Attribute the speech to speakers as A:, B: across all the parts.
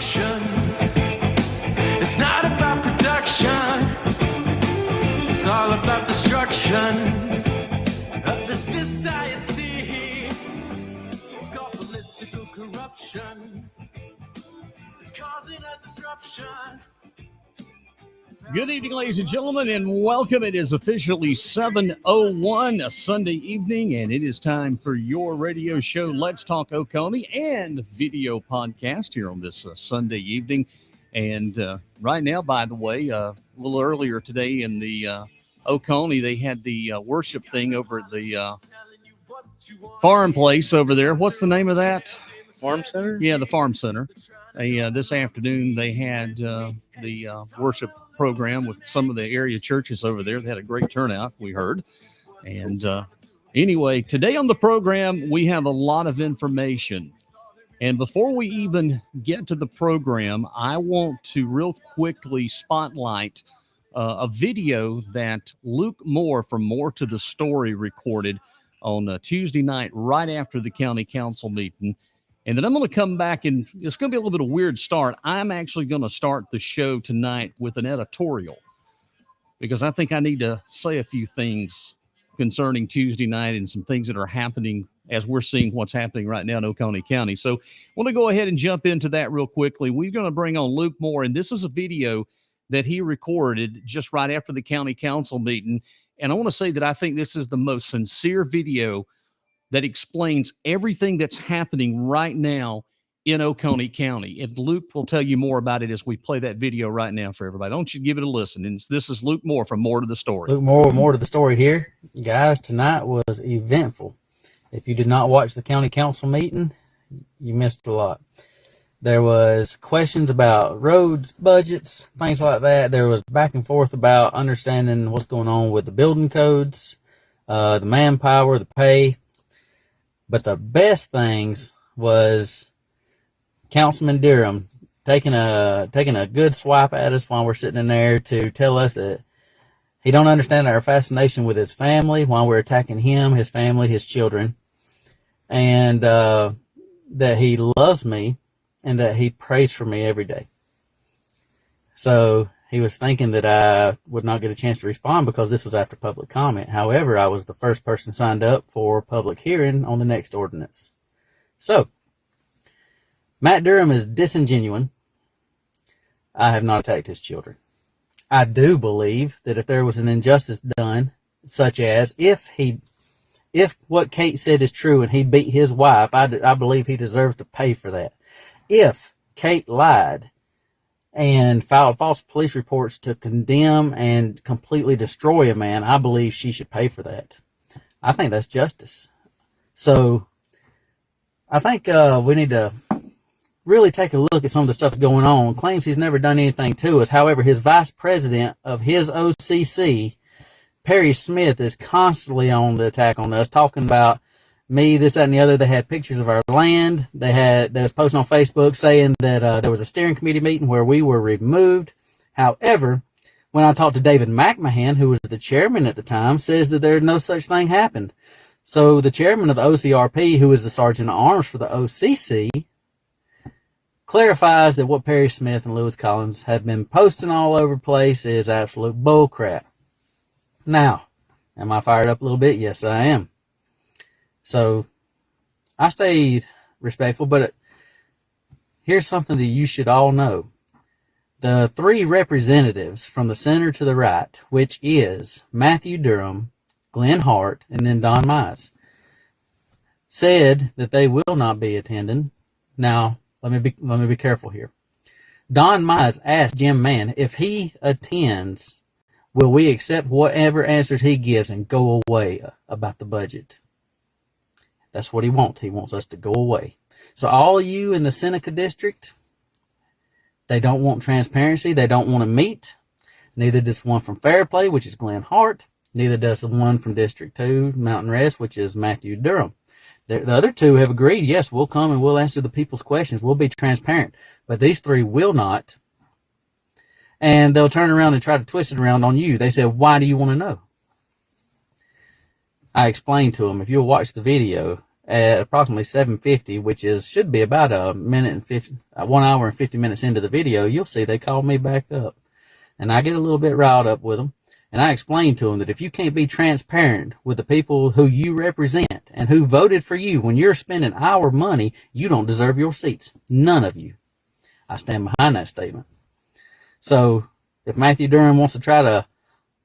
A: corruption. It's not about production. It's all about destruction of the society. It's called political corruption. It's causing a disruption.
B: Good evening, ladies and gentlemen, and welcome. It is officially 7:01, a Sunday evening, and it is time for your radio show, Let's Talk Oconee, and video podcast here on this Sunday evening. And right now, by the way, a little earlier today in the Oconee, they had the worship thing over at the farm place over there. What's the name of that?
C: Farm Center?
B: Yeah, the Farm Center. This afternoon, they had the worship program with some of the area churches over there. They had a great turnout, we heard. And anyway, today on the program, we have a lot of information. And before we even get to the program, I want to real quickly spotlight a video that Luke Moore from More to the Story recorded on Tuesday night right after the county council meeting. And then I'm going to come back, and it's going to be a little bit of a weird start. I'm actually going to start the show tonight with an editorial because I think I need to say a few things concerning Tuesday night and some things that are happening as we're seeing what's happening right now in Oconee County. So I want to go ahead and jump into that real quickly. We're going to bring on Luke Moore, and this is a video that he recorded just right after the county council meeting. And I want to say that I think this is the most sincere video that explains everything that's happening right now in Oconee County. And Luke will tell you more about it as we play that video right now for everybody. Don't you give it a listen. And this is Luke Moore from More to the Story.
D: Luke Moore, More to the Story here. Guys, tonight was eventful. If you did not watch the county council meeting, you missed a lot. There was questions about roads, budgets, things like that. There was back and forth about understanding what's going on with the building codes, the manpower, the pay. But the best things was Councilman Durham taking a good swipe at us while we're sitting in there to tell us that he don't understand our fascination with his family while we're attacking him, his family, his children, and that he loves me and that he prays for me every day. So he was thinking that I would not get a chance to respond because this was after public comment. However, I was the first person signed up for public hearing on the next ordinance. So, Matt Durham is disingenuous. I have not attacked his children. I do believe that if there was an injustice done, such as if what Kate said is true and he beat his wife, I believe he deserves to pay for that. If Kate lied and filed false police reports to condemn and completely destroy a man, I believe she should pay for that. I think that's justice. So I think we need to really take a look at some of the stuff going on. Claims he's never done anything to us. However, his vice president of his OCC, Perry Smith, is constantly on the attack on us, talking about me, this, that, and the other. They had pictures of our land. They was posting on Facebook saying that there was a steering committee meeting where we were removed. However, when I talked to David McMahon, who was the chairman at the time, says that there no such thing happened. So the chairman of the OCRP, who is the sergeant at arms for the OCC, clarifies that what Perry Smith and Lewis Collins have been posting all over the place is absolute bullcrap. Now, am I fired up a little bit? Yes, I am. So, I stayed respectful, but here's something that you should all know. The three representatives from the center to the right, which is Matthew Durham, Glenn Hart, and then Don Mize, said that they will not be attending. Now, let me be careful here. Don Mize asked Jim Mann if he attends, will we accept whatever answers he gives and go away about the budget? That's what he wants. He wants us to go away. So all of you in the Seneca district, they don't want transparency. They don't want to meet. Neither does one from Fairplay, which is Glenn Hart. Neither does the one from District 2, Mountain Rest, which is Matthew Durham. The other two have agreed, yes, we'll come and we'll answer the people's questions. We'll be transparent. But these three will not. And they'll turn around and try to twist it around on you. They said, why do you want to know? I explained to them, if you'll watch the video, at approximately 7:50, which should be about 1 hour and 50 minutes into the video, you'll see they called me back up. And I get a little bit riled up with them. And I explained to them that if you can't be transparent with the people who you represent and who voted for you when you're spending our money, you don't deserve your seats. None of you. I stand behind that statement. So if Matthew Durham wants to try to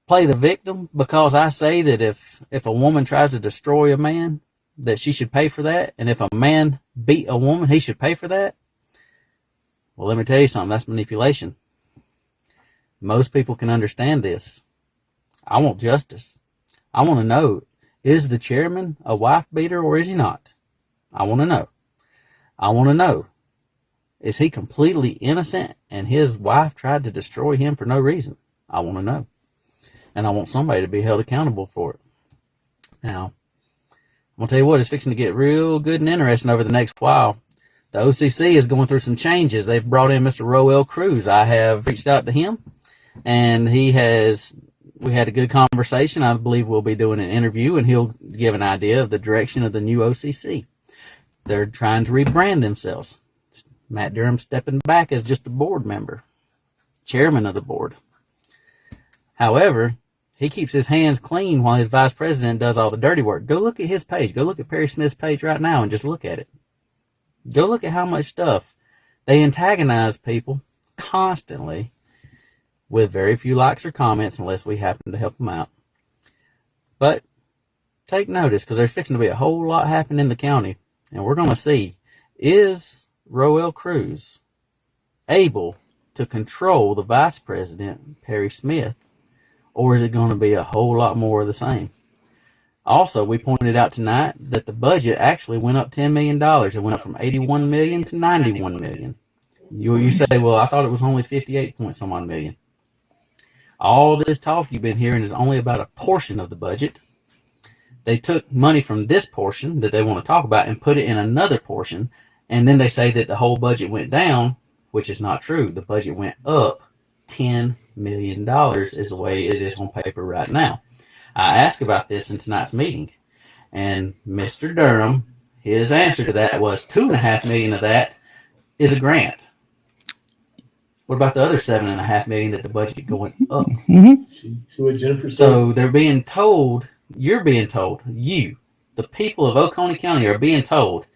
D: play the victim because I say that if a woman tries to destroy a man, that she should pay for that, and if a man beat a woman, he should pay for that, well, let me tell you something. That's manipulation. Most people can understand this. I want justice. I want to know, is the chairman a wife beater or is he not? I want to know. I want to know, is he completely innocent and his wife tried to destroy him for no reason? I want to know. And I want somebody to be held accountable for it. Now, I'm going to tell you what, it's fixing to get real good and interesting over the next while. The OCC is going through some changes. They've brought in Mr. Roel Cruz. I have reached out to him, and we had a good conversation. I believe we'll be doing an interview, and he'll give an idea of the direction of the new OCC. They're trying to rebrand themselves. Matt Durham stepping back as just a board member, chairman of the board. However, he keeps his hands clean while his vice president does all the dirty work. Go look at his page. Go look at Perry Smith's page right now and just look at it. Go look at how much stuff. They antagonize people constantly with very few likes or comments unless we happen to help them out. But take notice, because there's fixing to be a whole lot happening in the county. And we're going to see, is Roel Cruz able to control the vice president, Perry Smith? Or is it going to be a whole lot more of the same? Also, we pointed out tonight that the budget actually went up $10 million. It went up from $81 million to $91 million. You say, well, I thought it was only 58 point some odd million. All this talk you've been hearing is only about a portion of the budget. They took money from this portion that they want to talk about and put it in another portion. And then they say that the whole budget went down, which is not true. The budget went up $10 million is the way it is on paper right now. I asked about this in tonight's meeting, and Mr. Durham, his answer to that was $2.5 million of that is a grant. What about the other $7.5 million that the budget going up?
C: Mm-hmm. See what Jennifer said?
D: So they're being told, you're being told, you, the people of Oconee County are being told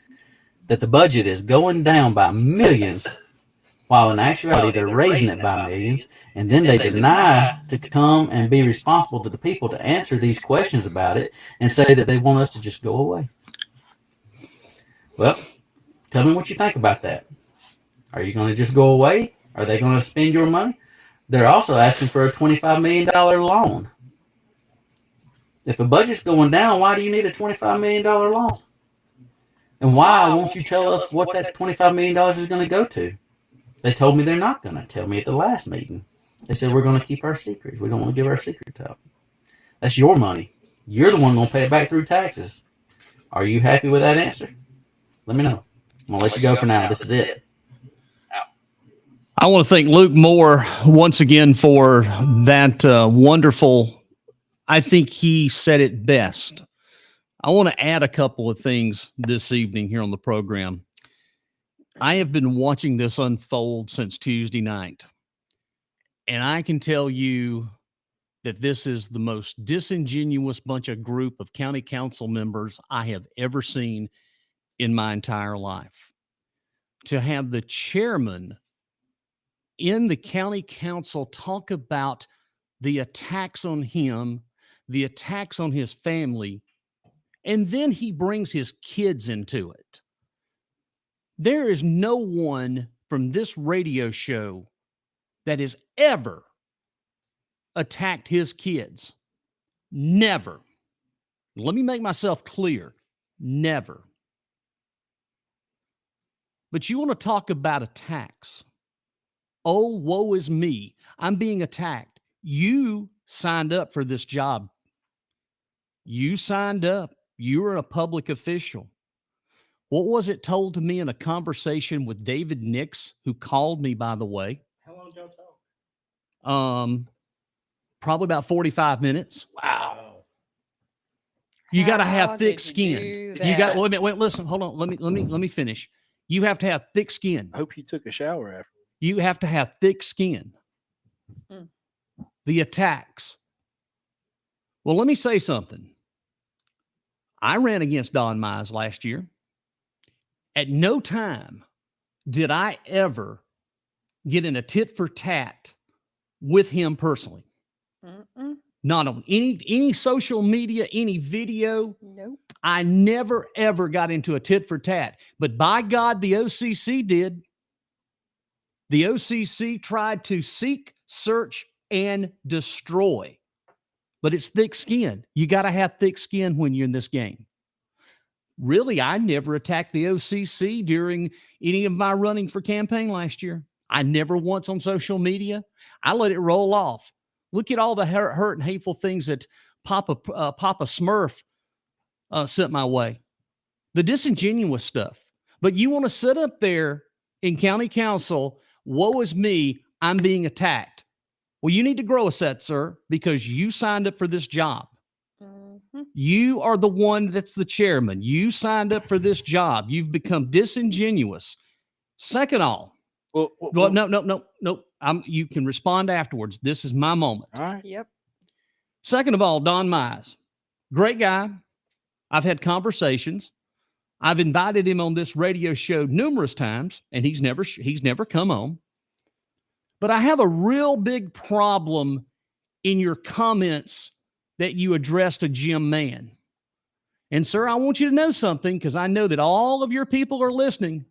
D: that the budget is going down by millions, while in actuality they're raising it by millions, and then they deny to come and be responsible to the people to answer these questions about it and say that they want us to just go away. Well, tell me what you think about that. Are you going to just go away? Are they going to spend your money? They're also asking for a $25 million loan. If the budget's going down, why do you need a $25 million loan? And why won't you tell us what that $25 million is going to go to? They told me they're not going to tell me at the last meeting. They said we're going to keep our secrets. We don't want to give our secrets out. That's your money. You're the one going to pay it back through taxes. Are you happy with that answer? Let me know. I'm going to let you go for now. This is it.
B: I want to thank Luke Moore once again for that wonderful, I think he said it best. I want to add a couple of things this evening here on the program. I have been watching this unfold since Tuesday night, and I can tell you that this is the most disingenuous group of county council members I have ever seen in my entire life. To have the chairman in the county council talk about the attacks on him, the attacks on his family, and then he brings his kids into it. There is no one from this radio show that has ever attacked his kids. Never. Let me make myself clear. Never. But you want to talk about attacks. Oh, woe is me. I'm being attacked. You signed up for this job. You signed up. You were a public official. What was it told to me in a conversation with David Nix, who called me, by the way?
C: How long did y'all talk?
B: Probably about 45 minutes.
C: Wow.
B: You got to
E: How
B: have thick
E: did you
B: skin.
E: do
B: You got
E: that?
B: wait a minute, wait, listen, hold on. Let me finish. You have to have thick skin.
F: I hope you took a shower after.
B: You have to have thick skin.
E: Mm.
B: The attacks. Well, let me say something. I ran against Don Mize last year. At no time did I ever get in a tit for tat with him personally.
E: Mm-mm.
B: Not on any social media, any video.
E: Nope.
B: I never, ever got into a tit for tat. But by God, the OCC did. The OCC tried to seek, search, and destroy. But it's thick skin. You got to have thick skin when you're in this game. Really, I never attacked the OCC during any of my running for campaign last year. I never once on social media. I let it roll off. Look at all the hurt and hateful things that Papa Smurf sent my way. The disingenuous stuff. But you want to sit up there in county council, woe is me, I'm being attacked. Well, you need to grow a set, sir, because you signed up for this job.
E: Mm-hmm.
B: You are the one that's the chairman. You signed up for this job. You've become disingenuous. Second all, well, no. You can respond afterwards. This is my moment.
F: All right.
E: Yep.
B: Second of all, Don Mize, great guy. I've had conversations. I've invited him on this radio show numerous times, and he's never come on. But I have a real big problem in your comments that you addressed to Jim Mann. And sir, I want you to know something, because I know that all of your people are listening.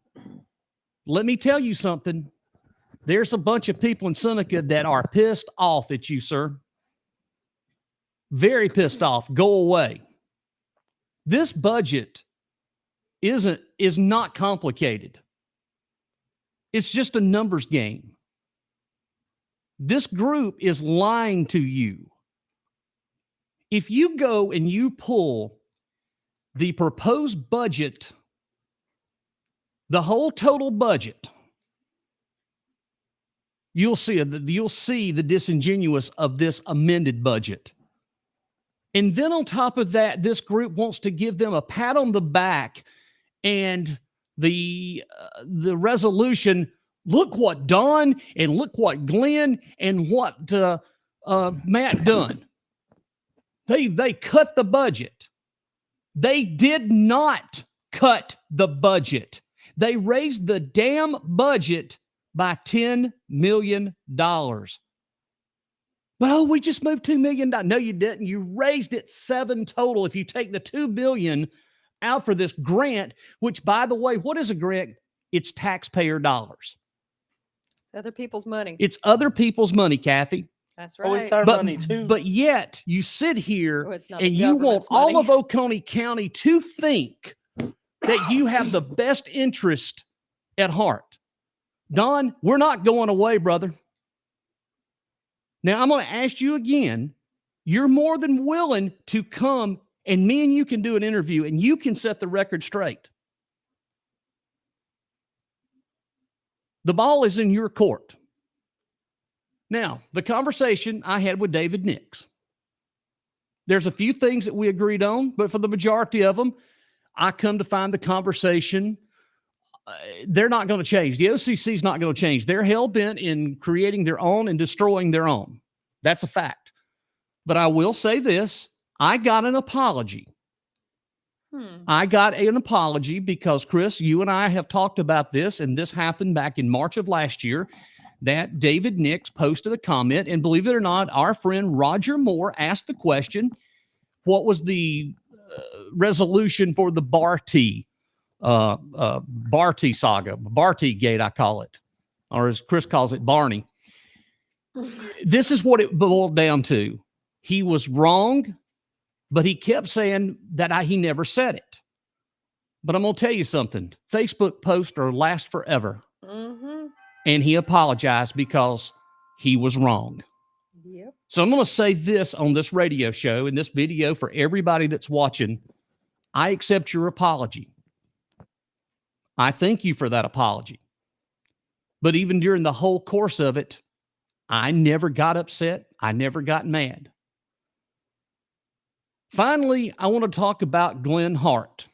B: Let me tell you something. There's a bunch of people in Seneca that are pissed off at you, sir. Very pissed off. Go away. This budget is not complicated. It's just a numbers game. This group is lying to you. If you go and you pull the proposed budget, the whole total budget, you'll see the disingenuous of this amended budget. And then on top of that, this group wants to give them a pat on the back and the resolution. Look what Don and look what Glenn and what Matt done. They cut the budget. They did not cut the budget. They raised the damn budget by $10 million. But we just moved $2 million. No, you didn't. You raised it $7 total. If you take the $2 billion out for this grant, which, by the way, what is a grant? It's taxpayer dollars.
E: It's other people's money.
B: It's other people's money, Kathy.
E: That's
F: Oh,
E: right.
F: it's our money too.
B: But yet you sit here
E: Oh, it's not
B: and
E: the
B: you want
E: government's money.
B: all of Oconee County to think that you have the best interest at heart. Don, we're not going away, brother. Now, I'm going to ask you again. You're more than willing to come, and me and you can do an interview, and you can set the record straight. The ball is in your court. Now, the conversation I had with David Nix, there's a few things that we agreed on, but for the majority of them, I come to find the conversation, they're not going to change. The OCC is not going to change. They're hell-bent in creating their own and destroying their own. That's a fact. But I will say this, I got an apology. I got an apology because, Chris, you and I have talked about this, and this happened back in March of last year, that David Nix posted a comment, and believe it or not, our friend Roger Moore asked the question, what was the resolution for the Barty saga, Barty Gate, I call it, or as Chris calls it, Barney. This is what it boiled down to. He was wrong, but he kept saying that he never said it. But I'm going to tell you something. Facebook posts last forever.
E: Mm-hmm.
B: And he apologized because he was wrong.
E: Yep.
B: So I'm going to say this on this radio show, in this video for everybody that's watching. I accept your apology. I thank you for that apology. But even during the whole course of it, I never got upset. I never got mad. Finally, I want to talk about Glenn Hart.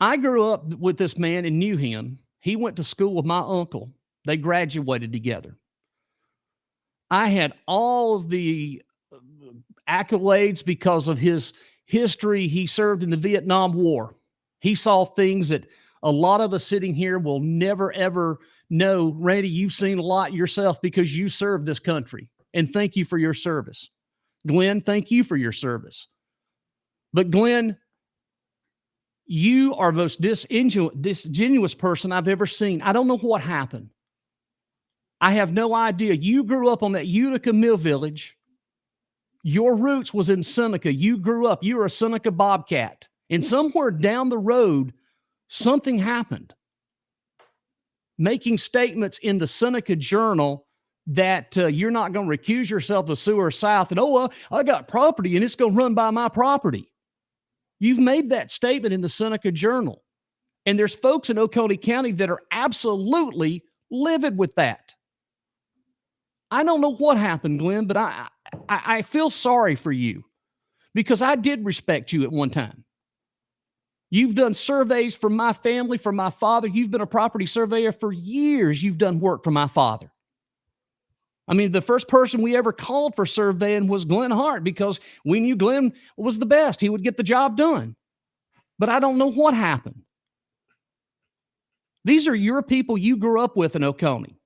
B: I grew up with this man and knew him. He went to school with my uncle. They graduated together. I had all of the accolades because of his history. He served in the Vietnam War. He saw things that a lot of us sitting here will never, ever know. Randy, you've seen a lot yourself because you served this country. And thank you for your service. Glenn, thank you for your service. But Glenn, you are the most disingenuous person I've ever seen. I don't know what happened. I have no idea. You grew up on that Utica Mill Village. Your roots was in Seneca. You grew up, you were a Seneca Bobcat. And somewhere down the road, something happened. Making statements in the Seneca Journal that you're not going to recuse yourself of Sewer South and, I got property and it's going to run by my property. You've made that statement in the Seneca Journal. And there's folks in Oconee County that are absolutely livid with that. I don't know what happened, Glenn, but I feel sorry for you because I did respect you at one time. You've done surveys for my family, for my father. You've been a property surveyor for years. You've done work for my father. I mean, the first person we ever called for surveying was Glenn Hart because we knew Glenn was the best. He would get the job done. But I don't know what happened. These are your people you grew up with in Oconee.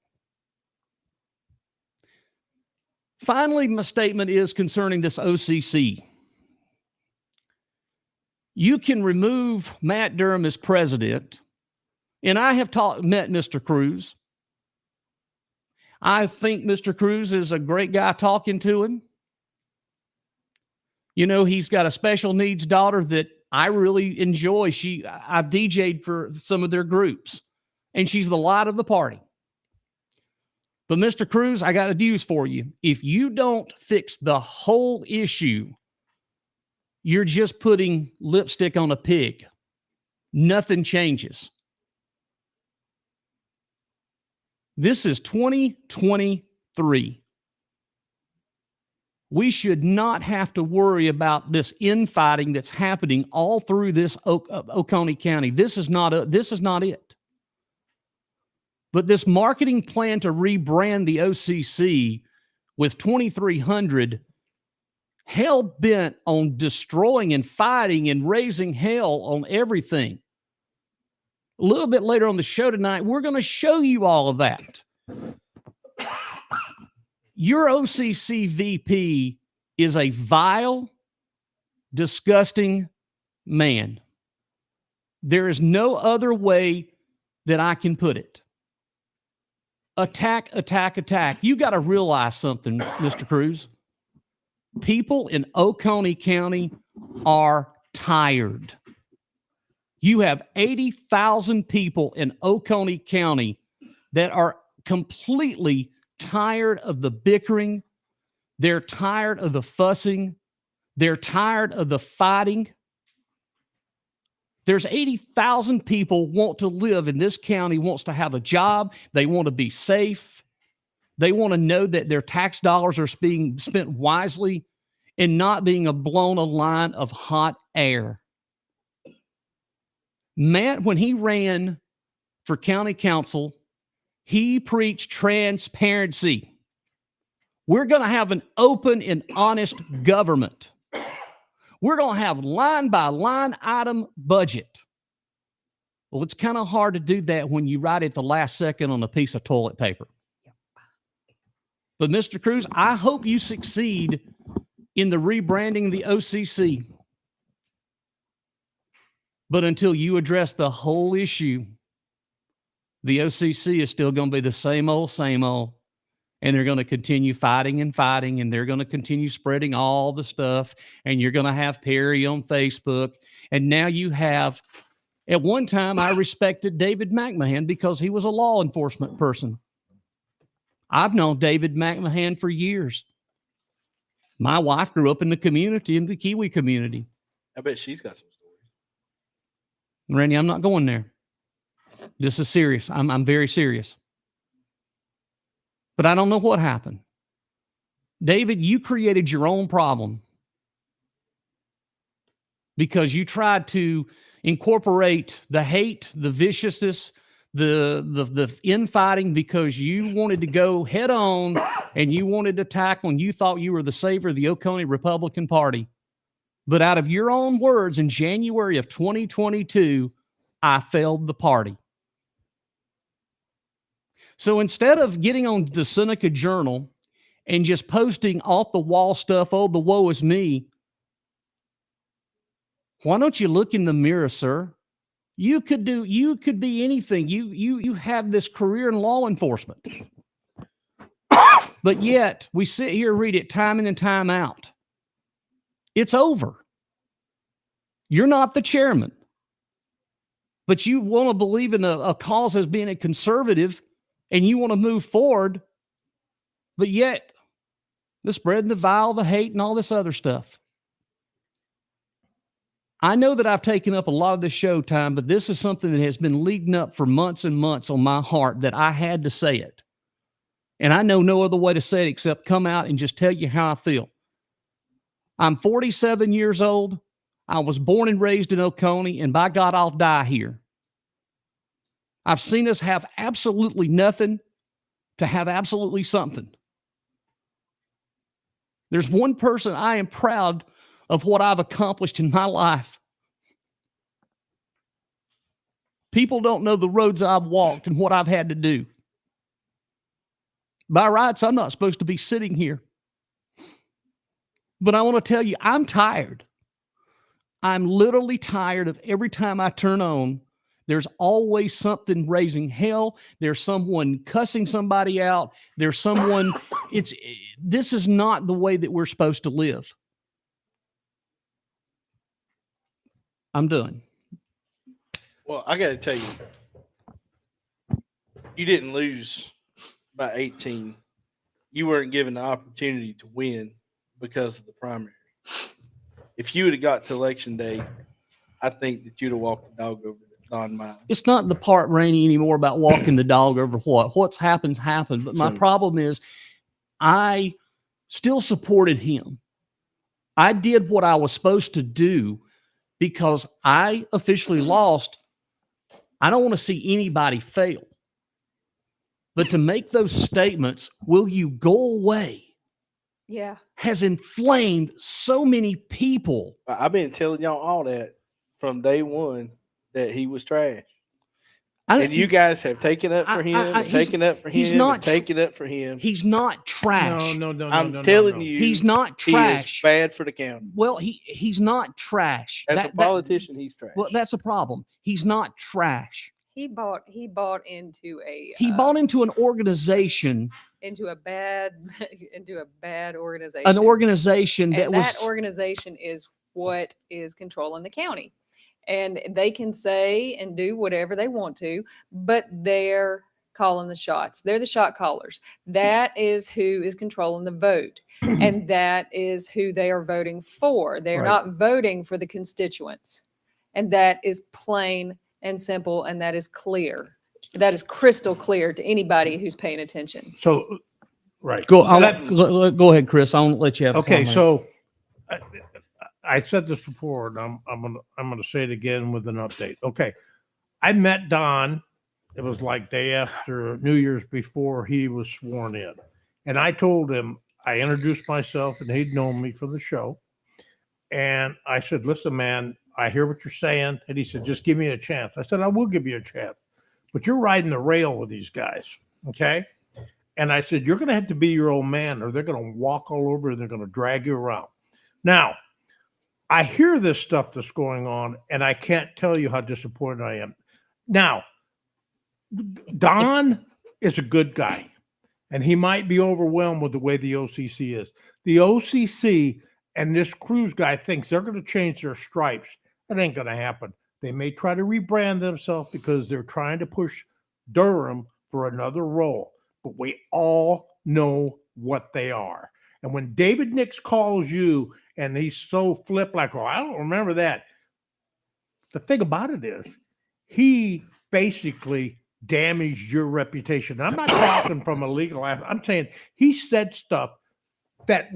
B: Finally, my statement is concerning this OCC. You can remove Matt Durham as president, and I have met Mr. Cruz. I think Mr. Cruz is a great guy talking to him. You know, he's got a special needs daughter that I really enjoy. I've DJ'd for some of their groups, and she's the light of the party. But Mr. Cruz, I got news for you. If you don't fix the whole issue, you're just putting lipstick on a pig. Nothing changes. This is 2023. We should not have to worry about this infighting that's happening all through this Oconee County. This is not it. But this marketing plan to rebrand the OCC with 2,300 hell-bent on destroying and fighting and raising hell on everything. A little bit later on the show tonight, we're going to show you all of that. Your OCC VP is a vile, disgusting man. There is no other way that I can put it. Attack, attack, attack. You got to realize something, Mr. Cruz. People in Oconee County are tired. You have 80,000 people in Oconee County that are completely tired of the bickering. They're tired of the fussing. They're tired of the fighting. There's 80,000 people want to live in this county, wants to have a job. They want to be safe. They want to know that their tax dollars are being spent wisely and not being blown a line of hot air. Matt, when he ran for county council, he preached transparency. We're going to have an open and honest government. We're going to have line by line item budget. Well, it's kind of hard to do that when you write it the last second on a piece of toilet paper. But Mr. Cruz, I hope you succeed in the rebranding of the OCC. But until you address the whole issue, the OCC is still going to be the same old, and they're going to continue fighting and fighting, and they're going to continue spreading all the stuff, and you're going to have Perry on Facebook. And now you have, at one time, I respected David McMahon because he was a law enforcement person. I've known David McMahon for years. My wife grew up in the community, in the Kiwi community.
F: I bet she's got some stories.
B: Randy, I'm not going there. This is serious. I'm very serious. But I don't know what happened. David, you created your own problem because you tried to incorporate the hate, the viciousness, the infighting, because you wanted to go head on and you wanted to tackle, and you thought you were the savior of the Oconee Republican Party. But out of your own words, in January of 2022, I failed the party. So instead of getting on the Seneca Journal and just posting off the wall stuff, oh, the woe is me, why don't you look in the mirror, sir? You could be anything. You have this career in law enforcement. But yet we sit here, read it time in and time out. It's over. You're not the chairman. But you want to believe in a cause as being a conservative, and you want to move forward, but yet the spreading the vile, the hate, and all this other stuff. I know that I've taken up a lot of the show time, but this is something that has been leading up for months and months on my heart, that I had to say it. And I know no other way to say it except come out and just tell you how I feel. I'm 47 years old. I was born and raised in Oconee, and by God, I'll die here. I've seen us have absolutely nothing to have absolutely something. There's one person I am proud of what I've accomplished in my life. People don't know the roads I've walked and what I've had to do. By rights, I'm not supposed to be sitting here. But I want to tell you, I'm tired. I'm literally tired of every time I turn on, there's always something raising hell. There's someone cussing somebody out. There's someone, this is not the way that we're supposed to live. I'm done.
F: Well, I got to tell you, you didn't lose by 18. You weren't given the opportunity to win because of the primary. If you would have got to election day, I think that you'd have walked the dog over Don Mize.
B: It's not the part, Rainey, anymore about walking the dog over what. What's happened. But my problem is I still supported him. I did what I was supposed to do because I officially lost. I don't want to see anybody fail. But to make those statements, will you go away?
E: Yeah.
B: Has inflamed so many people.
F: I've been telling y'all all that from day one, that he was trash. And you guys have taken up for him, taken up for him, taken up for him.
B: He's not trash.
G: No.
F: I'm telling you,
B: he's not trash.
F: He is bad for the county.
B: Well, he's not trash.
F: As a politician, he's trash.
B: Well, that's a problem. He's not trash.
E: He bought into a
B: He bought into an organization.
E: into a bad organization.
B: An organization
E: and
B: that
E: organization is what is controlling the county. And they can say and do whatever they want to, but they're calling the shots. They're the shot callers. That is who is controlling the vote. And that is who they are voting for. They're not voting for the constituents. And that is plain and simple. And that is clear. That is crystal clear to anybody who's paying attention.
G: So, right.
B: Go.
G: So
B: Go ahead, Chris. I won't let you have.
G: Okay,
B: a comment.
G: so I said this before, and I'm gonna say it again with an update. Okay, I met Don. It was like day after New Year's before he was sworn in, and I told him, I introduced myself, and he'd known me from the show, and I said, "Listen, man, I hear what you're saying," and he said, "Just give me a chance." I said, "I will give you a chance, but you're riding the rail with these guys, okay?" And I said, "You're going to have to be your own man, or they're going to walk all over and they're going to drag you around." Now, I hear this stuff that's going on, and I can't tell you how disappointed I am. Now, Don is a good guy, and he might be overwhelmed with the way the OCC is. The OCC and this Cruz guy thinks they're going to change their stripes. That ain't going to happen. They may try to rebrand themselves because they're trying to push Durham for another role, but we all know what they are. And when David Nix calls you and he's so flip like, "Oh, I don't remember that." The thing about it is he basically damaged your reputation. I'm not talking from a legal aspect. I'm saying he said stuff that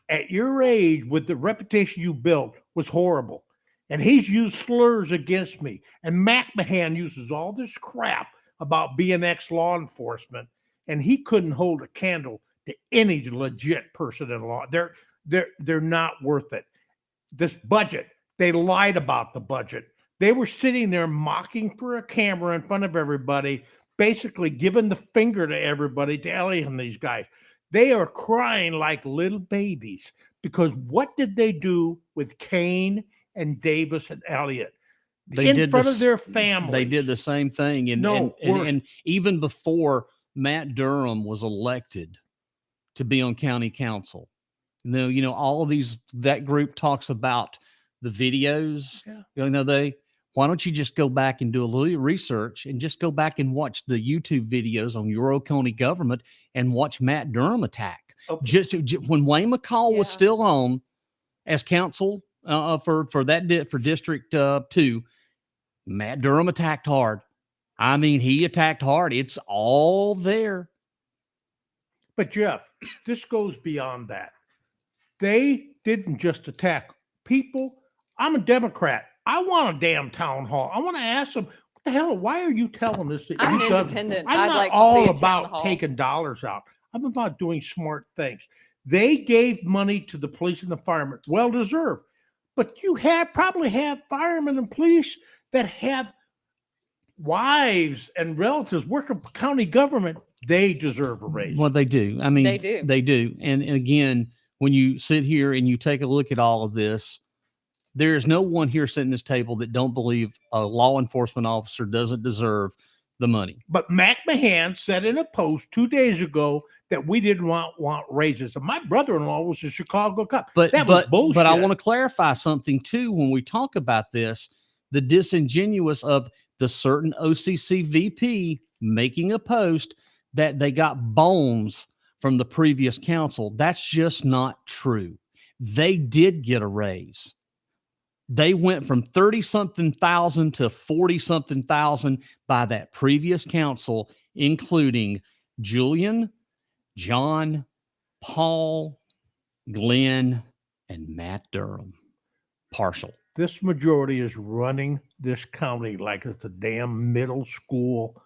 G: at your age with the reputation you built was horrible. And he's used slurs against me. And McMahon uses all this crap about being ex-law enforcement, and he couldn't hold a candle to any legit person in law. They're not worth it. This budget, they lied about the budget. They were sitting there mocking for a camera in front of everybody, basically giving the finger to everybody, to Elliot and these guys. They are crying like little babies because what did they do with Kane and Davis and Elliot?
B: They
G: in
B: did
G: front
B: this-
G: of their families.
B: They did the same thing. And,
G: No, worse.
B: and even before Matt Durham was elected to be on county council, all of these, that group talks about the videos.
G: Yeah.
B: Why don't you just go back and do a little research and just go back and watch the YouTube videos on your Oconee government and watch Matt Durham attack.
G: Okay.
B: Just when Wayne McCall was
E: Yeah.
B: still on as council for District 2, Matt Durham attacked hard. I mean, he attacked hard. It's all there.
G: But Jeff, this goes beyond that. They didn't just attack people. I'm a Democrat. I want a damn town hall. I want to ask them, what the hell? Why are you telling us that
E: I'm
G: he
E: an
G: doesn't?
E: independent.
G: I'm
E: I'd
G: not
E: like to
G: all
E: see a town
G: about
E: hall.
G: taking dollars out. I'm about doing smart things. They gave money to the police and the firemen, well deserved. But you probably have firemen and police that have wives and relatives working for county government. They deserve a raise.
B: Well, they do. I mean,
E: They do.
B: They do. And again, when you sit here and you take a look at all of this, there is no one here sitting at this table that don't believe a law enforcement officer doesn't deserve the money.
G: But McMahon said in a post 2 days ago that we didn't want raises. And my brother-in-law was a Chicago cop.
B: But
G: that was bullshit.
B: But I want to clarify something too when we talk about this: the disingenuous of the certain OCC VP making a post that they got bones from the previous council. That's just not true. They did get a raise. They went from 30-something thousand to 40-something thousand by that previous council, including Julian, John, Paul, Glenn, and Matt Durham. Partial.
G: This majority is running this county like it's a damn middle school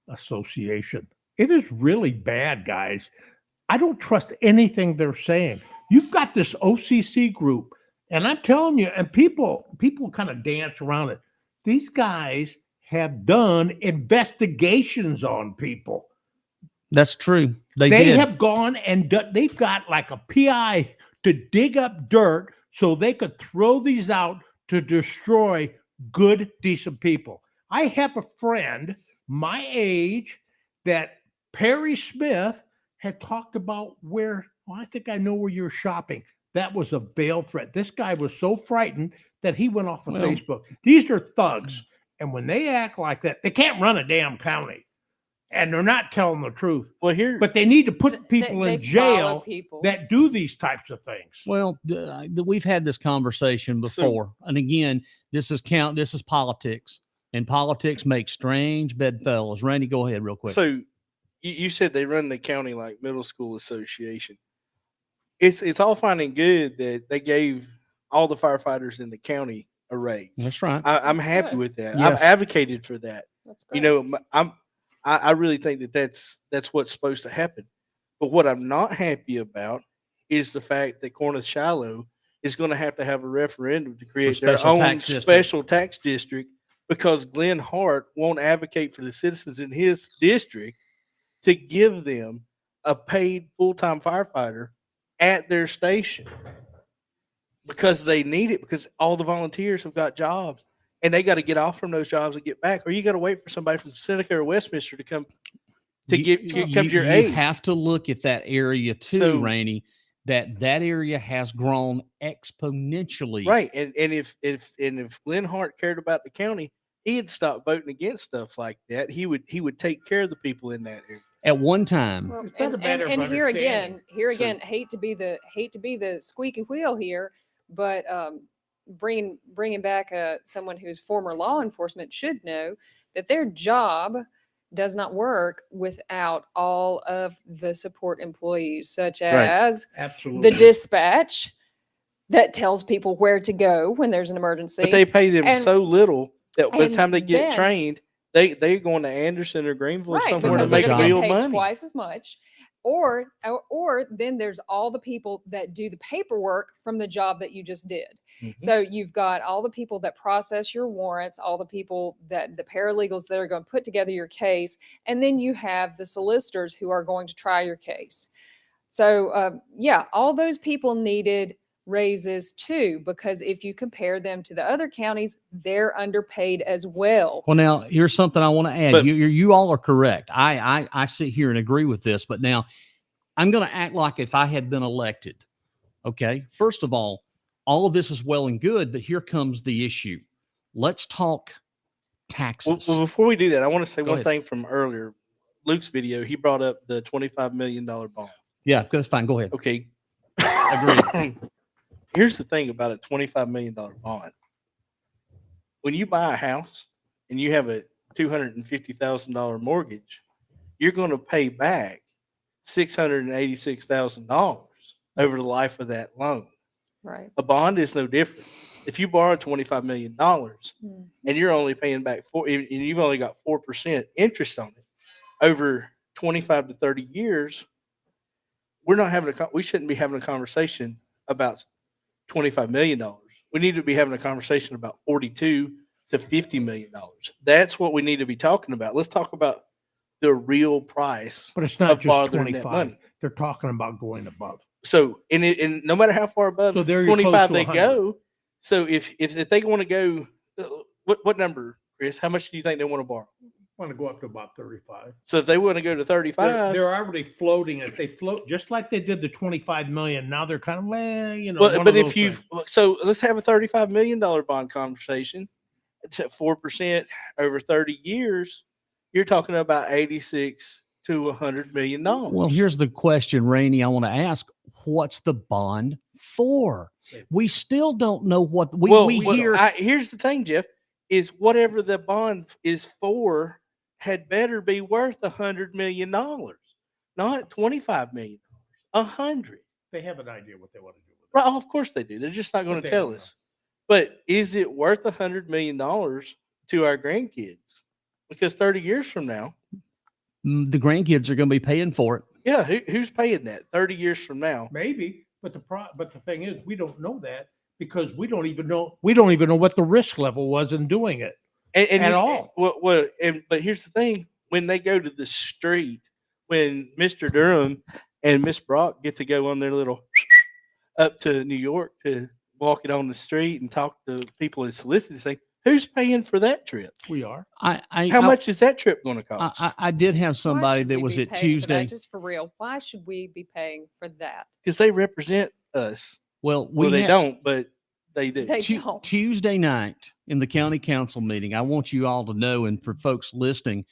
G: association. It is really bad, guys. I don't trust anything they're saying. You've got this OCC group, and I'm telling you, and people kind of dance around it. These guys have done investigations on people.
B: That's true. They
G: They
B: did.
G: have gone and they've got like a PI to dig up dirt so they could throw these out to destroy good, decent people. I have a friend my age that Perry Smith had talked about where, well, I think I know where you're shopping. That was a veiled threat. This guy was so frightened that he went off of
B: Well-
G: Facebook. These are thugs. And when they act like that, they can't run a damn county. And they're not telling the truth.
F: Well, here,
G: But they need to put people
E: They
G: in
E: follow
G: jail
E: people.
G: that do these types of things.
B: Well, we've had this conversation before. And again, this is politics. And politics makes strange bedfellows. Randy, go ahead real quick.
F: so you said they run the county like middle school association. It's all fine and good that they gave all the firefighters in the county a raise.
B: That's right.
F: I'm
E: That's
F: happy
E: good.
F: with that.
B: Yes.
F: I've advocated for that.
E: That's
F: You
E: great.
F: know, I really think that's what's supposed to happen. But what I'm not happy about is the fact that Cornish Shiloh is going to have a referendum to create their
B: special
F: own
B: tax district.
F: special tax district because Glenn Hart won't advocate for the citizens in his district to give them a paid full-time firefighter at their station because they need it, because all the volunteers have got jobs and they got to get off from those jobs and get back, or you got to wait for somebody from Seneca or Westminster to come to come to your aid.
B: You have to look at that area too,
F: So-
B: Rainey. That area has grown exponentially.
F: Right. And if Glenn Hart cared about the county, he'd stop voting against stuff like that. He would take care of the people in that area.
B: At one time,
E: Well,
G: It's not a
E: and,
G: matter
E: and,
G: of
E: and here
G: understanding.
E: again, hate to be the squeaky wheel here, but bringing back someone who's former law enforcement should know that their job does not work without all of the support employees, such
F: Right.
E: as
G: Absolutely.
E: the dispatch that tells people where to go when there's an emergency.
F: But they pay them
E: And-
F: so little that by the
E: and
F: time they get
E: then-
F: trained, they're going to Anderson or Greenville or
E: right,
F: somewhere to
E: because they're
F: make
E: going to
F: real
E: get paid
F: money.
E: twice as much. Or then there's all the people that do the paperwork from the job that you just did.
F: Mhm.
E: So you've got all the people that process your warrants, all the people that the paralegals that are going to put together your case, and then you have the solicitors who are going to try your case. So yeah, all those people needed raises too, because if you compare them to the other counties, they're underpaid as well.
B: Well, now here's something I want to add.
F: But-
B: You all are correct. I sit here and agree with this, but now I'm going to act like if I had been elected. Okay. First of all of this is well and good, but here comes the issue. Let's talk taxes.
F: Well, before we do that, I want to say
B: Go
F: one
B: ahead.
F: thing from earlier. Luke's video, he brought up the $25 million bond.
B: Yeah, that's fine. Go ahead.
F: Okay.
B: Agreed.
F: Here's the thing about a $25 million bond. When you buy a house and you have a $250,000 mortgage, you're going to pay back $686,000 over the life of that loan.
E: Right.
F: A bond is no different. If you borrow $25 million
E: Mm.
F: and you're only paying back and you've only got 4% interest on it over 25 to 30 years, we shouldn't be having a conversation about $25 million. We need to be having a conversation about $42 to $50 million. That's what we need to be talking about. Let's talk about the real price
G: But it's not
F: of
G: just
F: borrowing that
G: 25.
F: money.
G: They're talking about going above.
F: So, and no matter how far above
G: So there you're close
F: 25
G: to
F: they
G: 100.
F: go, so if they want to go, what number, Chris? How much do you think they want to borrow?
G: Want to go up to about 35.
F: So if they want to go to 35,
G: They're already floating it. They float just like they did the 25 million. Now they're kind of,
F: well, but if so let's have a $35 million bond conversation. It's at 4% over 30 years. You're talking about 86 to $100 million.
B: Well, here's the question, Rainey, I want to ask. What's the bond for? We still don't know what we hear.
F: Here's the thing, Jeff, is whatever the bond is for had better be worth $100 million, not $25 million, 100.
G: they have an idea what they want to do with it.
F: Right? Oh, of course they do. They're just not going
G: But
F: to
G: they
F: tell
G: don't
F: us. But is it worth $100 million to our grandkids? Because 30 years from now,
B: The grandkids are going to be paying for it.
F: yeah, who's paying that 30 years from now?
G: Maybe, but the thing is, we don't know that because we don't even know what the risk level was in doing it.
F: And
G: At all.
F: But here's the thing: when they go to the street, when Mr. Durham and Miss Brock get to go on their little up to New York to walk it on the street and talk to people and solicit, say, who's paying for that trip?
G: We are.
F: How much is that trip going to cost?
B: I did have
E: Why
B: somebody
E: should
B: that
E: we
B: was
E: be
B: at
E: paying for that?
B: Tuesday.
E: Just for real, why should we be paying for that?
F: Because they represent us.
B: Well,
F: Well, they
B: had-
F: don't, but they do.
E: They
B: Tu-
E: don't.
B: Tuesday night in the county council meeting, I want you all to know, and for folks listening,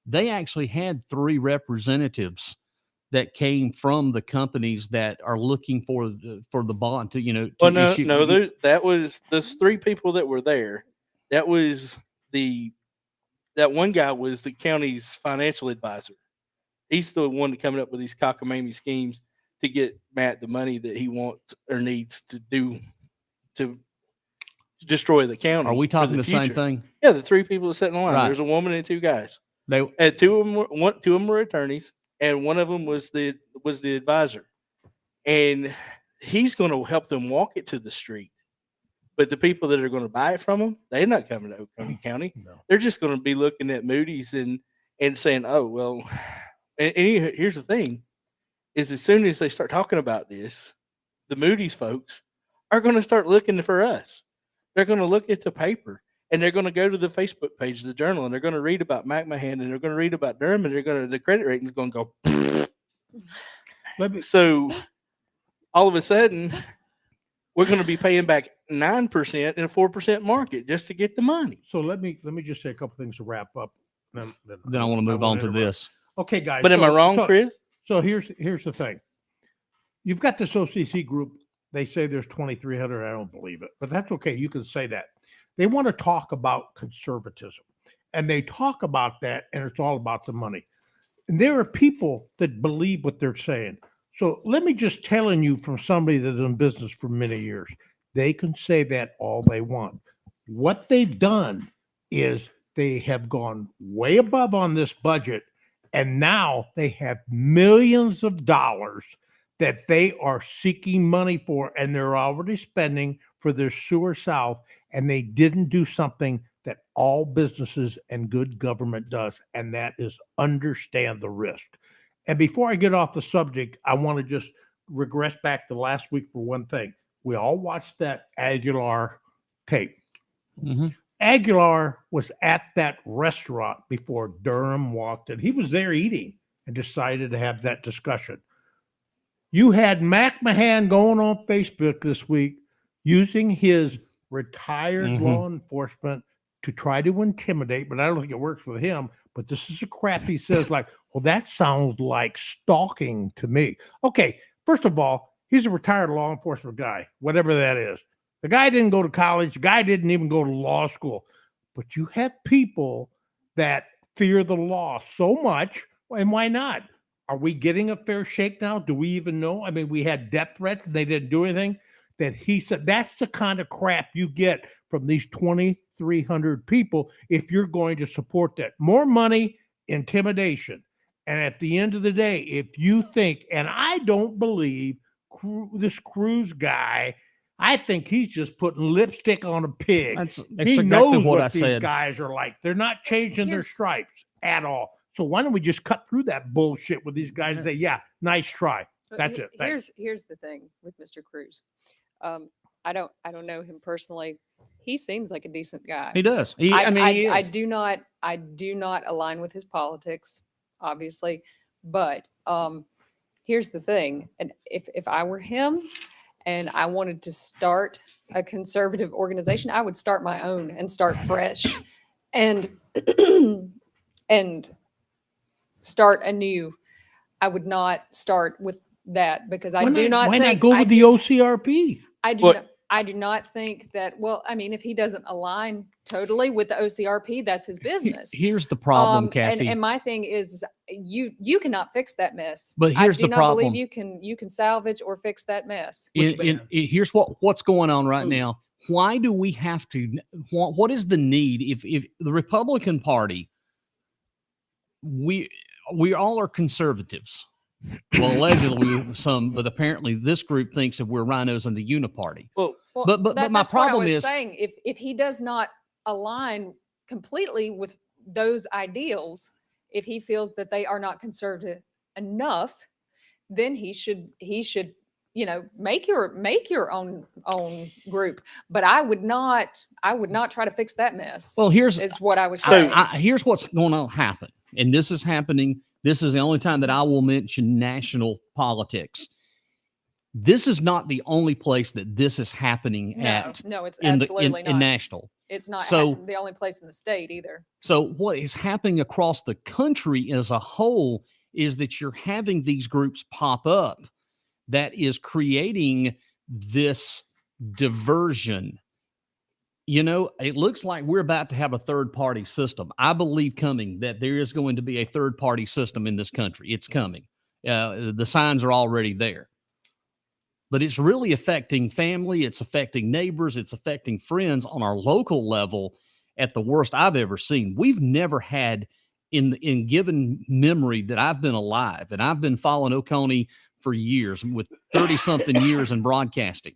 B: they actually had 3 representatives that came from the companies that are looking for the bond to, to
F: Well, no,
B: issue.
F: that was those 3 people that were there. That one guy was the county's financial advisor. He's the one that coming up with these cockamamie schemes to get Matt the money that he wants or needs to do to destroy the county.
B: Are we
F: for
B: talking the same
F: future.
B: thing?
F: Yeah, the 3 people that sat in line.
B: Right.
F: There's a woman and 2 guys.
B: They
F: And two of them were attorneys, and one of them was the advisor. And he's going to help them walk it to the street. But the people that are going to buy it from him, they're not coming to Oconee County.
G: No.
F: They're just going to be looking at Moody's and saying, "Oh well." And here's the thing: is as soon as they start talking about this, the Moody's folks are going to start looking for us. They're going to look at the paper. And they're going to go to the Facebook page of the Journal, and they're going to read about McMahon, and they're going to read about Durham, and the credit rating is going to go. So all of a sudden, we're going to be paying back 9% in a 4% market just to get the money.
G: So let me just say a couple things to wrap up. Then
B: I want to move on to
G: interrupt.
B: this.
G: Okay, guys.
F: But am I wrong, Chris?
G: So here's the thing. You've got this OCC group. They say there's 2,300. I don't believe it, but that's okay. You can say that. They want to talk about conservatism. and they talk about that, and it's all about the money. And there are people that believe what they're saying. So let me just telling you from somebody that's in business for many years, they can say that all they want. What they've done is they have gone way above on this budget, and now they have millions of dollars that they are seeking money for, and they're already spending for their sewer south, and they didn't do something that all businesses and good government does, and that is understand the risk. And before I get off the subject, I want to just regress back to last week for one thing. We all watched that Aguilar tape.
B: Mhm.
G: Aguilar was at that restaurant before Durham walked in. He was there eating and decided to have that discussion. You had Mac Mahan going on Facebook this week using his retired
B: Mhm.
G: law enforcement to try to intimidate, but I don't think it works with him. But this is a crap he says, like, well, that sounds like stalking to me. Okay, first of all, he's a retired law enforcement guy, whatever that is. The guy didn't go to college, the guy didn't even go to law school. But you have people that fear the law so much, and why not? Are we getting a fair shake now? Do we even know? I mean, we had death threats and they didn't do anything. That he said that's the kind of crap you get from these 2,300 people if you're going to support that. More money, intimidation. And at the end of the day, if you think, and I don't believe this Cruz guy, I think he's just putting lipstick on a pig.
B: That's
G: He
B: exactly
G: knows
B: what
G: what
B: I
G: these
B: said.
G: guys are like. They're not changing their
E: Here's-
G: stripes at all. So why don't we just cut through that bullshit with these guys and say, yeah, nice try.
E: But
G: That's it. Thanks.
E: Here's the thing with Mr. Cruz. I don't know him personally. He seems like a decent guy.
B: He does. I mean, he
E: I
B: is.
E: do not align with his politics, obviously. But here's the thing. And if I were him and I wanted to start a conservative organization, I would start my own and start fresh and and start anew. I would not start with that because I do not
G: Why
E: think
G: not go
E: I
G: with the
E: do-
G: OCRP?
E: I do not think that. Well, I mean, if he doesn't align totally with the OCRP, that's his business.
B: Here's the problem,
E: And,
B: Kathy.
E: and my thing is, you cannot fix that mess.
B: But here's
E: I do
B: the
E: not believe
B: problem.
E: you can salvage or fix that mess.
B: Here's what's going on right
G: Who?
B: now. Why do we have to? What is the need? If the Republican Party, we all are conservatives. Well, allegedly some, but apparently this group thinks that we're rhinos in the Uniparty.
F: Well,
E: Well,
B: But my
E: that's what I
B: problem
E: was
B: is-
E: saying, if he does not align completely with those ideals, if he feels that they are not conservative enough, then he should make your own group. But I would not try to fix that mess.
B: Well, here's
E: Is what I was
F: So,
E: saying.
B: here's what's going to happen, and this is happening. This is the only time that I will mention national politics. This is not the only place that this is happening at
E: No, it's
B: in
E: absolutely
B: in
E: not.
B: national.
E: It's not
B: so-
E: the only place in the state either.
B: So what is happening across the country as a whole is that you're having these groups pop up that is creating this diversion. You know, it looks like we're about to have a third party system. I believe coming that there is going to be a third party system in this country. It's coming. The signs are already there. But it's really affecting family. It's affecting neighbors. It's affecting friends on our local level at the worst I've ever seen. We've never had in given memory that I've been alive, and I've been following Oconee for years with 30 something years in broadcasting.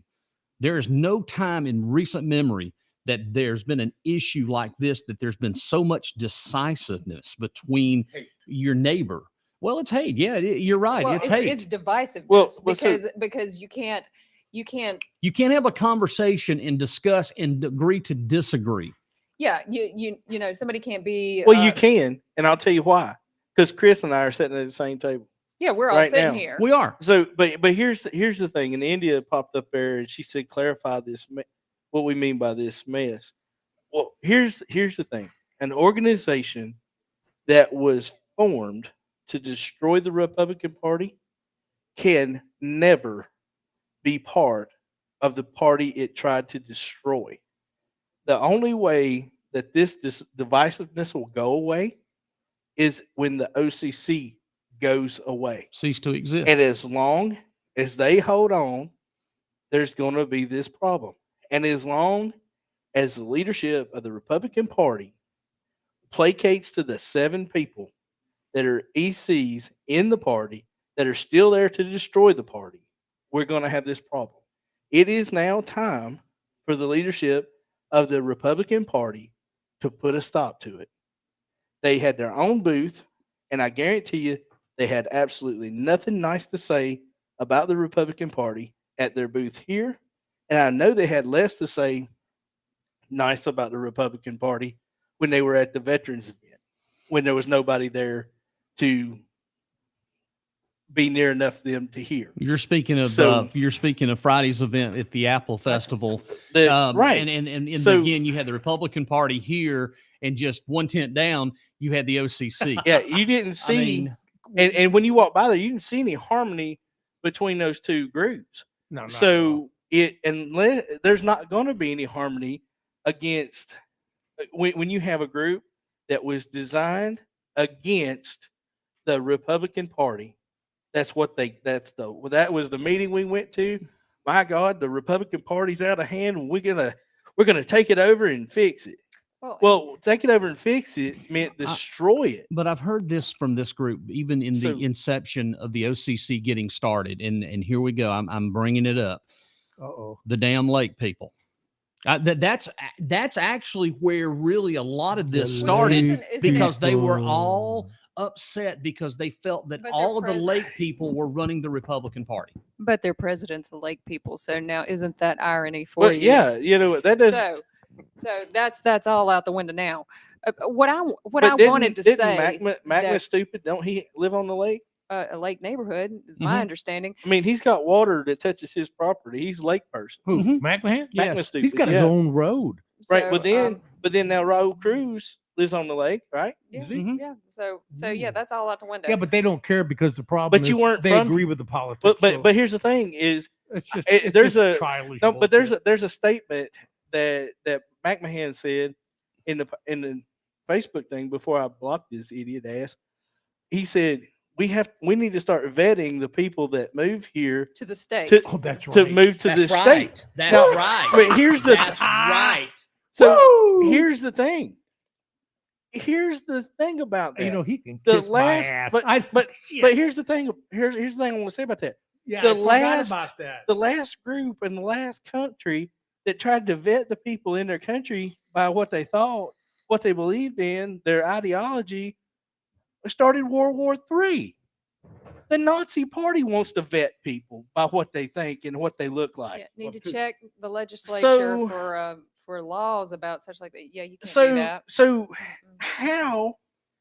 B: There is no time in recent memory that there's been an issue like this, that there's been so much decisiveness between your neighbor. Well, it's hate. Yeah, you're right.
E: Well,
B: it's hate.
E: it's divisiveness
F: Well, so-
E: because you can't
B: You can't have a conversation and discuss and agree to disagree.
E: yeah you know somebody can't be
F: well, you can, and I'll tell you why. Because Chris and I are sitting at the same table.
E: yeah we're all
F: right
E: sitting
F: now.
E: here.
B: We are.
F: So, but here's the thing. And India popped up there, and she said, "Clarify this. What we mean by this mess." Well, here's the thing. An organization that was formed to destroy the Republican Party can never be part of the party it tried to destroy. The only way that this divisiveness will go away is when the OCC goes away.
B: Cease to exist.
F: And as long as they hold on, there's going to be this problem. And as long as the leadership of the Republican Party placates to the 7 people that are ECs in the party that are still there to destroy the party, we're going to have this problem. It is now time for the leadership of the Republican Party to put a stop to it. They had their own booth, and I guarantee you they had absolutely nothing nice to say about the Republican Party at their booth here. And I know they had less to say nice about the Republican Party when they were at the veterans event, when there was nobody there to be near enough for them to hear.
B: You're speaking of Friday's event at the Apple Festival,
F: Right.
B: And
F: So-
B: again, you had the Republican Party here, and just one tent down, you had the OCC.
F: Yeah, you didn't see,
B: mean-
F: and when you walk by there, you didn't see any harmony between those two groups.
G: No,
F: So unless there's not going to be any harmony against when you have a group that was designed against the Republican Party. That was the meeting we went to. My God, the Republican Party's out of hand, and we're gonna take it over and fix it. Well, take it over and fix it meant destroy it.
B: But I've heard this from this group, even in
F: So-
B: the inception of the OCC getting started. And here we go. I'm bringing it up.
G: Uh-oh.
B: The damn lake people. That's actually where really a lot of this
G: The
B: started,
E: Isn't
B: because
E: it-
B: they were all upset because they felt that
E: But they're
B: all of the
E: pres-
B: lake people were running the Republican Party.
E: But they're presidents of lake people. So now isn't that irony for
F: Well,
E: you?
F: yeah, you know what that does.
E: So that's all out the window now. What I
F: but
E: wanted to
F: didn't
E: say,
F: Magma
E: that-
F: stupid? Don't he live on the lake?
E: a lake neighborhood is my
B: Mhm.
E: understanding.
F: I mean, he's got water that touches his property. He's a lake person.
G: Who?
B: Mhm.
G: McMahon?
F: Magma
B: Yes.
F: stupid.
G: He's got his
F: yeah.
G: own road.
F: Right.
E: So,
F: But then now Raul Cruz lives on the lake, right?
E: yeah,
G: Is he?
B: Mhm.
E: yeah. So yeah, that's all out the window.
G: Yeah, but they don't care because the problem
F: But
G: is
F: you weren't
G: they
F: from-
G: agree with the politics.
F: But here's the thing: is
G: it's just
F: there's
G: just
F: a-
G: childish
F: no, but
G: bullshit.
F: there's a statement that McMahon said in the Facebook thing before I blocked this idiot ass. He said we need to start vetting the people that move here
E: to the state.
F: to
G: Oh, that's right.
F: to move to the state.
B: That's
F: Now,
B: right.
F: But here's the
B: That's right.
F: so
G: Woo!
F: here's the thing. Here's the thing about that.
G: You know, he can
F: the
G: kiss my
F: last,
G: ass.
F: but
G: Shit.
F: but here's the thing. Here's the thing I want to say about that.
G: yeah,
F: the
G: I forgot
F: last-
G: about that.
F: The last group and the last country that tried to vet the people in their country by what they thought, what they believed in, their ideology, started World War III. The Nazi Party wants to vet people by what they think and what they look like.
E: Yeah, need
G: Well,
E: to
G: to-
E: check the legislature
F: So-
E: for laws about such like that. Yeah, you can't do that.
F: So
E: Mm,
F: how?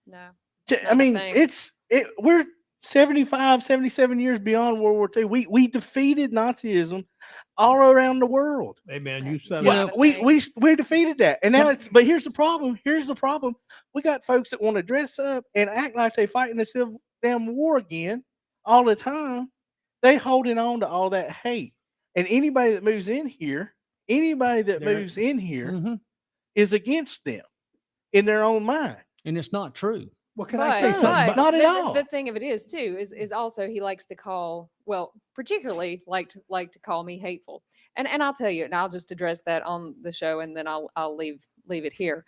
E: No.
F: To,
E: not
F: I
E: a
F: mean,
E: thing.
F: we're 75, 77 years beyond World War II. We defeated Nazism all around the world.
G: Hey man, you said
B: You
G: it.
B: know,
E: Not a
F: We
E: thing.
F: we defeated that, and now it's. But here's the problem. Here's the problem. We got folks that want to dress up and act like they fighting the civil damn war again all the time. They holding on to all that hate, and anybody that moves in here,
G: They're-
F: moves in here
B: Mhm.
F: is against them in their own mind.
B: And it's not true.
G: What can
E: But,
G: I say?
F: No,
G: Something?
E: but
F: not at
E: the,
F: all.
E: the thing of it is too is also he likes to call, well, particularly like to call me hateful, and I'll tell you, and I'll just address that on the show, and then I'll leave it here.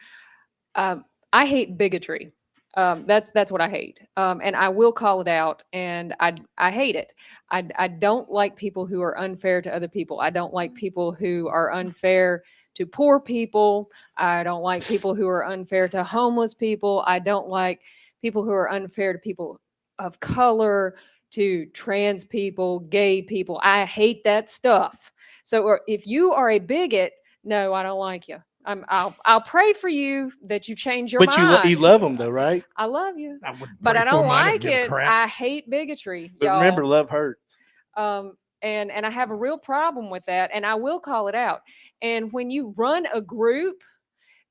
E: I hate bigotry. That's what I hate, and I will call it out, and I hate it. I don't like people who are unfair to other people. I don't like people who are unfair to poor people. I don't like people who are unfair to homeless people. I don't like people who are unfair to people of color, to trans people, gay people. I hate that stuff. So if you are a bigot, no, I don't like you. I'll pray for you that you change your
F: But
E: mind.
F: you love them though, right?
E: I love you,
G: I would
E: but
G: pray
E: I
G: for
E: don't
G: him. I
E: like
G: give a
E: it.
G: crap.
E: I hate bigotry.
F: But
E: y'all.
F: remember, love hurts.
E: And I have a real problem with that, and I will call it out. And when you run a group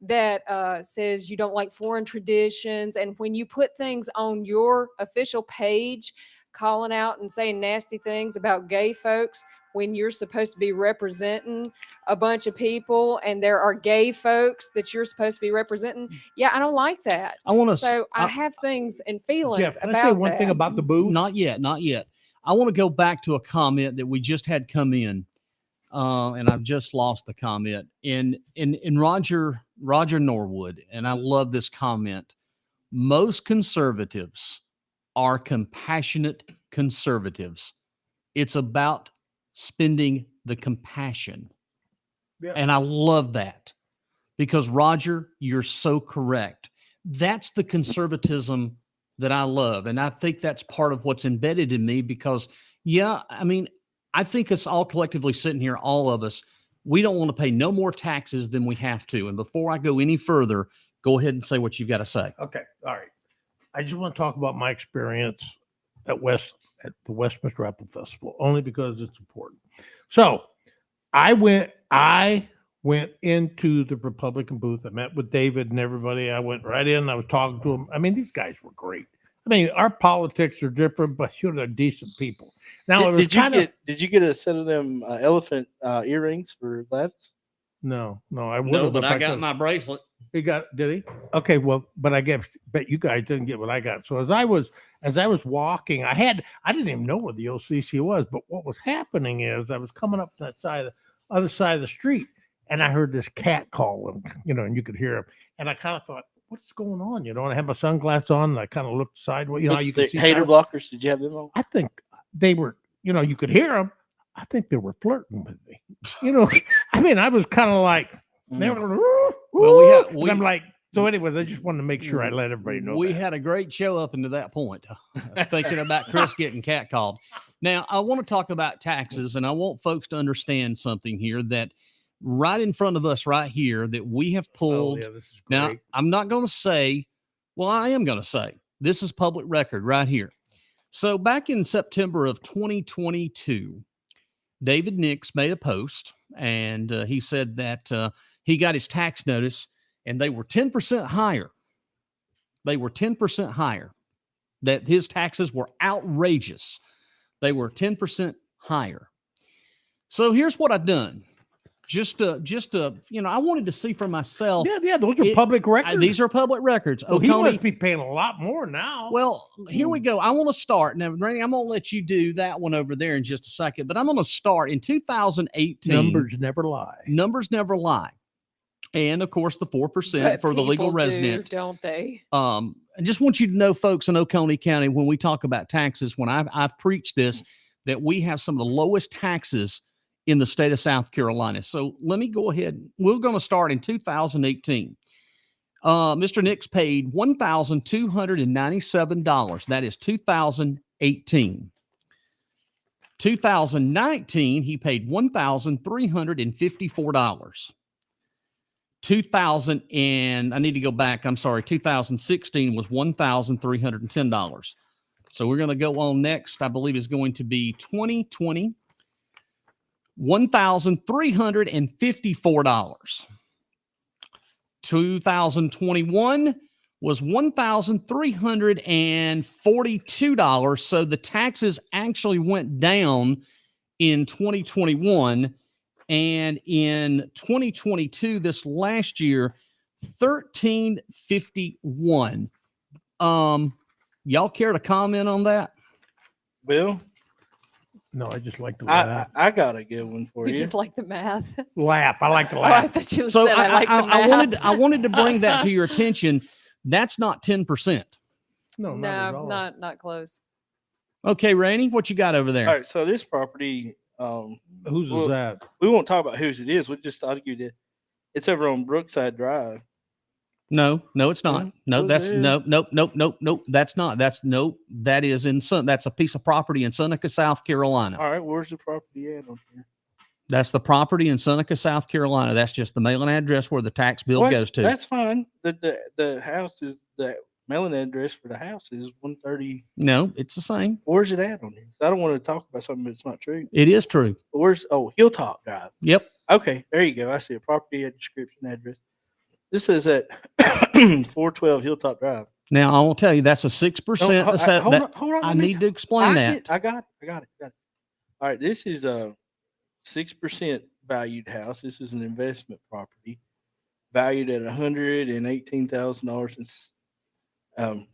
E: that says you don't like foreign traditions, and when you put things on your official page calling out and saying nasty things about gay folks when you're supposed to be representing a bunch of people and there are gay folks that you're supposed to be representing. Yeah, I don't like that.
B: I want to.
E: So I have things and feelings
G: Jeff, can
E: about
G: I say one thing
E: that.
G: about the booth?
B: Not yet, not yet. I want to go back to a comment that we just had come in, and I've just lost the comment. In Roger Norwood, and I love this comment. Most conservatives are compassionate conservatives. It's about spending the compassion.
G: Yeah.
B: And I love that because Roger, you're so correct. That's the conservatism that I love. And I think that's part of what's embedded in me because, yeah, I mean, I think us all collectively sitting here, all of us, we don't want to pay no more taxes than we have to. And before I go any further, go ahead and say what you've got to say.
G: Okay. All right. I just want to talk about my experience at the Westminster Apple Festival, only because it's important. So I went into the Republican booth. I met with David and everybody. I went right in. I was talking to them. I mean, these guys were great. I mean, our politics are different, but they're decent people. Now,
F: Did you get a set of them elephant earrings for Gladys?
G: No, I would
B: No,
G: have.
B: but I got my bracelet.
G: Did he? Okay, well, but I bet you guys didn't get what I got. So as I was walking, I didn't even know where the OCC was, but what was happening is I was coming up to the other side of the street, and I heard this cat calling, and you could hear him, and I kind of thought, what's going on? And I had my sunglasses on, and I kind of looked sideways. How you can see
F: hater blockers. Did you have them on?
G: I think they were, you could hear them. I think they were flirting with me. I mean, I was kind of like, they were,
B: Well,
G: and I'm like, so anyways, I just wanted to make sure I let everybody know.
B: We
G: that.
B: had a great show up into that point, thinking about Chris getting catcalled. Now, I want to talk about taxes, and I want folks to understand something here that right in front of us right here that we have pulled.
G: Oh, yeah, this is
B: Now,
G: great.
B: I'm not going to say, well, I am going to say, this is public record right here. So back in September of 2022, David Nix made a post, and he said that he got his tax notice, and they were 10% higher. They were 10% higher. That his taxes were outrageous. They were 10% higher. So here's what I've done. Just I wanted to see for myself.
G: Yeah, those are public records.
B: These are public records.
G: Well, he
B: Oconee,
G: must be paying a lot more now.
B: well, here we go. I want to start. Now, Randy, I'm going to let you do that one over there in just a second, but I'm going to start in 2018.
G: Numbers never lie.
B: Numbers never lie. And of course, the 4% for the legal
E: People do,
B: resident.
E: don't they?
B: I just want you to know, folks in Oconee County, when we talk about taxes, when I've preached this, that we have some of the lowest taxes in the state of South Carolina. So let me go ahead. We're going to start in 2018. Mr. Nix paid $1,297. That is 2018. 2019, he paid $1,354. 2016 was $1,310. So we're going to go on next. I believe is going to be 2020. $1,354. 2021 was $1,342. So the taxes actually went down in 2021. And in 2022, this last year, $1,351. Y'all care to comment on that?
F: Bill?
G: No, I just like to laugh.
F: I got a good one for
E: You
F: you.
E: just like the math.
G: Laugh. I like to
E: Oh, I
G: laugh.
E: thought you
B: So
E: said I like the math.
B: I wanted to bring that to your attention. That's not 10%.
G: No, not at all.
E: No, not close.
B: Okay, Rainey, what you got over there?
F: All right, so this property,
G: Whose
F: well,
G: is that?
F: we won't talk about whose it is. We'll just argue that it's over on Brookside Drive.
B: No, it's not. No,
F: Was
B: that's
F: it?
B: nope. That's not. That is that's a piece of property in Seneca, South Carolina.
F: All right, where's the property at on here?
B: That's the property in Seneca, South Carolina. That's just the mailing address where the tax bill
F: Well,
B: goes to.
F: That's fine. The house is the mailing address for the house is 130.
B: No, it's the same.
F: Where's it at on here? I don't want to talk about something that's not true.
B: It is true.
F: Hilltop Drive.
B: Yep.
F: Okay, there you go. I see a property description address. This is at 412 Hilltop Drive.
B: Now I will tell you that's a 6%.
F: Hold on.
B: I need to explain that.
F: I got it. All right. This is a 6% valued house. This is an investment property valued at $118,000 and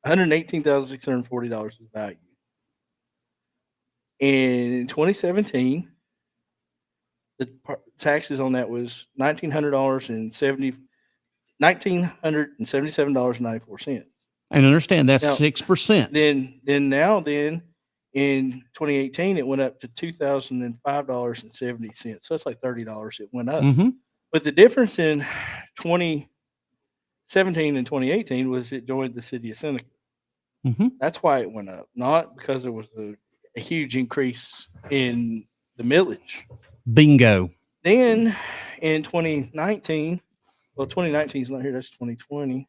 F: $118,640 is value. In 2017, the taxes on that was $1,977.94.
B: And understand that's
F: Now,
B: 6%.
F: Then in 2018 it went up to $2,005.70. So that's like $30 it went up.
B: Mm-hmm.
F: But the difference in 2017 and 2018 was it joined the city of Seneca.
B: Mm-hmm.
F: That's why it went up, not because there was a huge increase in the millage.
B: Bingo.
F: Then in 2019, well, 2019 is not here. That's 2020.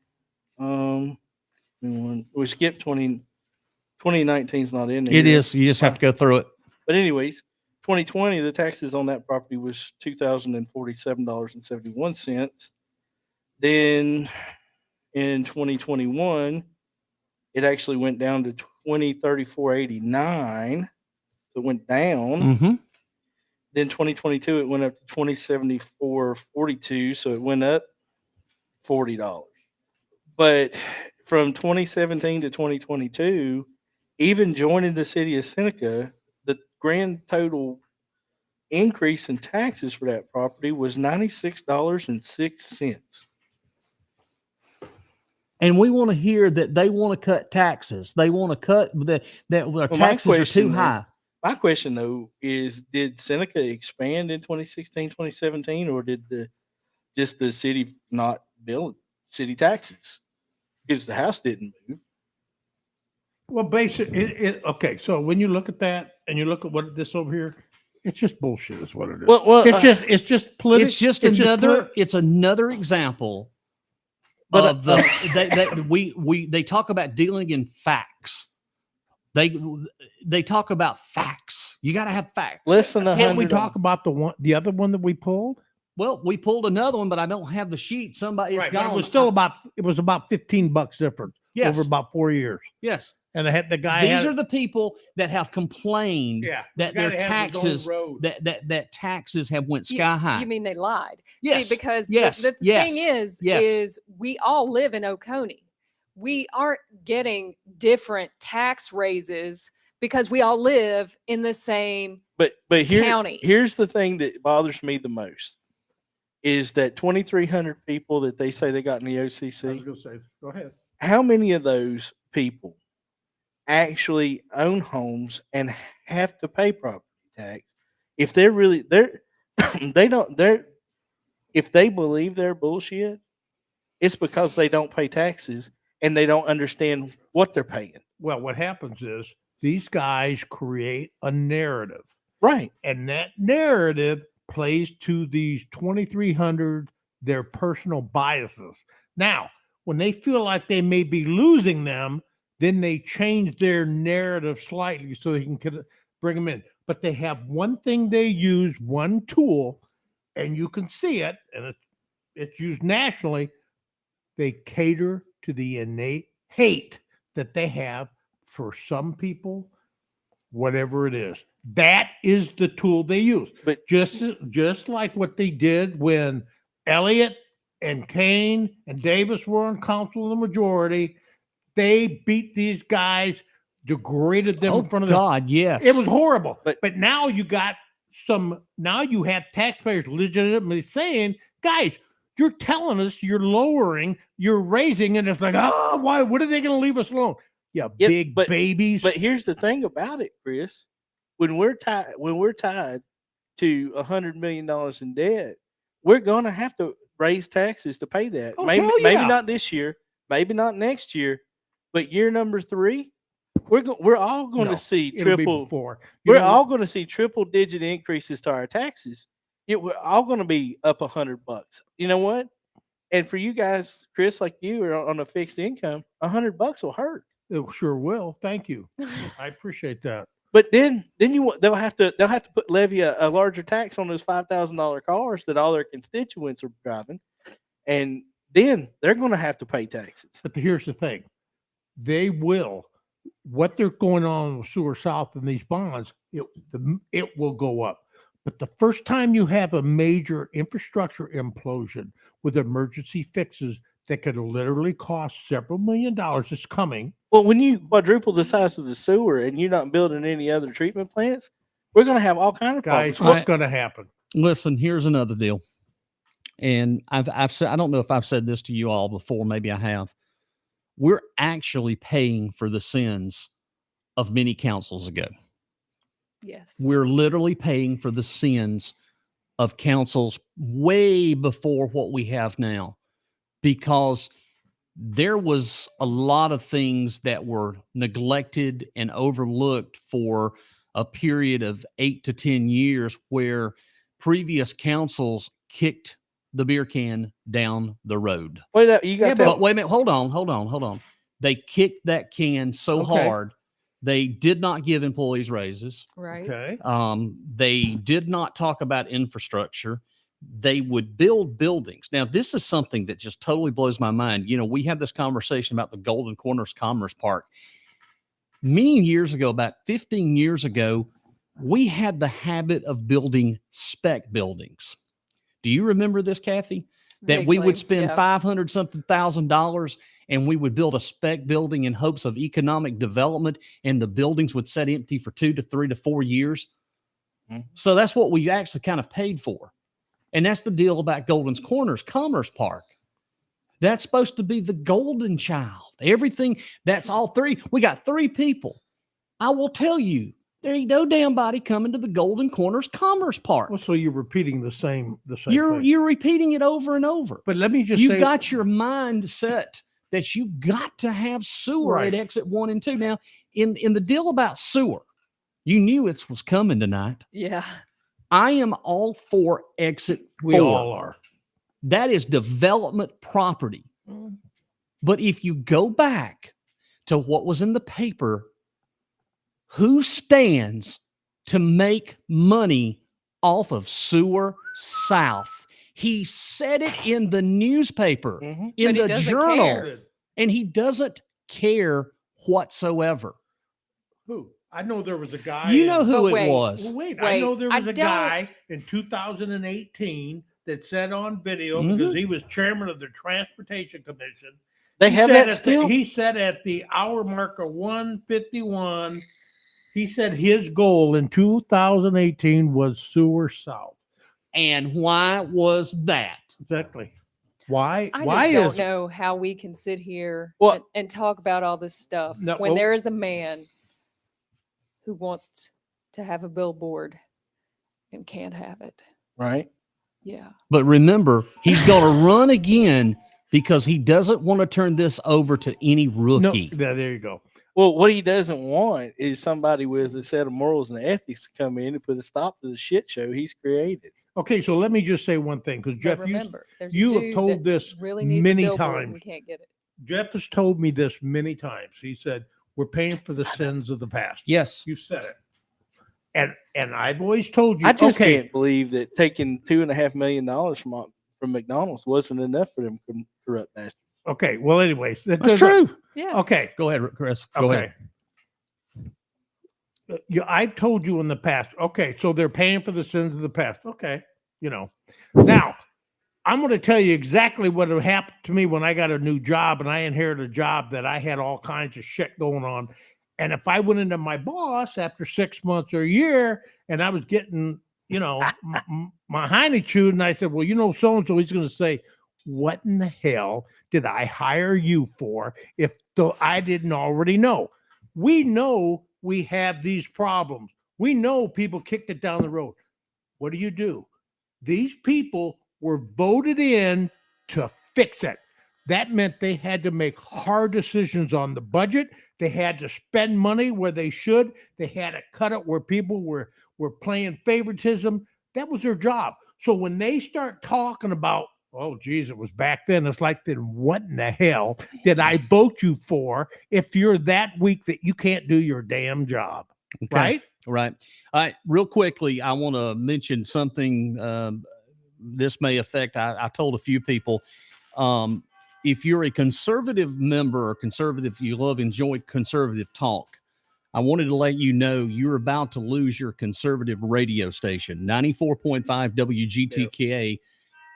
F: We skipped 2019 is not in there.
B: It is. You just have to go through it.
F: But anyways, 2020, the taxes on that property was $2,047.71. Then in 2021, it actually went down to $2034.89. So it went down.
B: Mm-hmm.
F: Then 2022, it went up to $2074.42. So it went up $40. But from 2017 to 2022, even joining the city of Seneca, the grand total increase in taxes for that property was $96.06.
B: And we want to hear that they want to cut taxes. They want to cut that our taxes are too high.
F: My question though is, did Seneca expand in 2016, 2017, or did the city not build city taxes because the house didn't move?
G: Well, basically, okay. So when you look at that and you look at what this over here, it's just bullshit. Is what it is.
F: Well,
G: it's just political.
B: It's another example.
F: But
B: They talk about dealing in facts. They talk about facts. You got to have facts.
F: listen,
G: Can't we talk about the other one that we pulled?
B: Well, we pulled another one, but I don't have the sheet. Somebody it's
G: Right,
B: gone.
G: but it was about $15 difference over about 4 years.
B: Yes.
G: And the guy.
B: These are the people that have complained that
G: the guy
B: their
G: that has his own
B: taxes
G: road.
B: that taxes have went sky high.
E: You mean they lied?
B: Yes.
E: See, because
B: Yes.
E: the
B: Yes.
E: thing is we all live in Oconee. We aren't getting different tax raises because we all live in the same county.
F: Here's the thing that bothers me the most is that 2,300 people that they say they got in the OCC.
G: I was going to say, go ahead.
F: How many of those people actually own homes and have to pay property tax? If they're really if they believe they're bullshit, it's because they don't pay taxes and they don't understand what they're paying.
G: Well, what happens is these guys create a narrative.
F: Right.
G: And that narrative plays to these 2,300, their personal biases. Now, when they feel like they may be losing them, then they change their narrative slightly so they can bring them in. But they have one thing they use, one tool, and you can see it, and it's used nationally. They cater to the innate hate that they have for some people, whatever it is. That is the tool they use. But just like what they did when Elliott and Kane and Davis were on council in the majority, they beat these guys, degraded them in front of them.
B: God, yes.
G: It was horrible. But now you got now you have taxpayers legitimately saying, guys, you're telling us you're lowering, you're raising, and it's like, why? What are they going to leave us alone? Yeah, big babies.
F: But here's the thing about it, Chris. When we're tied to $100 million in debt, we're going to have to raise taxes to pay that. Maybe not this year, maybe not next year, but year number 3, we're all going to see triple. We're all going to see triple-digit increases to our taxes. We're all going to be up $100. You know what? And for you guys, Chris, like you are on a fixed income, $100 will hurt.
G: It sure will. Thank you. I appreciate that.
F: But then they'll have to levy a larger tax on those $5,000 cars that all their constituents are driving, and then they're going to have to pay taxes.
G: But here's the thing: they will, what they're going on with Sewer South and these bonds, it will go up. But the first time you have a major infrastructure implosion with emergency fixes that could literally cost several $1 million, it's coming.
F: Well, when you quadruple the size of the sewer and you're not building any other treatment plants, we're going to have all kinds of
G: Guys,
F: problems.
G: what's going to happen?
B: Listen, here's another deal. And I've said, I don't know if I've said this to you all before. Maybe I have. We're actually paying for the sins of many councils ago.
E: Yes.
B: We're literally paying for the sins of councils way before what we have now, because there was a lot of things that were neglected and overlooked for a period of 8 to 10 years where previous councils kicked the beer can down the road.
F: Wait, you got that?
B: But wait a minute. Hold on. They kicked that can so
G: Okay.
B: hard. They did not give employees raises.
E: Right.
G: Okay.
B: They did not talk about infrastructure. They would build buildings. Now, this is something that just totally blows my mind. You know, we had this conversation about the Golden Corners Commerce Park. Many years ago, about 15 years ago, we had the habit of building spec buildings. Do you remember this, Kathy? That we
E: Vaguely,
B: would spend
E: yeah.
B: $500,000 and we would build a spec building in hopes of economic development, and the buildings would sit empty for 2 to 3 to 4 years. So that's what we actually kind of paid for. And that's the deal about Golden Corners Commerce Park. That's supposed to be the golden child. Everything, that's all three. We got 3 people. I will tell you, there ain't no damn body coming to the Golden Corners Commerce Park.
G: Well, so you're repeating the same thing.
B: You're repeating it over and over.
G: But let me just
B: You've
G: say,
B: got your mind set that you got to have sewer
G: Right.
B: at exit 1 and 2. Now, in the deal about sewer, you knew it was coming tonight.
E: Yeah.
B: I am all for exit 4.
G: we all are.
B: That is development property. But if you go back to what was in the paper, who stands to make money off of Sewer South? He said it in the newspaper,
F: Mhm.
B: in
E: But he
B: the
E: doesn't
B: journal,
E: care.
B: and he doesn't care whatsoever.
G: Who? I know there was a guy.
B: You know
G: in-
B: who
E: But
B: it
E: wait.
B: was.
G: Well, wait, I
E: Wait,
G: know there
E: I
G: was a
E: don't-
G: guy in 2018 that said on video,
B: Mhm.
G: because he was chairman of the Transportation Commission.
F: They
G: He
F: have
G: said
F: that still?
G: he said at the hour mark of 1:51, he said his goal in 2018 was Sewer South.
B: And why was that?
G: Exactly. Why?
E: I
G: why
E: just don't
G: is
E: know how we can sit here
F: Well-
E: and talk about all this stuff
G: No,
E: when
G: well-
E: there is a man who wants to have a billboard and can't have it.
F: Right.
E: Yeah.
B: But remember, he's going to run again because he doesn't want to turn this over to any
G: no?
B: rookie.
G: There you go.
F: Well, what he doesn't want is somebody with a set of morals and ethics to come in and put a stop to the shit show he's created.
G: Okay, so let me just say one thing, because
E: But
G: Jeff,
E: remember, there's a
G: you have
E: dude
G: told
E: that
G: this
E: really needs
G: many
E: a billboard
G: times.
E: and can't get it.
G: Jeff has told me this many times. He said, "We're paying for the sins of the past."
B: Yes.
G: You said it, and I've always told you.
F: I just
G: okay,
F: can't believe that taking $2.5 million from McDonald's wasn't enough for them corrupt bastards.
G: okay. Well, anyways,
B: That's true.
E: Yeah.
G: Okay,
B: Go ahead, Chris. Go
G: okay.
B: ahead.
G: I've told you in the past. Okay, so they're paying for the sins of the past. Okay, now I'm going to tell you exactly what happened to me when I got a new job, and I inherited a job that I had all kinds of shit going on. And if I went into my boss after 6 months or a year, and I was getting, my hiney chewed, and I said, well, so and so, he's going to say, what in the hell did I hire you for if I didn't already know? We know we have these problems. We know people kicked it down the road. What do? These people were voted in to fix it. That meant they had to make hard decisions on the budget. They had to spend money where they should. They had to cut it where people were playing favoritism. That was their job. So when they start talking about, oh, geez, it was back then, it's like, then what in the hell did I vote you for if you're that weak that you can't do your damn job?
B: Okay.
G: Right?
B: Right. All right. Real quickly, I want to mention something. This may affect, I told a few people, if you're a conservative member or conservative, enjoy conservative talk, I wanted to let you know you're about to lose your conservative radio station. 94.5 WGTK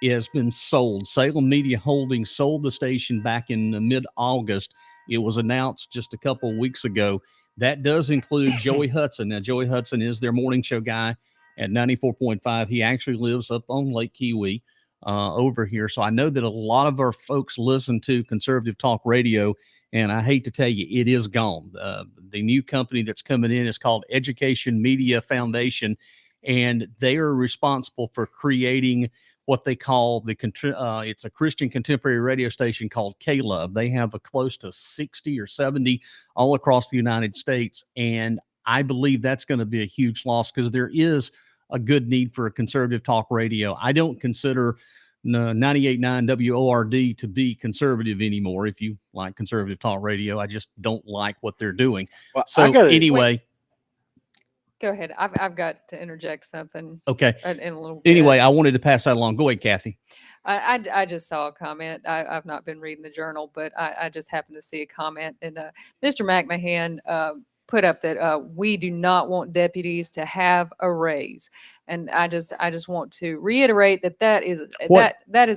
B: has been sold. Salem Media Holdings sold the station back in mid-August. It was announced just a couple of weeks ago. That does include Joey Hudson. Now, Joey Hudson is their morning show guy at 94.5. He actually lives up on Lake Kiwi over here. So I know that a lot of our folks listen to conservative talk radio, and I hate to tell you, it is gone. The new company that's coming in is called Education Media Foundation, and they are responsible for creating what they call it's a Christian contemporary radio station called K-Love. They have a close to 60 or 70 all across the United States. And I believe that's going to be a huge loss because there is a good need for a conservative talk radio. I don't consider 98.9 WORD to be conservative anymore. If you like conservative talk radio, I just don't like what they're doing.
F: Well,
B: So anyway.
E: Go ahead. I've got to interject something.
B: Okay.
E: In a little bit.
B: Anyway, I wanted to pass that along. Go ahead, Kathy.
E: I just saw a comment. I've not been reading the journal, but I just happened to see a comment. And Mr. McMahon put up that we do not want deputies to have a raise. And I just want to reiterate that is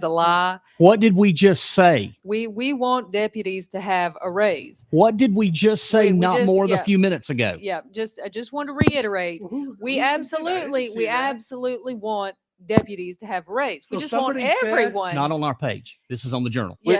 E: a lie.
B: What did we just say?
E: We want deputies to have a raise.
B: What did we just say
E: We
B: not
E: just-
B: more than
E: yeah.
B: a few minutes ago?
E: Yeah, I just want to reiterate, we absolutely want deputies to have a raise. We
G: So
E: just want
G: somebody said-
E: everyone.
B: Not on our page. This is on the journal.
E: We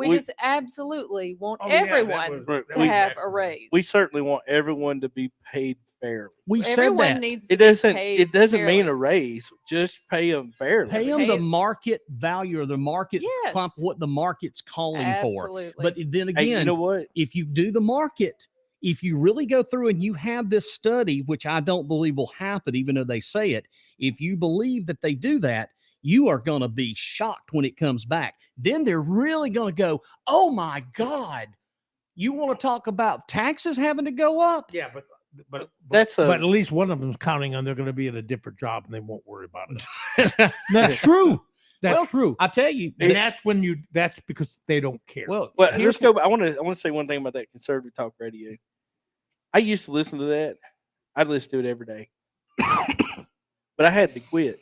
E: just absolutely want
G: Oh, yeah, that
E: everyone
G: was-
E: to have a raise.
F: We certainly want everyone to be paid fairly.
B: We said
E: Everyone
B: that.
E: needs to
F: It
E: be
F: doesn't.
E: paid
F: It doesn't mean
E: fairly.
F: a raise. Just pay them fairly.
B: Pay them the market value or the market,
E: Yes.
B: what the market's calling
E: Absolutely.
B: for. But then
F: Hey,
B: again,
F: you know what?
B: if you do the market, if you really go through and you have this study, which I don't believe will happen, even though they say it, if you believe that they do that, you are going to be shocked when it comes back. Then they're really going to go, oh my God, you want to talk about taxes having to go up?
G: Yeah, but
F: That's a-
G: but at least one of them's counting on they're going to be at a different job and they won't worry about it. That's true. That's
B: Well,
G: true.
B: I tell you,
G: And that's because they don't care.
B: well,
F: Well,
B: here's
F: let's go. I want to say one thing about that conservative talk radio. I used to listen to that. I'd listen to it every day, but I had to quit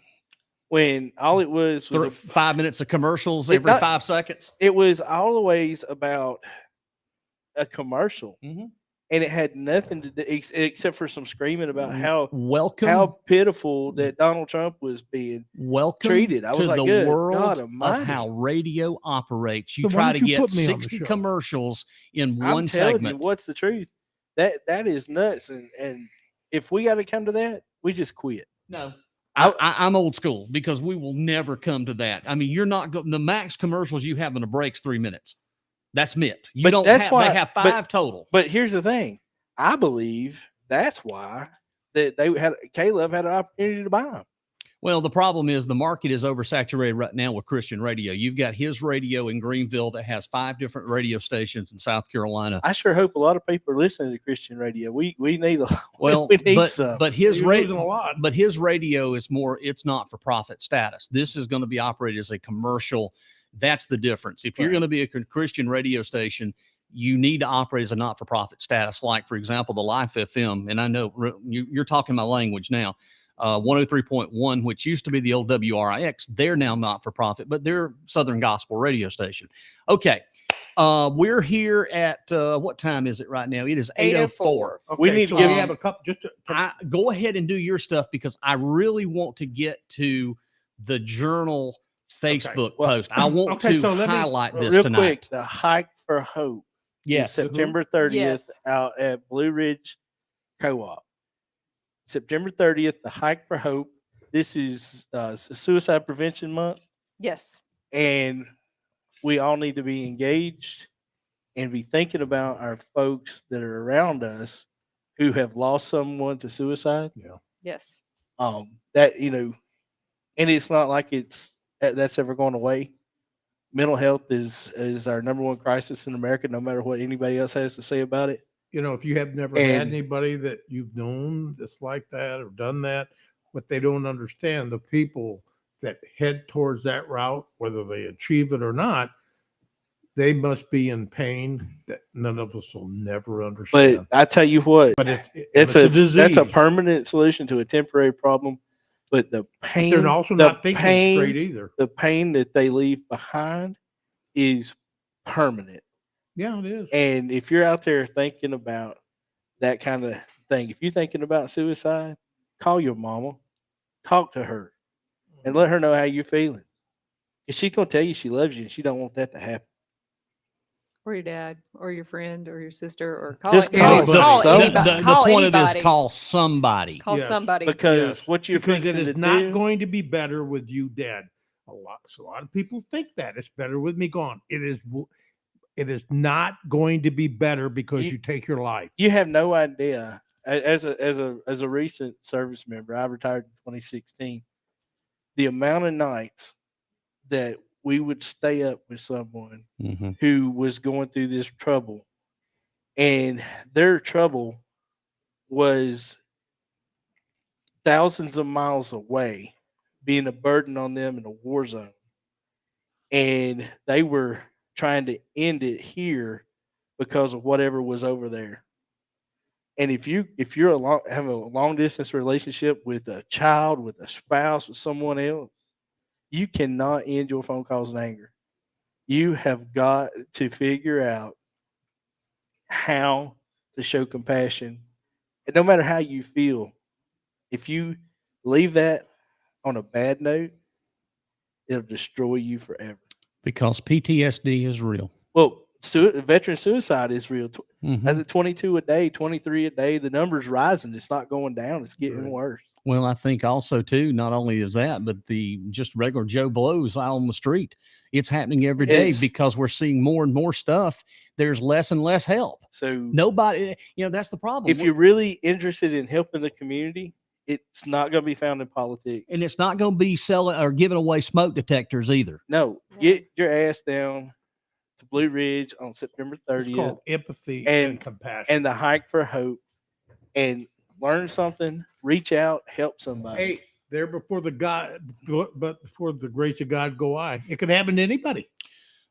F: when all it was
B: 5 minutes of commercials
F: It
B: every
F: not-
B: 5 seconds.
F: it was always about a commercial,
B: Mhm.
F: and it had nothing to do except for some screaming about how
B: Welcome,
F: pitiful that Donald Trump was being
B: welcome
F: treated. I was
B: to
F: like,
B: the
F: good
B: world
F: God
B: of
F: Almighty.
B: how radio operates. You
G: So why
B: try to
G: don't you
B: get
G: put me on the
B: 60
G: show?
B: commercials in
F: I'm
B: one
F: telling
B: segment.
F: you, what's the truth? That is nuts, and if we got to come to that, we just quit.
B: No, I'm old school because we will never come to that. I mean, you're not the max commercials you have in a break's 3 minutes. That's it. You
F: But
B: don't
F: that's
B: have,
F: why-
B: they have
F: but-
B: 5 total.
F: But here's the thing: I believe that's why that they had Caleb had an opportunity to buy them.
B: Well, the problem is the market is oversaturated right now with Christian radio. You've got his radio in Greenville that has 5 different radio stations in South Carolina.
F: I sure hope a lot of people are listening to Christian radio. We need a
B: Well,
F: we need
B: but,
F: some.
B: but his
G: You're losing a
B: radio,
G: lot.
B: but his radio is more. It's not for profit status. This is going to be operated as a commercial. That's the difference. If you're
G: Right.
B: going to be a Christian radio station, you need to operate as a not for profit status. Like, for example, the Life FM, and I know you're talking my language now. 103.1, which used to be the old WRIX, they're now not for profit, but they're Southern Gospel radio station. Okay. We're here at what time is it right now? It is 8:04.
F: We need to
G: so
F: give
G: we
F: them-
G: have a couple just to
B: Go ahead and do your stuff because I really want to get to the Journal Facebook
F: Well,
B: post. I want
G: okay,
B: to
G: so let me-
B: highlight this
F: real
B: tonight.
F: quick. The Hike for Hope is
B: Yes.
F: September 30th
E: Yes.
F: out at Blue Ridge Co-op. September 30th, the Hike for Hope. This is Suicide Prevention Month,
E: Yes.
F: and we all need to be engaged and be thinking about our folks that are around us who have lost someone to suicide.
E: Yes.
F: That and it's not like that's ever going away. Mental health is our number one crisis in America, no matter what anybody else has to say about it.
G: if you have never had
F: And-
G: anybody that you've known that's like that or done that, what they don't understand, the people that head towards that route, whether they achieve it or not, they must be in pain that none of us will never
F: But
G: understand.
F: I tell you what,
G: But
F: it's
G: a
F: a
G: disease.
F: that's a permanent solution to a temporary problem. But the
G: But
F: pain,
G: they're also
F: the
G: not thinking
F: pain,
G: straight either.
F: the pain that they leave behind is permanent.
G: Yeah, it is.
F: And if you're out there thinking about that kind of thing, if you're thinking about suicide, call your mama, talk to her, and let her know how you're feeling. Because she's gonna tell you she loves you, and she don't want that to happen.
E: Or your dad, or your friend, or your sister, or call
F: Just call
E: anybody. Call
F: somebody.
E: anybody.
B: The
E: Call
B: point of
E: anybody.
B: this, call somebody.
E: Call
G: Yes.
E: somebody.
F: Because
G: Yes,
F: what you're
G: because it
F: fixing
G: is
F: to
G: not
F: do,
G: going to be better with you dead. A lot of people think that it's better with me gone. It is not going to be better because
F: You-
G: you take your life.
F: you have no idea. As a recent service member, I retired in 2016. The amount of nights that we would stay up with someone
B: Mhm.
F: who was going through this trouble, and their trouble was thousands of miles away, being a burden on them in a war zone, and they were trying to end it here because of whatever was over there. And if you're have a long distance relationship with a child, with a spouse, with someone else, you cannot end your phone calls in anger. You have got to figure out how to show compassion. And no matter how you feel, if you leave that on a bad note, it'll destroy you forever.
B: Because PTSD is real.
F: Well, veteran suicide is real.
B: Mhm.
F: At the 22 a day, 23 a day, the number's rising. It's not going down. It's getting
G: Right.
F: worse.
B: Well, I think also too, not only is that, but the just regular Joe Blows out on the street. It's happening every day
F: It's-
B: because we're seeing more and more stuff. There's less and less help.
F: So
B: Nobody, that's the problem.
F: if you're really interested in helping the community, it's not going to be found in politics.
B: And it's not going to be selling or giving away smoke detectors either.
F: No, get your ass down to Blue Ridge on September
G: It's
F: 30th
G: called empathy
F: and-
G: and compassion.
F: and the Hike for Hope, and learn something, reach out, help somebody.
G: Hey, there before the God, but before the grace of God go I. It can happen to anybody.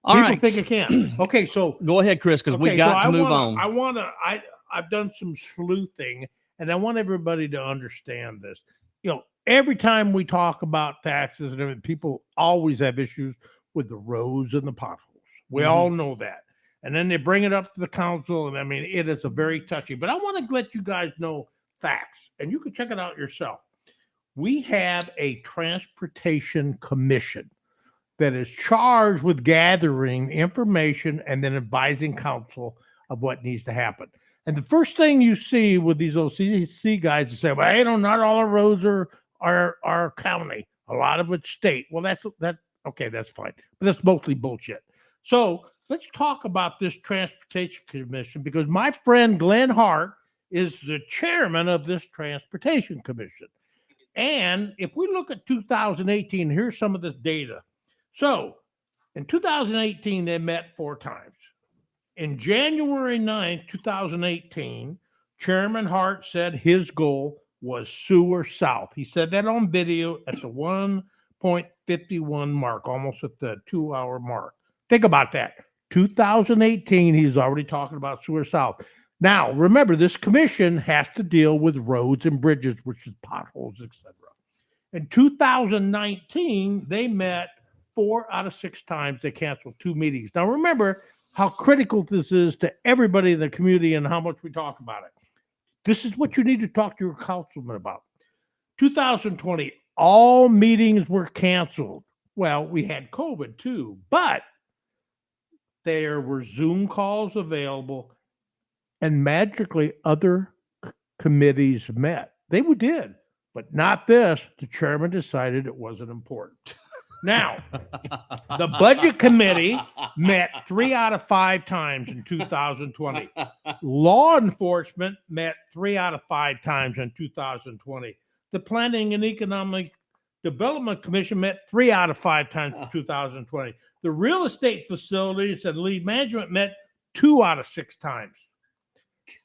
B: All
G: People
B: right.
G: think it can't. Okay, so
B: Go ahead, Chris, because we
G: okay,
B: got
G: so
B: to move
G: I
B: on.
G: I've done some sleuthing, and I want everybody to understand this. Every time we talk about taxes and everything, people always have issues with the roads and the potholes. We
B: Mhm.
G: all know that. And then they bring it up to the council, and I mean, it is a very touchy. But I want to let you guys know facts, and you can check it out yourself. We have a transportation commission that is charged with gathering information and then advising council of what needs to happen. And the first thing you see with these OCC guys is say, well, not all our roads are county. A lot of it's state. Well, okay, that's fine. But that's mostly bullshit. So let's talk about this transportation commission, because my friend Glenn Hart is the chairman of this transportation commission. And if we look at 2018, here's some of this data. So in 2018, they met 4 times. In January 9th, 2018, Chairman Hart said his goal was sewer south. He said that on video at the 1.51 mark, almost at the 2-hour mark. Think about that. 2018, he's already talking about sewer south. Now, remember, this commission has to deal with roads and bridges, which is potholes, etc. In 2019, they met 4 out of 6 times. They canceled 2 meetings. Now, remember how critical this is to everybody in the community and how much we talk about it. This is what you need to talk to your councilman about. 2020, all meetings were canceled. Well, we had COVID too, but there were Zoom calls available, and magically other committees met. They did, but not this. The chairman decided it wasn't important. Now, the budget committee met 3 out of 5 times in 2020. Law enforcement met 3 out of 5 times in 2020. The Planning and Economic Development Commission met 3 out of 5 times in 2020. The real estate facilities and lead management met 2 out of 6 times.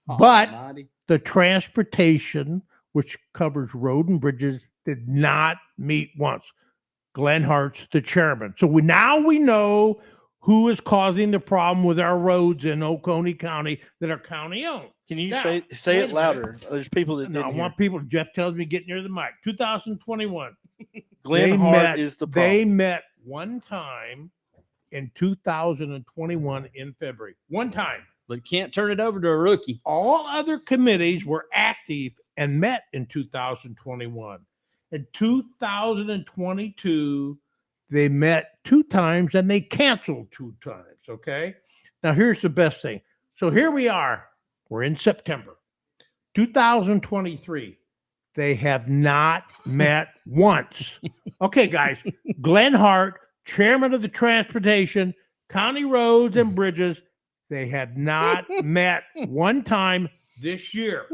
G: But the transportation, which covers road and bridges, did not meet once. Glenn Hart's the chairman. So now we know who is causing the problem with our roads in Oconee County that are county owned.
F: Can you
G: Now,
F: say
G: wait
F: it
G: a minute.
F: louder? There's people that
G: No, I
F: didn't hear.
G: want people. Jeff tells me get near the mic. 2021.
F: Glenn
G: They
F: Hart
G: met-
F: is the
G: They
F: problem.
G: met one time in 2021 in February. One time.
B: But can't turn it over to a rookie.
G: All other committees were active and met in 2021. In 2022, they met 2 times and they canceled 2 times. Okay. Now, here's the best thing. So here we are. We're in September 2023. They have not met once. Okay, guys. Glenn Hart, chairman of the Transportation, County Roads and Bridges, they have not met one time this year.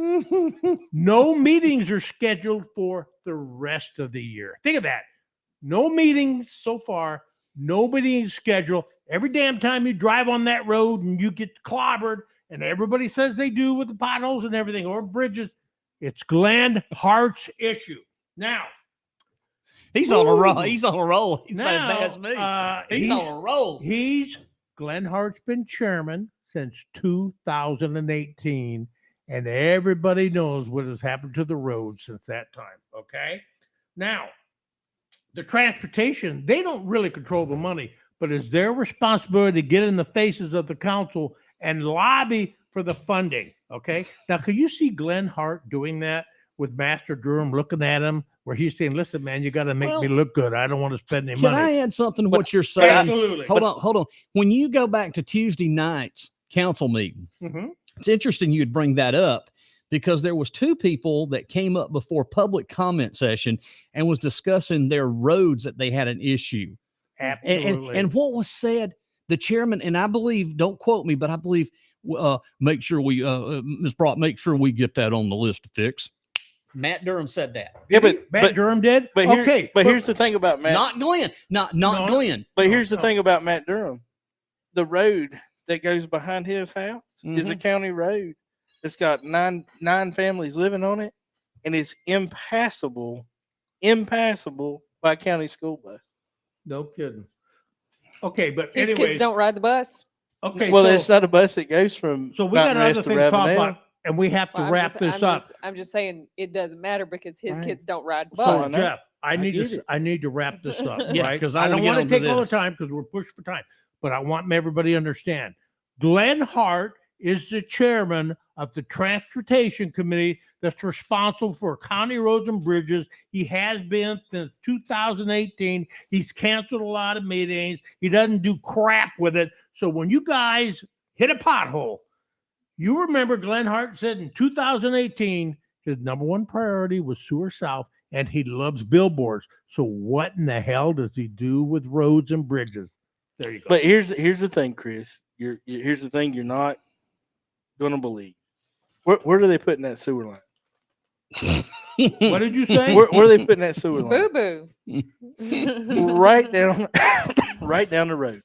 G: No meetings are scheduled for the rest of the year. Think of that. No meetings so far. No meetings scheduled. Every damn time you drive on that road and you get clobbered, and everybody says they do with the potholes and everything, or bridges, it's Glenn Hart's issue. Now,
B: He's on a roll.
G: Woo.
B: He's on a roll. He's
G: now,
B: about as bad as me. He's
G: he's-
B: on a roll.
G: Glenn Hart's been chairman since 2018, and everybody knows what has happened to the road since that time. Okay. Now, the transportation, they don't really control the money, but it's their responsibility to get in the faces of the council and lobby for the funding. Okay. Now, could you see Glenn Hart doing that with Master Durham looking at him where he's saying, listen, man, you got to make me look good. I don't want to spend any
B: Can
G: money.
B: I add something to what you're saying?
G: Absolutely.
B: Hold on. When you go back to Tuesday night's council meeting,
G: Mhm.
B: it's interesting you'd bring that up because there was 2 people that came up before public comment session and was discussing their roads that they had an issue.
G: Absolutely.
B: And what was said, the chairman, and I believe, don't quote me, but I believe, make sure we, Ms. Brock, make sure we get that on the list to fix. Matt Durham said that.
F: Yeah, but
G: Matt Durham did?
F: But
G: okay.
F: here's the thing about Matt.
B: Not Glenn. Not
G: No.
B: Glenn.
F: But here's the
G: no.
F: thing about Matt Durham. The road that goes behind his house is a county road. It's got nine families living on it, and it's impassable by a county school bus.
G: No kidding. Okay, but
E: His
G: anyways,
E: kids don't ride the bus.
G: okay.
F: Well,
G: so,
F: it's not a bus that goes from
G: so we
F: Mountain
G: got other
F: Rest
G: things
F: to
G: to talk
F: Ravenel.
G: about, and we have to
E: Well,
G: wrap this up.
E: I'm just saying it doesn't matter because his
F: Right.
E: kids don't ride
G: So,
F: I
E: bus.
F: know.
G: Jeff, I need
F: get
G: to
F: it.
G: I need to wrap this up,
B: Yeah,
G: right?
B: 'cause I
G: don't
B: wanna get
G: want to
B: onto
G: take all the
B: this.
G: time because we're pushed for time, but I want everybody to understand. Glenn Hart is the chairman of the Transportation Committee that's responsible for county roads and bridges. He has been since 2018. He's canceled a lot of meetings. He doesn't do crap with it. So when you guys hit a pothole, you remember Glenn Hart said in 2018, his number one priority was Sewer South, and he loves billboards. So what in the hell does he do with roads and bridges? There you go.
F: But here's the thing, Chris. Here's the thing you're not going to believe. Where do they put in that sewer line?
G: What did you say?
F: Where are they putting that sewer line?
E: Boo boo.
F: Right down, right down the road.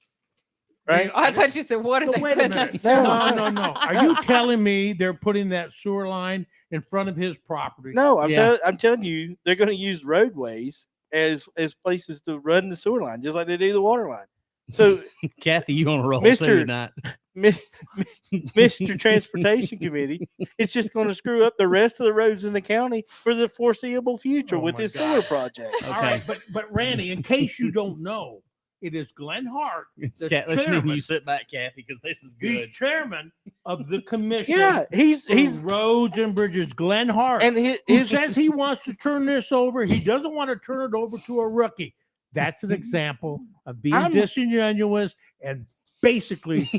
F: Right.
E: I thought you said, what are
G: So
E: they
G: wait a
E: putting that
G: minute.
E: sewer
G: No,
E: line?
G: no. Are you telling me they're putting that sewer line in front of his property?
F: No,
B: Yeah.
F: I'm telling you, they're going to use roadways as places to run the sewer line, just like they do the water line. So,
B: Kathy, you on a roll
F: Mr.
B: too tonight.
F: Mr. Transportation Committee, it's just going to screw up the rest of the roads in the county for the foreseeable future
G: Oh
F: with
G: my
F: this
G: God.
F: sewer project.
G: All right, but Randy, in case you don't know, it is Glenn Hart. the
B: Let's mean
G: chairman.
B: you sit back, Kathy, because this is good.
G: He's chairman of the commission.
F: Yeah, he's
G: for roads and bridges. Glenn Hart,
F: and
G: who
F: his
G: says he wants to turn this over. He doesn't want to turn it over to a rookie. That's an example of being
F: I'm-
G: disingenuous and basically,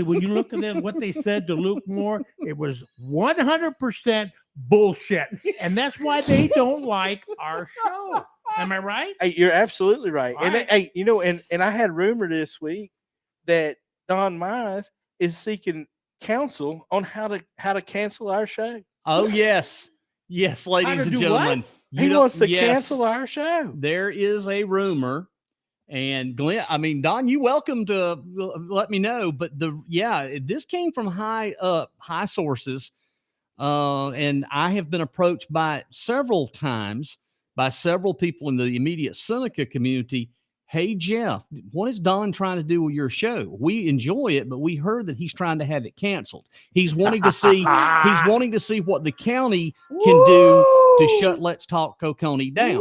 G: when you look at them, what they said to Luke Moore, it was 100% bullshit, and that's why they don't like our show. Am I right?
F: Hey, you're absolutely right.
G: All
F: And
G: right.
F: hey, you know, and I had rumor this week that Don Mize is seeking counsel on how to cancel our show.
B: Oh yes, ladies
G: to
B: and
G: do what?
B: gentlemen.
F: He
B: You
F: wants to
B: yes,
F: cancel our show.
B: There is a rumor, and Glenn. I mean, Don, you welcome to let me know. But this came from high sources, and I have been approached by several times by several people in the immediate Seneca community. hey, Jeff, what is Don trying to do with your show? We enjoy it, but we heard that he's trying to have it canceled. He's wanting to see what the county can do to shut Let's Talk Oconee down.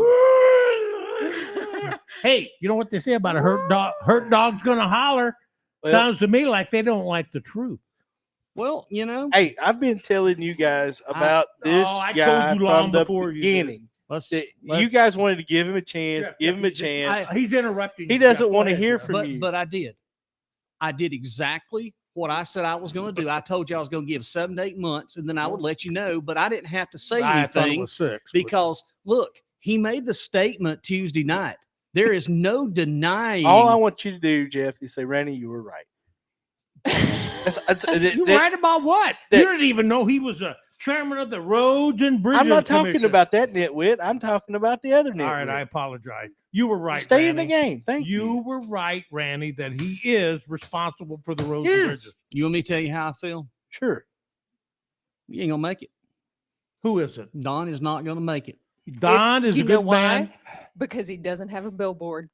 G: Hey, you know what they say about a hurt dog? Hurt dog's gonna holler.
F: Well,
G: Sounds to me like they don't like the truth.
B: Well, you know,
F: hey, I've been telling you guys about this
G: I
F: guy
G: told you long
F: from the
G: before you did.
F: beginning.
B: let's,
F: That you
B: let's-
F: guys wanted to give him a chance.
G: Jeff,
F: Give him a
G: Jeff,
F: chance.
G: He's interrupting.
F: He
G: you,
F: doesn't
G: Jeff. Go
F: want to
G: ahead,
F: hear
G: Jeff.
F: from you.
B: but I did. I did exactly what I said I was going to do. I told you I was going to give 7 to 8 months, and then I would let you know. But I didn't have to say
G: I thought it
B: anything
G: was 6.
B: because look, he made the statement Tuesday night. There is no denying.
F: All I want you to do, Jeff, is say, Randy, you were right.
G: You right about what? You didn't even know he was a chairman of the Roads and Bridges.
F: I'm not talking
G: Commission.
F: about that nitwit. I'm talking about the other nitwit.
G: All right, I apologize. You were right.
F: Stay in the
G: Randy.
F: game. Thank you.
G: You were right, Randy, that he is responsible for the roads and
F: Yes.
G: bridges.
B: You want me to tell you how I feel?
F: Sure.
B: You ain't gonna make it.
G: Who is it?
B: Don is not gonna make it.
G: Don is
E: you
G: a
E: know
G: good
E: why?
G: man.
E: Because he doesn't have a billboard.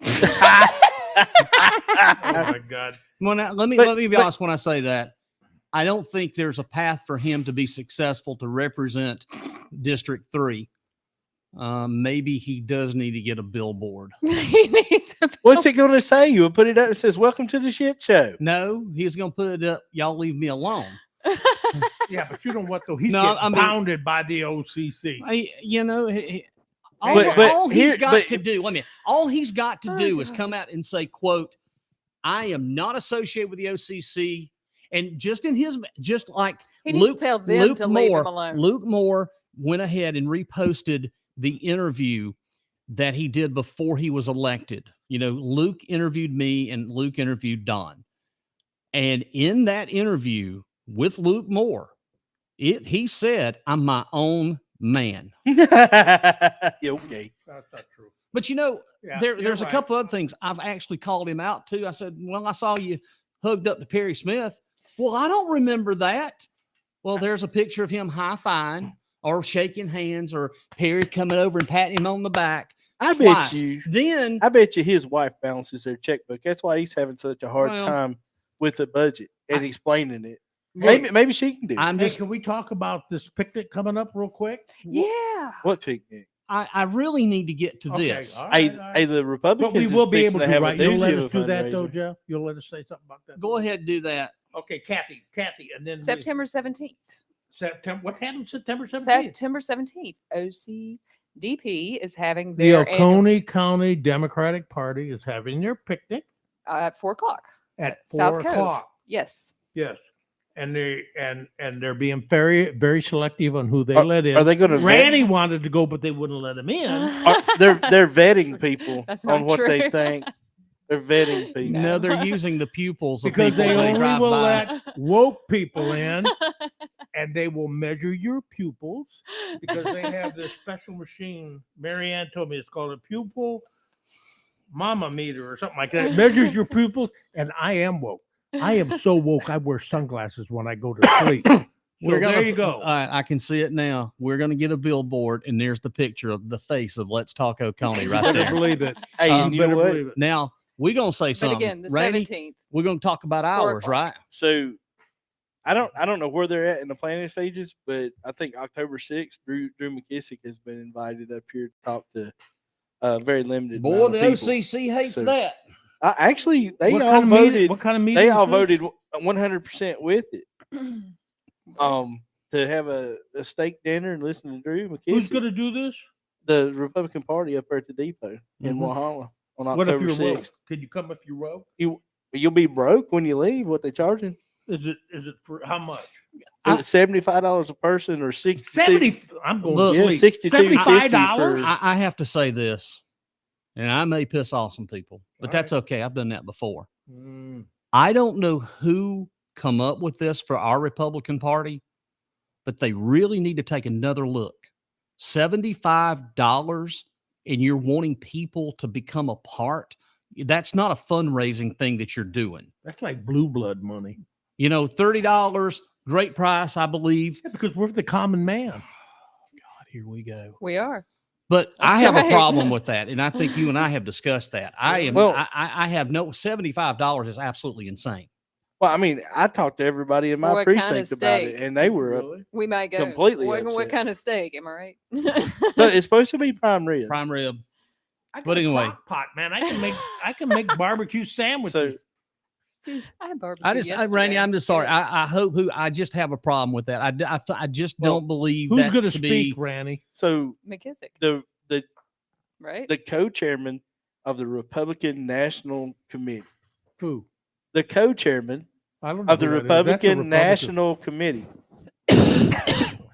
G: Oh my God.
B: Well, now, let me be
F: but-
B: honest when I say that. I don't think there's a path for him to be successful to represent District 3. Maybe he does need to get a billboard.
E: He needs a
F: What's it going to say? You will put it up. It says, "Welcome to the shit show."
B: No, he's gonna put it up. Y'all leave me alone.
G: Yeah, but you know what though? He's
B: No,
G: getting
B: I mean-
G: pounded by the OCC.
B: All,
F: But
B: all he's
F: here-
B: got
F: but-
B: to do. Wait a minute. All he's got to
E: Oh,
B: do is
E: God.
B: come out and say, "quote I am not associated with the OCC." And just like
E: He needs to tell them to leave
B: Moore,
E: him alone.
B: Luke Moore went ahead and reposted the interview that he did before he was elected. You know, Luke interviewed me and Luke interviewed Don. And in that interview with Luke Moore, he said, "I'm my own man."
F: Yeah, okay.
G: That's not true.
B: But you know,
G: Yeah,
B: there's
G: you're
B: a
G: right.
B: couple other things I've actually called him out too. I said, "Well, I saw you hugged up to Perry Smith." Well, I don't remember that. Well, there's a picture of him high-fiving or shaking hands or Perry coming over and patting him on the back.
F: I
B: twice.
F: bet you.
B: Then
F: I bet you his wife balances their checkbook. That's why he's having such a hard
B: Well,
F: time with the budget and explaining it.
B: look,
F: Maybe she can do it.
B: I'm
G: Hey,
B: just
G: can we talk about this picnic coming up real quick?
E: Yeah.
F: What picnic?
B: I really need to get to
G: Okay,
B: this.
G: all
F: Hey,
G: right, all right.
F: hey, the Republicans.
G: But we
F: is
G: will be
F: fixing
G: able to,
F: have a
G: right? You'll
F: doozy
G: let
F: of
G: us
F: a
G: do that though,
F: fundraiser.
G: Jeff? You'll let us say something about that?
B: Go ahead and do that.
G: Okay, Kathy, and then
E: September 17th.
G: September. What happened September 17th?
E: September 17th. OCDP is having
G: The
E: their annual,
G: Oconee County Democratic Party is having their picnic
E: at 4 o'clock.
G: at
E: South
G: 4
E: Cove.
G: o'clock.
E: Yes.
G: Yes, and they're being very very selective on who they let in.
F: Are they going to
G: Randy wanted to go, but they wouldn't let him in.
F: They're vetting people
E: That's
F: on
E: not
F: what they
E: true.
F: think. They're vetting people.
B: No, they're using the pupils of
G: Because
B: people
G: they
B: when
G: only
B: drive
G: will
B: by.
G: let woke people in, and they will measure your pupils because they have this special machine. Marianne told me it's called a pupil mama meter or something like that. It measures your pupils, and I am woke. I am so woke. I wear sunglasses when I go to sleep. So there you go.
B: All right, I can see it now. We're gonna get a billboard, and there's the picture of the face of Let's Talk Oconee right
G: Better
B: there.
G: believe it.
F: Hey,
B: Um,
F: and you know
G: Better
F: what?
G: believe it.
B: Now we're gonna say
E: But
B: something.
E: again, the
B: Randy,
E: 17th.
B: we're gonna talk about
E: 4
B: hours,
E: o'clock.
B: right?
F: So I don't know where they're at in the planning stages, but I think October 6th, Drew McKissick has been invited up here to talk to a very limited.
B: Boy,
F: amount
B: the
F: of people.
B: OCC hates
F: So-
B: that.
F: Actually, they
G: What
F: all
G: kind of meeting-
F: voted.
G: What kind of meeting?
F: They
G: is
F: all
G: this?
F: voted 100% with it. To have a steak dinner and listen to Drew McKissick.
G: Who's going to do this?
F: The Republican Party up there at the depot in
G: Mhm.
F: Walhalla on
G: What if
F: October
G: you're woke?
F: 6th.
G: Could you come if you're woke?
F: You'll be broke when you leave. What they charging?
G: Is it for how much?
F: It's $75 a person or 60.
G: 70. I'm going
B: Look,
G: to
F: Yeah,
G: sleep.
F: 62.50
G: $75.
F: for-
B: I have to say this, and I may piss off some people, but
G: All
B: that's okay. I've done that before.
G: Mm.
B: I don't know who come up with this for our Republican Party, but they really need to take another look. $75 and you're wanting people to become a part. That's not a fundraising thing that you're doing.
G: That's like blue blood money.
B: You know, $30, great price, I believe.
G: Yeah, because we're the common man.
B: God, here we go.
E: We are.
B: But I
E: That's
B: have a
E: right.
B: problem with that, and I think you and I have discussed that.
F: Well-
B: I have no $75 is absolutely insane.
F: Well, I mean, I talked to everybody in my
E: What kind of
F: precinct about it,
E: steak?
F: and they were
C: Really?
E: We might go
F: Completely
E: What
F: upset.
E: kind of steak? Am I right?
F: so it's supposed to be prime rib.
B: Prime rib.
G: I got
B: But
G: a
B: anyway.
G: crock pot, man. I can make barbecue sandwiches.
E: I had barbecue
B: Randy,
E: yesterday.
B: I'm just sorry. I just have a problem with that. I just
F: Well,
B: don't believe
G: Who's
B: that
G: going to
B: to
G: speak,
B: be.
G: Randy?
F: So
E: McKissick,
F: the
E: right?
F: the co-chairman of the Republican National Committee,
G: Who?
F: the co-chairman
G: I don't know.
F: of the
G: who that is. That's a
F: Republican National Committee,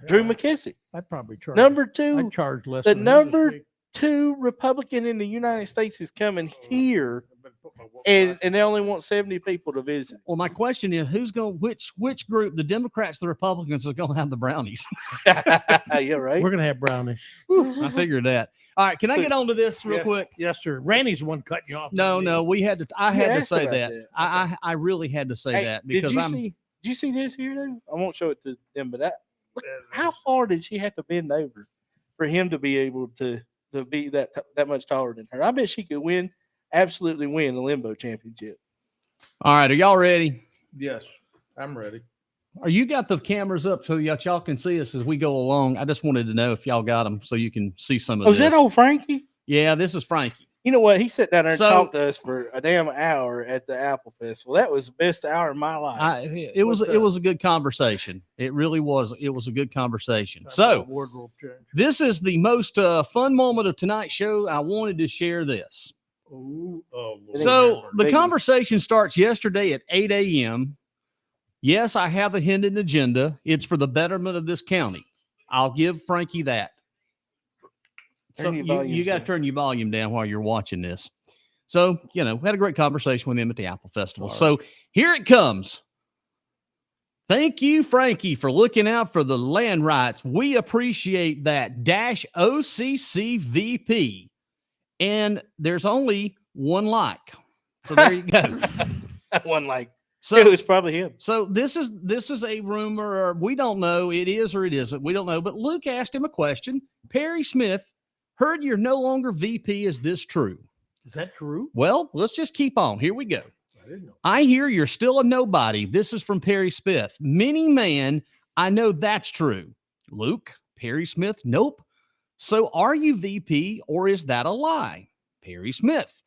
F: Drew McKissick,
G: I'd probably charge.
F: number
G: I'd
F: two,
G: charge less.
F: the
G: than him to
F: number
G: speak.
F: 2 Republican in the United States is coming here,
G: I better put my walk
F: and
G: back.
F: they only want 70 people to visit.
B: Well, my question is, who's going? Which group? The Democrats, the Republicans, are going to have the brownies?
F: Yeah, right.
G: We're gonna have brownies.
B: I figured that. All right, can I
F: So-
B: get on to this real
G: Yes,
B: quick?
G: Yes, sir. Randy's the one cutting you off.
B: No,
G: not me.
B: we had to. I
F: You
B: had to
F: asked
B: say
F: about
B: that.
F: that.
B: I really had to say
F: Hey,
B: that because
F: did you see this here though? I won't show it to them, but look, how far did she have to bend over for him to be able to be that much taller than her? I bet she could absolutely win the limbo championship.
B: All right, are y'all ready?
G: Yes, I'm ready.
B: Are you got the cameras up so y'all can see us as we go along? I just wanted to know if y'all got them so you can see some of
F: Oh,
B: this.
F: is that old Frankie?
B: Yeah, this is Frankie.
F: You know what? He sat down there and
B: So-
F: talked to us for a damn hour at the Apple Festival. That was the best hour of my life.
B: It was
G: What's
B: it
G: that?
B: was a good conversation. It really was. It was a good conversation.
G: Time for
B: So
G: a wardrobe change.
B: this is the most fun moment of tonight's show. I wanted to share this.
G: Ooh, oh, Lord.
B: So the
F: Biggie.
B: conversation starts yesterday at 8 a.m. Yes, I have a hidden agenda. It's for the betterment of this county. I'll give Frankie that.
F: Turn
B: So
F: your
B: you
F: volumes
B: got to
F: down.
B: turn your volume down while you're watching this. So, we had a great conversation with him at the Apple Festival.
F: All
B: So here it comes. Thank you, Frankie, for looking out for the land rights. We appreciate that. Dash OCCVP. And there's only one like. So there you go.
F: That one, like, it
B: So,
F: was probably him.
B: so this is a rumor, or we don't know. It is or it isn't. We don't know. But Luke asked him a question. Perry Smith, heard you're no longer VP. Is this true?
G: Is that true?
B: Well, let's just keep on. Here we go.
G: I didn't know.
B: I hear you're still a nobody. This is from Perry Smith. Mini man, I know that's true. Luke, Perry Smith, nope. So are you VP or is that a lie? Perry Smith.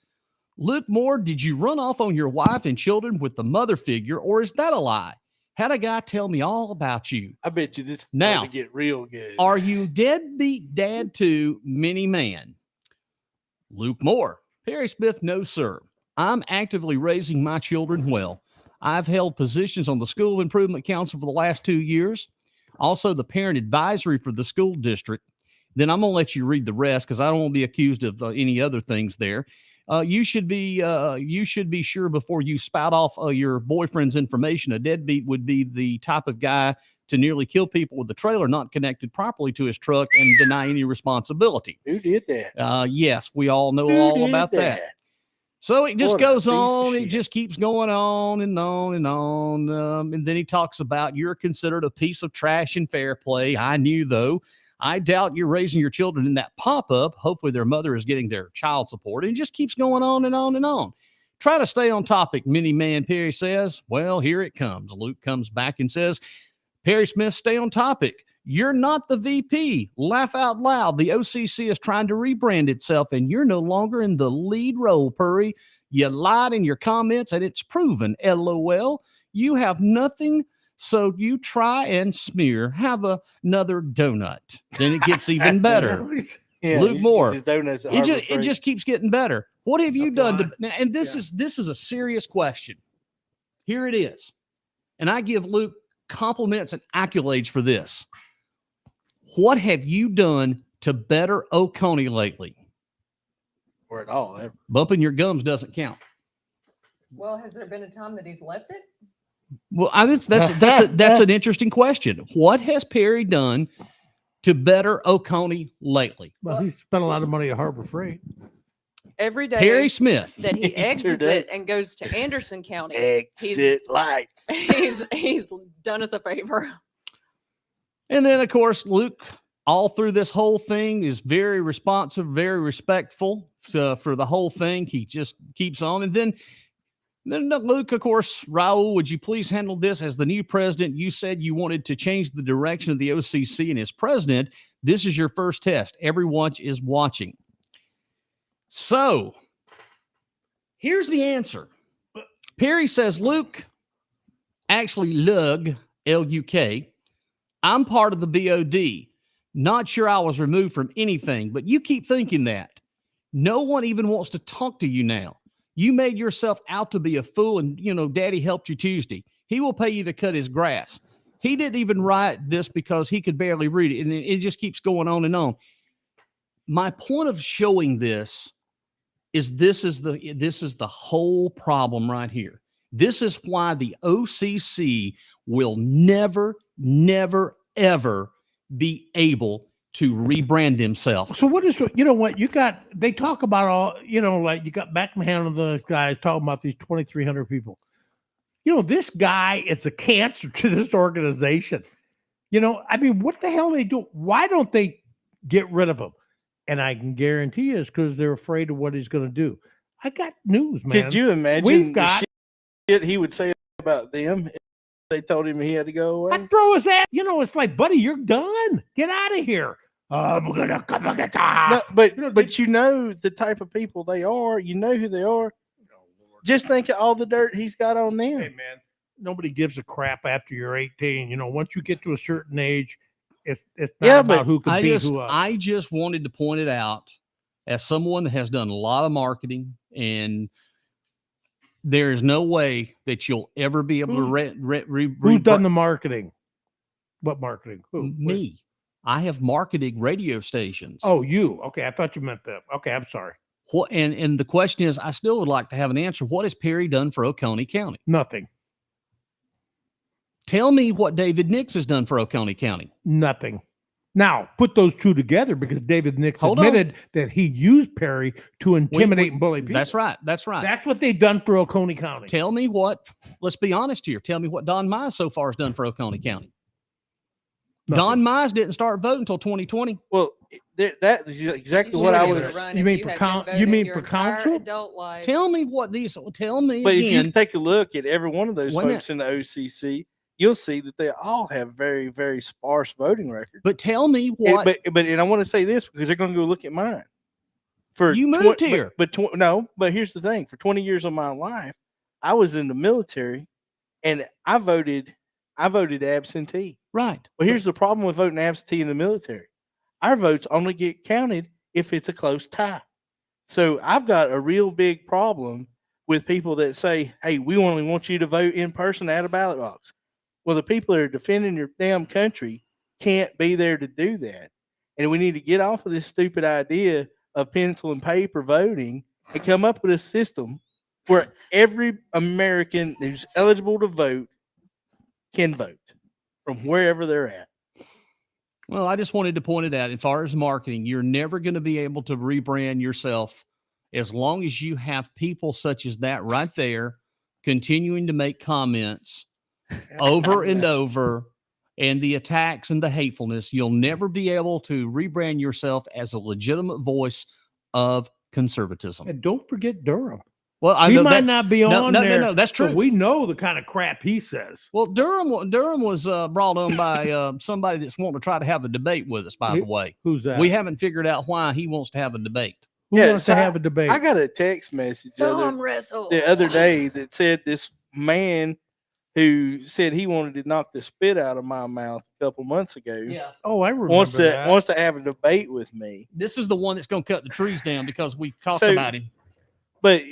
B: Luke Moore, did you run off on your wife and children with the mother figure or is that a lie? Had a guy tell me all about you.
F: I bet you this is
B: Now,
F: going to get real good.
B: Are you deadbeat dad to mini man? Luke Moore. Perry Smith, no, sir. I'm actively raising my children well. I've held positions on the School Improvement Council for the last 2 years, also the parent advisory for the school district. Then I'm going to let you read the rest because I don't want to be accused of any other things there. You should be sure before you spout off your boyfriend's information. A deadbeat would be the type of guy to nearly kill people with the trailer not connected properly to his truck and deny any responsibility.
F: Who did that?
B: Yes, we all know
F: Who
B: all
F: did
B: about that. So it just
F: What a
B: goes
F: piece of
B: on. It
F: shit.
B: just keeps going on and on and on. And then he talks about you're considered a piece of trash and fair play. I knew, though. I doubt you're raising your children in that pop-up. Hopefully their mother is getting their child support. And it just keeps going on and on and on. Try to stay on topic, mini man, Perry says. Well, here it comes. Luke comes back and says, Perry Smith, stay on topic. You're not the VP. Laugh out loud. The OCC is trying to rebrand itself, and you're no longer in the lead role, Perry. You lied in your comments, and it's proven. LOL. You have nothing, so you try and smear. Have another donut. Then it gets even better.
F: Yeah,
B: Luke
F: he
B: Moore.
F: eats his donuts at
B: It
F: Harbor
B: just
F: Freight.
B: keeps getting better. What have you
G: That's
B: done to
G: fine.
B: now, and this
G: Yeah.
B: is a serious question. Here it is. And I give Luke compliments and accolades for this. What have you done to better Oconee lately?
F: Or at all, ever.
B: Bumping your gums doesn't count.
E: Well, has there been a time that he's left it?
B: Well, that's an interesting question. What has Perry done to better Oconee lately?
G: Well, he spent a lot of money at Harbor Freight.
E: Every day
B: Perry Smith.
E: that he
F: He sure
E: exits
F: does.
E: it and goes to Anderson County,
F: Exit lights.
E: he's done us a favor.
B: And then, of course, Luke all through this whole thing is very responsive, very respectful for the whole thing. He just keeps on. And then Luke, of course, Raul, would you please handle this as the new president? You said you wanted to change the direction of the OCC, and as president, this is your first test. Everyone is watching. So here's the answer. Perry says, Luke, actually Lug, L-U-K, I'm part of the BOD. Not sure I was removed from anything, but you keep thinking that. No one even wants to talk to you now. You made yourself out to be a fool, and, Daddy helped you Tuesday. He will pay you to cut his grass. He didn't even write this because he could barely read it, and it just keeps going on and on. My point of showing this is this is the whole problem right here. This is why the OCC will never, ever be able to rebrand themselves.
G: So what is, they talk about all, like you got McMahon and those guys talking about these 2,300 people. This guy is a cancer to this organization. What the hell they do? Why don't they get rid of him? And I can guarantee you it's because they're afraid of what he's going to do. I got news, man.
F: Could you imagine the shit he would say about them if they told him he had to go away?
G: I'd throw his ass. It's like, buddy, you're done. Get out of here. I'm gonna come and get
F: no, but the type of people they are. You know who they are. Just think of all the dirt he's got on them.
G: Hey, man, nobody gives a crap after you're 18. Once you get to a certain age, it's not about who can beat who up.
B: I just wanted to point it out as someone that has done a lot of marketing, and there is no way that you'll ever be able to
G: who's done the marketing? What marketing? Who?
B: Me. I have marketed radio stations.
G: Oh, you. Okay, I thought you meant that. Okay, I'm sorry.
B: What? And the question is, I still would like to have an answer. What has Perry done for Oconee County?
G: Nothing.
B: Tell me what David Nix has done for Oconee County.
G: Nothing. Now, put those two together because David Nix admitted that he used Perry to intimidate and bully people.
B: That's right. That's right.
G: That's what they've done for Oconee County.
B: Tell me let's be honest here. Tell me what Don Mize so far has done for Oconee County. Nothing. Don Mize didn't start voting until 2020.
F: Well, that is exactly what I was.
G: You mean for council?
B: Tell me what these. Tell me.
F: But
B: again,
F: if you take a look at every one of those folks in the OCC, you'll see that they all have very, very sparse voting records.
B: But tell me what.
F: But I want to say this because they're going to go look at mine.
B: You moved here.
F: But here's the thing: for 20 years of my life, I was in the military, and I voted absentee.
B: Right.
F: Well, here's the problem with voting absentee in the military. Our votes only get counted if it's a close tie. So I've got a real big problem with people that say, hey, we only want you to vote in person at a ballot box. Well, the people that are defending your damn country can't be there to do that. And we need to get off of this stupid idea of pencil and paper voting and come up with a system where every American who's eligible to vote can vote from wherever they're at.
B: Well, I just wanted to point it out. As far as marketing, you're never going to be able to rebrand yourself as long as you have people such as that right there continuing to make comments over and over, and the attacks and the hatefulness. You'll never be able to rebrand yourself as a legitimate voice of conservatism.
G: And don't forget Durham.
B: Well,
G: he might not be on there.
B: No, that's true.
G: We know the kind of crap he says.
B: Well, Durham was brought on by somebody that's wanting to try to have a debate with us, by the way.
G: Who's that?
B: We haven't figured out why he wants to have a debate.
G: Who wants to have a debate?
F: I got a text message the other day that said this man who said he wanted to knock the spit out of my mouth a couple months ago.
B: Yeah.
G: Oh, I remember
F: wants
G: that.
F: to have a debate with me.
B: This is the one that's going to cut the trees down because we talked about him.
F: But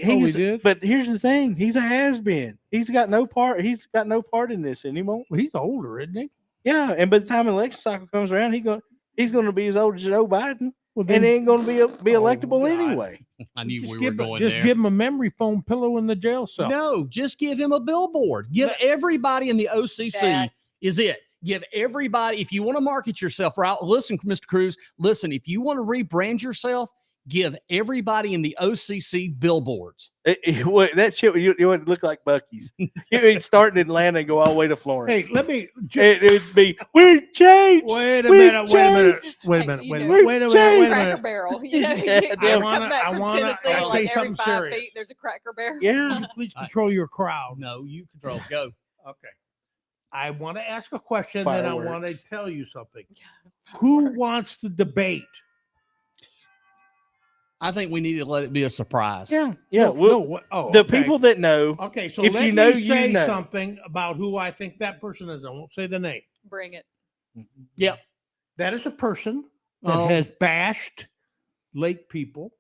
F: but here's the thing: he's a has-been. He's got no part in this anymore.
G: Well, he's older, isn't he?
F: Yeah, and by the time election cycle comes around, he's going to be as old as Joe Biden,
G: well, then,
F: and he ain't going to be electable anyway.
B: I knew we were going
G: just
B: there.
G: Give him a memory foam pillow in the jail cell.
B: No, just give him a billboard. Give everybody in the OCC is it. Give everybody, if you want to market yourself, right? Listen, Mr. Cruz, listen, if you want to rebrand yourself, give everybody in the OCC billboards.
F: That shit, you would look like Bucky's. It'd start in Atlanta and go all the way to Florence.
G: Hey, let me.
F: It would be, we've changed.
G: Wait a
F: We've
G: minute. Wait a minute.
F: changed."
G: Wait a
E: Hey,
G: minute.
E: you
G: Wait a
E: know,
G: minute. Wait a minute. Wait a
E: Cracker
G: minute.
E: Barrel. You know,
F: Yeah,
E: you
F: I
E: come
G: wanna-
E: back
G: I
E: from
G: wanna-
E: Tennessee,
G: I
E: like
G: say
E: every
G: something
E: 5
G: serious.
E: feet, there's a Cracker Barrel.
F: Yeah.
G: Please control your crowd.
B: No, you control. Go.
G: Okay. I want to ask a question, then I want to
F: Fireworks.
G: tell you something. Who wants to debate?
B: I think we need to let it be a surprise.
F: Yeah.
G: No,
F: Well,
G: no, what- oh,
F: the
G: okay.
F: people that know,
G: Okay, so
F: if
G: let
F: you know,
G: me
F: you
G: say
F: know.
G: something about who I think that person is. I won't say the name.
E: Bring it.
B: Yep.
G: That is a person that
B: Oh.
G: has bashed Lake people,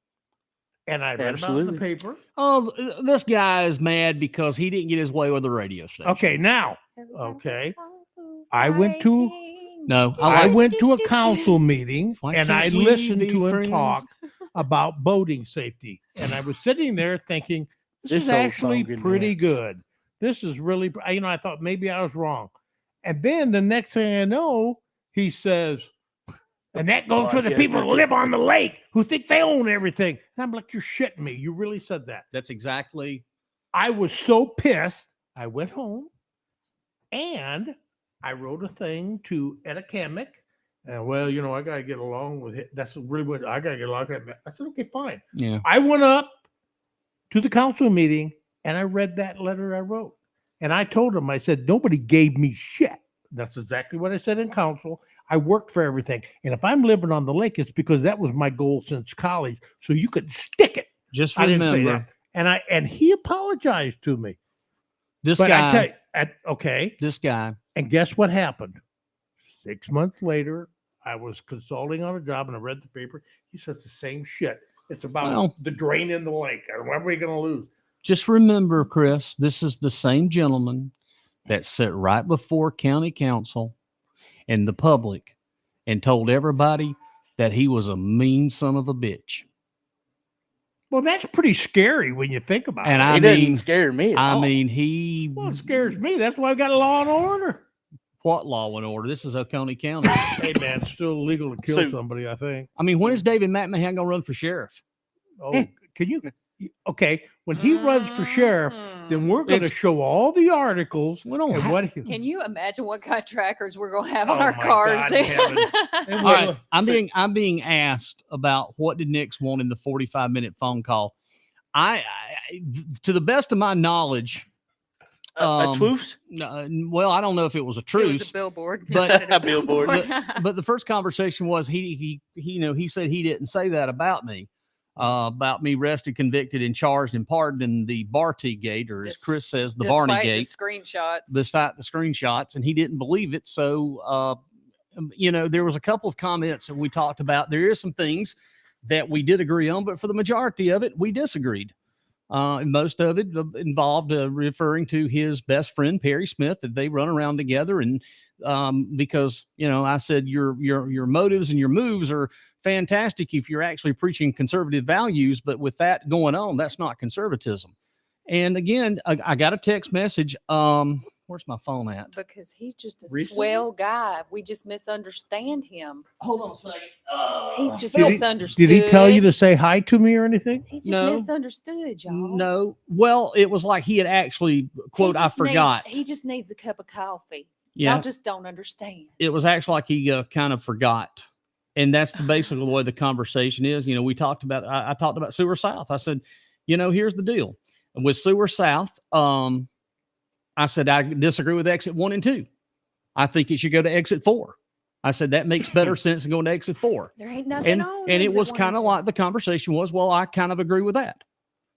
G: and I read about it in
F: Absolutely.
G: the paper.
B: Oh, this guy is mad because he didn't get his way with the radio station.
G: Okay, now Okay. I went to-
E: Fighting.
B: No,
G: I
B: like-
G: went to a council meeting
B: Why
G: and I
B: can't we
G: listened
B: be
G: to him
B: friends?
G: talk about boating safety, and I was sitting there thinking, this is
F: This old
G: actually
F: song
G: pretty
F: nuts.
G: good. This is really, I thought maybe I was wrong. And then the next thing I know, he says, and that goes for the
F: Yeah,
G: people
F: yeah.
G: who live on the lake who think they own everything. And I'm like, you're shitting me. You really said that.
B: That's exactly.
G: I was so pissed. I went home and I wrote a thing to Etta Kamick. And well, I got to get along with it. That's really what I got to get along with. I said, okay, fine.
B: Yeah.
G: I went up to the council meeting and I read that letter I wrote. And I told him, I said, nobody gave me shit. That's exactly what I said in council. I worked for everything. And if I'm living on the lake, it's because that was my goal since college. So you could stick it.
B: Just
G: I didn't say
B: remember
G: that. And he apologized to me.
B: this
G: But I
B: guy.
G: tell you, okay.
B: This guy.
G: And guess what happened? 6 months later, I was consulting on a job and I read the paper. He says the same shit. It's about
B: Well-
G: the drain in the lake. When are we going to lose?
B: Just remember, Chris, this is the same gentleman that sat right before county council and the public and told everybody that he was a mean son of a bitch.
G: Well, that's pretty scary when you think about
B: And
G: it.
B: I
F: It doesn't
B: mean,
F: scare me at all.
B: he.
G: Well, it scares me. That's why I've got a law and order.
B: What law and order? This is Oconee County.
G: Hey, man, it's still illegal to kill
F: So-
G: somebody, I think.
B: I mean, when is David McMahon going to run for sheriff?
G: Oh, can you? Okay, when he runs for sheriff, then we're going to
B: It's-
G: show all the articles.
B: We don't
G: and
B: have-
G: what he-
E: Can you imagine what kind of trackers we're going to have on
G: Oh
E: our
G: my
E: cars
G: God,
E: there?
G: heaven. And
B: All
G: what-
B: right, I'm
F: So-
B: being asked about what did Nix want in the 45-minute phone call. I to the best of my knowledge,
F: A truce?
B: well, I don't know if it was a
E: It was
B: truce,
E: a billboard.
B: but-
F: A billboard.
B: but the first conversation was he said he didn't say that about me arrested, convicted, and charged and pardoned in the Barty Gate, or as
E: Dis-
B: Chris says, the Barney
E: Despite the
B: Gate,
E: screenshots.
B: despite the screenshots, and he didn't believe it. So, there was a couple of comments that we talked about. There is some things that we did agree on, but for the majority of it, we disagreed. And most of it involved referring to his best friend Perry Smith, that they run around together, and because I said your motives and your moves are fantastic if you're actually preaching conservative values, but with that going on, that's not conservatism. And again, I got a text message. Where's my phone at?
E: Because he's just a
G: Recently?
E: swell guy. We just misunderstand him.
B: Hold on a second.
E: He's just
G: Did he-
E: misunderstood.
G: Did he tell you to say hi to me or anything?
E: He's just
B: No.
E: misunderstood, y'all.
B: No. Well, it was like he had actually, quote, I forgot.
E: He just needs a cup of coffee.
B: Yeah.
E: Y'all just don't understand.
B: It was actually like he kind of forgot. And that's basically the way the conversation is. We talked about, I talked about Sewer South. I said, here's the deal. With Sewer South, I said, I disagree with exit 1 and 2. I think it should go to exit 4. I said, that makes better sense than going to exit 4.
E: There ain't nothing
B: And
E: on.
B: it
E: exit
B: was
E: 1
B: kind of
E: and 2.
B: like the conversation was, well, I kind of agree with that.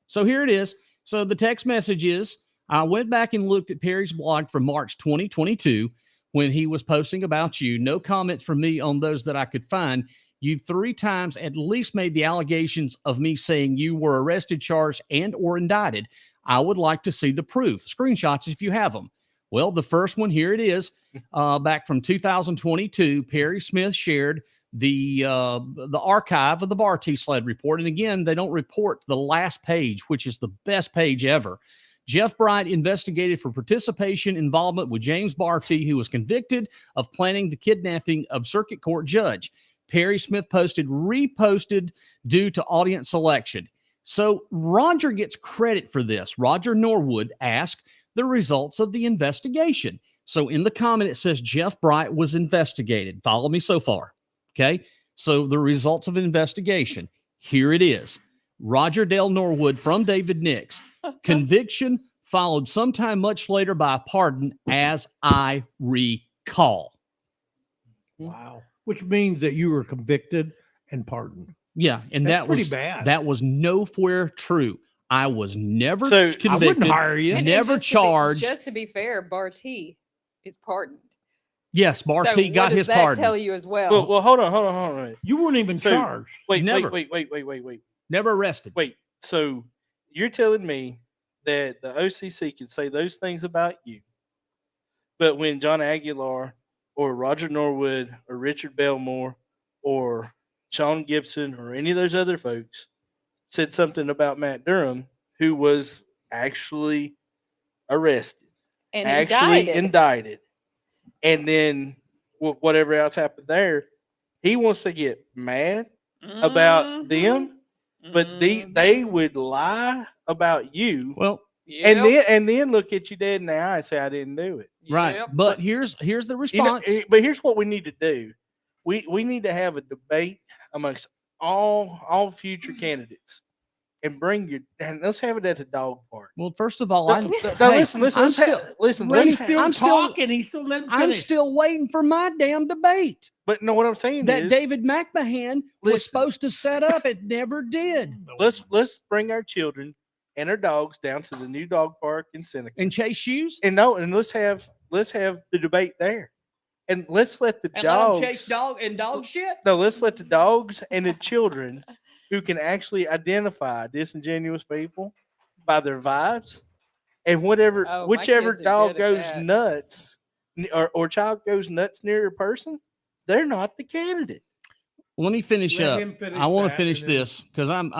B: So here it is. So the text message is, I went back and looked at Perry's blog from March 2022 when he was posting about you. No comments from me on those that I could find. You 3 times at least made the allegations of me saying you were arrested, charged, and or indicted. I would like to see the proof. Screenshots if you have them. Well, the first one, here it is. Back from 2022, Perry Smith shared the archive of the Barty Sled report. And again, they don't report the last page, which is the best page ever. Jeff Bright investigated for participation, involvement with James Barty, who was convicted of planning the kidnapping of circuit court judge. Perry Smith posted, reposted due to audience selection. So Roger gets credit for this. Roger Norwood asked the results of the investigation. So in the comment, it says Jeff Bright was investigated. Follow me so far. Okay. So the results of investigation. Here it is. Roger Dale Norwood from David Nix. Conviction followed sometime much later by a pardon, as I recall.
G: Wow. Which means that you were convicted and pardoned.
B: Yeah, and
G: That's
B: that was
G: pretty bad.
B: That was nowhere true. I was never
F: So, I
B: convicted.
G: I wouldn't hire you.
E: And
B: Never
E: just to be-
B: charged.
E: just to be fair, Barty is pardoned.
B: Yes, Barty
E: So
B: got
E: what does
B: his
E: that
B: pardon.
E: tell you as well?
F: Well, hold on.
G: You weren't even
F: So-
G: charged.
F: Wait,
B: Never.
F: wait.
B: Never arrested.
F: Wait, so you're telling me that the OCC can say those things about you, but when John Aguilar or Roger Norwood or Richard Belmore or Sean Gibson or any of those other folks said something about Matt Durham, who was actually arrested,
E: and
F: actually indicted, and then whatever else happened there, he wants to get mad about them, but they would lie about you,
B: Well,
F: and then look at you dead in the eye and say, I didn't do it.
B: right.
E: Yep.
B: But here's the
F: You know,
B: response.
F: but here's what we need to do. We need to have a debate amongst all future candidates and let's have it at the dog park.
B: Well, first of all,
F: No,
B: hey,
F: listen,
B: I'm
F: let's
B: still,
F: listen.
G: He's
F: Let's
G: still
B: I'm still-
G: talking. He's still letting
B: I'm
G: finish.
B: still waiting for my damn debate
F: but no, what I'm saying
B: that
F: is,
B: David McMahon was
F: Listen.
B: supposed to set up. It never did.
F: let's bring our children and our dogs down to the new dog park in Seneca,
B: And Chase Shoes.
F: and let's have the debate there, and let's let the
B: And
F: dogs
B: let him chase dog shit.
F: No, let's let the dogs and the children who can actually identify disingenuous people by their vibes, and
E: Oh, my
F: whichever
E: kids are
F: dog
E: good at
F: goes
E: that.
F: nuts or child goes nuts near a person, they're not the candidate.
B: Let me finish
G: Let
B: up.
G: him finish
B: I want to
G: that,
B: finish
G: and then-
B: this because I'm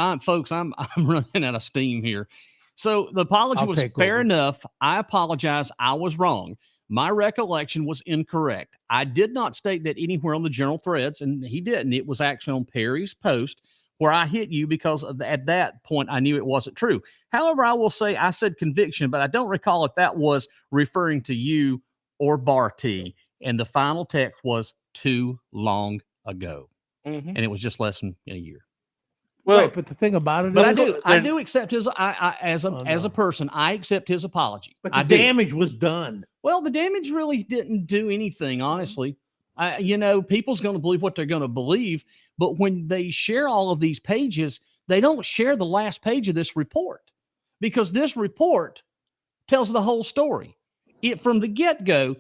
B: running out of steam here. So the apology
G: I'll
B: was
G: take
B: fair
G: over.
B: enough. I apologize. I was wrong. My recollection was incorrect. I did not state that anywhere on the general threads, and he didn't. It was actually on Perry's post where I hit you because at that point I knew it wasn't true. However, I will say I said conviction, but I don't recall if that was referring to you or Barty. And the final text was too long ago.
F: Mm-hmm.
B: And it was just less than a year.
F: Well,
G: Right, but the thing about it
B: But
G: is,
B: I do accept his. As
G: Oh,
B: a
G: no.
B: person, I accept his apology.
G: but the
B: I do.
G: damage was done.
B: Well, the damage really didn't do anything, honestly. People's going to believe what they're going to believe, but when they share all of these pages, they don't share the last page of this report because this report tells the whole story. From the get-go,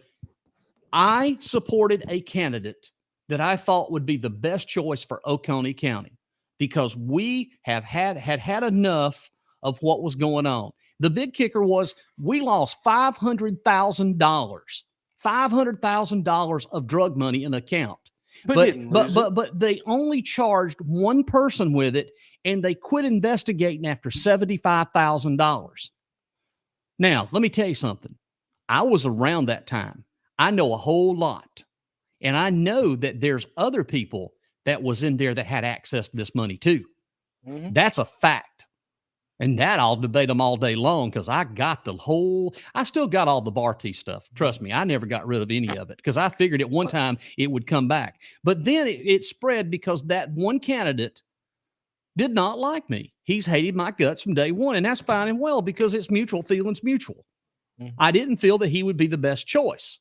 B: I supported a candidate that I thought would be the best choice for Oconee County because we have had enough of what was going on. The big kicker was we lost $500,000 of drug money in account. But they only charged one person with it, and they quit investigating after $75,000. Now, let me tell you something. I was around that time. I know a whole lot. And I know that there's other people that was in there that had access to this money too.
F: Mhm.
B: That's a fact. And that I'll debate them all day long because I still got all the Barty stuff. Trust me, I never got rid of any of it because I figured at one time it would come back. But then it spread because that one candidate did not like me. He's hated my guts from day one. And that's fine and well because it's mutual feelings mutual.
F: Mhm.
B: I didn't feel that he would be the best choice.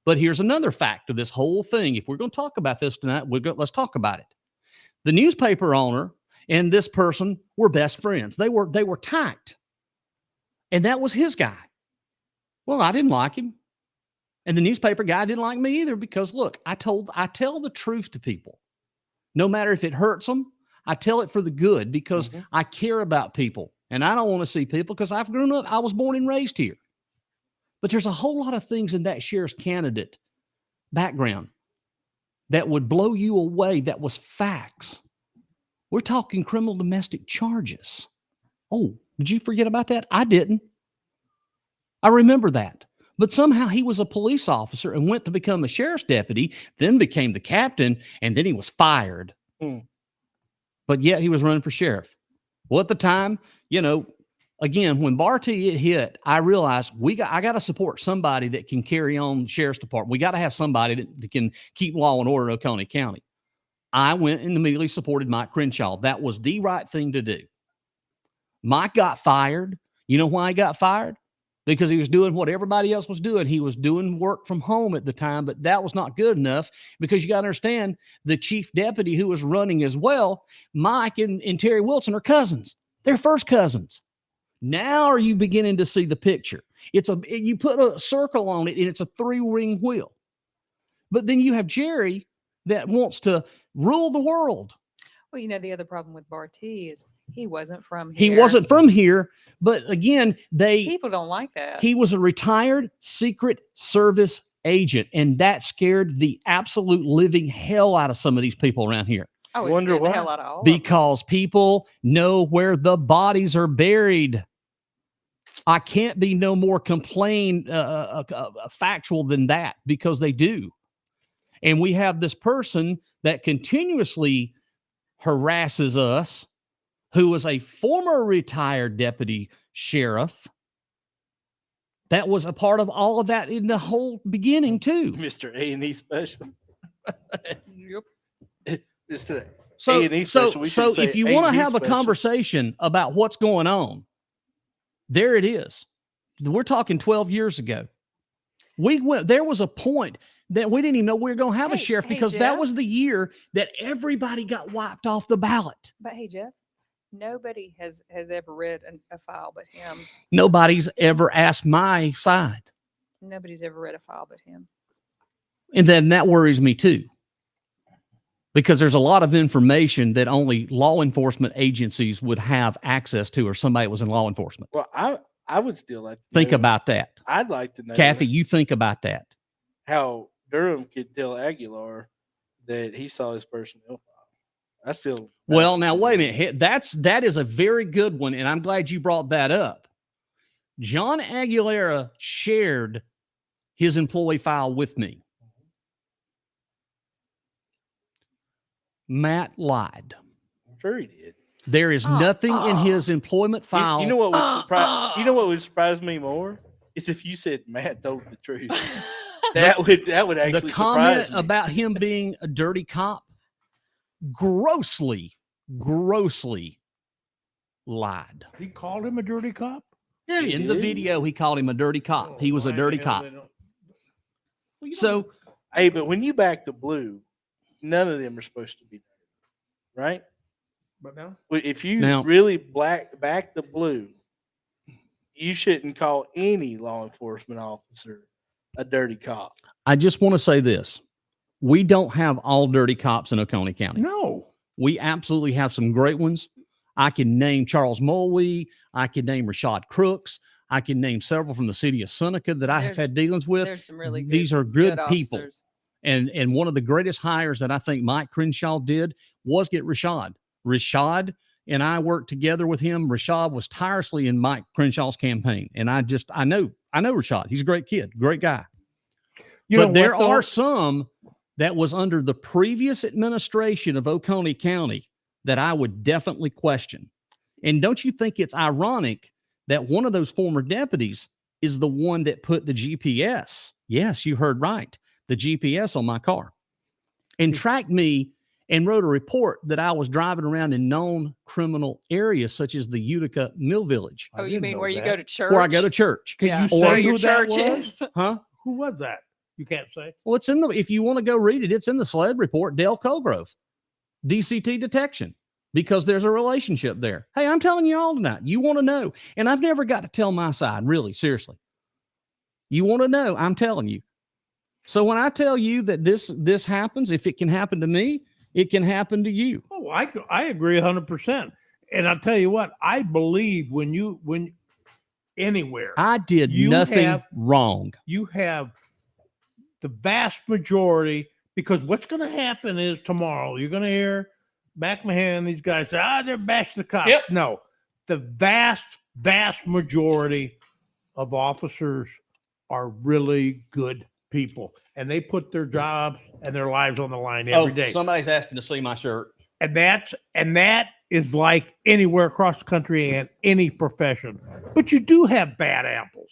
B: But here's another fact of this whole thing. If we're going to talk about this tonight, let's talk about it. The newspaper owner and this person were best friends. They were tight. And that was his guy. Well, I didn't like him. And the newspaper guy didn't like me either because look, I tell the truth to people. No matter if it hurts them, I tell it for the good because I care about people. And I don't want to see people because I've grown up, I was born and raised here. But there's a whole lot of things in that sheriff's candidate background that would blow you away. That was facts. We're talking criminal domestic charges. Oh, did you forget about that? I didn't. I remember that. But somehow he was a police officer and went to become a sheriff's deputy, then became the captain, and then he was fired. But yet he was running for sheriff. Well, at the time, again, when Barty hit, I realized I got to support somebody that can carry on the sheriff's department. We got to have somebody that can keep law and order in Oconee County. I went and immediately supported Mike Crenshaw. That was the right thing to do. Mike got fired. You know why he got fired? Because he was doing what everybody else was doing. He was doing work from home at the time, but that was not good enough because you got to understand the chief deputy who was running as well, Mike and Terry Wilson are cousins. They're first cousins. Now are you beginning to see the picture? You put a circle on it and it's a 3-ring wheel. But then you have Jerry that wants to rule the world.
E: Well, the other problem with Barty is he wasn't from
B: He
E: here.
B: wasn't from here, but again,
E: People don't like that.
B: he was a retired Secret Service agent, and that scared the absolute living hell out of some of these people around here.
E: I would
F: Wonder
E: scare the
F: why.
E: hell out of all of them.
B: Because people know where the bodies are buried. I can't be no more factual than that, because they do. And we have this person that continuously harasses us, who was a former retired deputy sheriff. That was a part of all of that in the whole beginning too.
F: Mr. A&E special.
E: Yep.
F: It's a
B: So,
F: A&E
B: so,
F: special. We
B: so
F: should
B: if
F: say
B: you want to
F: A&E
B: have a
F: special.
B: conversation about what's going on, there it is. We're talking 12 years ago. There was a point that we didn't even know we were going to have a sheriff, because that
E: Jeff.
B: was the year that everybody got wiped off the ballot.
E: But hey, Jeff, nobody has ever read a file but him.
B: Nobody's ever asked my side.
E: Nobody's ever read a file but him.
B: And then that worries me too, because there's a lot of information that only law enforcement agencies would have access to, or somebody that was in law enforcement.
F: Well, I would still like to
B: Think
F: know-
B: about that.
F: I'd like to know,
B: Kathy, you think about that.
F: how Durham could tell Aguilar that he saw his personnel file. I still.
B: Well, now wait a minute. That is a very good one, and I'm glad you brought that up. John Aguilera shared his employee file with me. Matt lied.
F: I'm sure he did.
B: There is nothing in his employment file.
F: You know what would surprise? You know what would surprise me more is if you said Matt told the truth. that would actually
B: the
F: surprise
B: comment
F: me.
B: about him being a dirty cop, grossly lied.
G: He called him a dirty cop.
F: Yeah, he
B: In the
F: did.
B: video, he called him a dirty cop. He was a
G: why
B: dirty
G: the hell
B: cop.
G: they don't-
B: So
F: Hey, but when you back the blue, none of them are supposed to be dirty, right?
G: But now,
F: Well, if you
B: Now-
F: really back the blue, you shouldn't call any law enforcement officer a dirty cop.
B: I just want to say this. We don't have all dirty cops in Oconee County.
G: no.
B: We absolutely have some great ones. I can name Charles Mulwee. I can name Rashad Crooks. I can name several from the city of Seneca that I have
E: There's-
B: had dealings with.
E: There's some really good,
B: These are good people.
E: officers.
B: And one of the greatest hires that I think Mike Crenshaw did was get Rashad. Rashad and I worked together with him. Rashad was tirelessly in Mike Crenshaw's campaign. And I know Rashad. He's a great kid, great guy. But there are some that was under the previous administration of Oconee County that I would definitely question. And don't you think it's ironic that one of those former deputies is the one that put the GPS? Yes, you heard right. The GPS on my car and tracked me and wrote a report that I was driving around in known criminal areas such as the Utica Mill Village,
E: Oh, you mean where you go to church?
B: where I go to church.
G: Can
E: Yeah.
G: you
B: Or
E: Where
G: say
E: your
G: who that
E: church
G: was?
E: is?
B: Huh?
G: Who was that? You can't say.
B: Well, it's in if you want to go read it, it's in the SLED report, Dale Colgrove, DCT detection, because there's a relationship there. Hey, I'm telling you all tonight. You want to know. And I've never got to tell my side, really, seriously. You want to know, I'm telling you. So when I tell you that this happens, if it can happen to me, it can happen to you.
G: Oh, I agree 100%. And I'll tell you what, I believe when anywhere
B: I did
G: You
B: nothing
G: have-
B: wrong.
G: you have the vast majority, because what's going to happen is tomorrow you're going to hear McMahon, these guys say, they're bashing the cops.
B: Yep.
G: No, the vast majority of officers are really good people, and they put their jobs and their lives on the line every day.
B: Somebody's asking to see my shirt.
G: And that is like anywhere across the country and any profession. But you do have bad apples.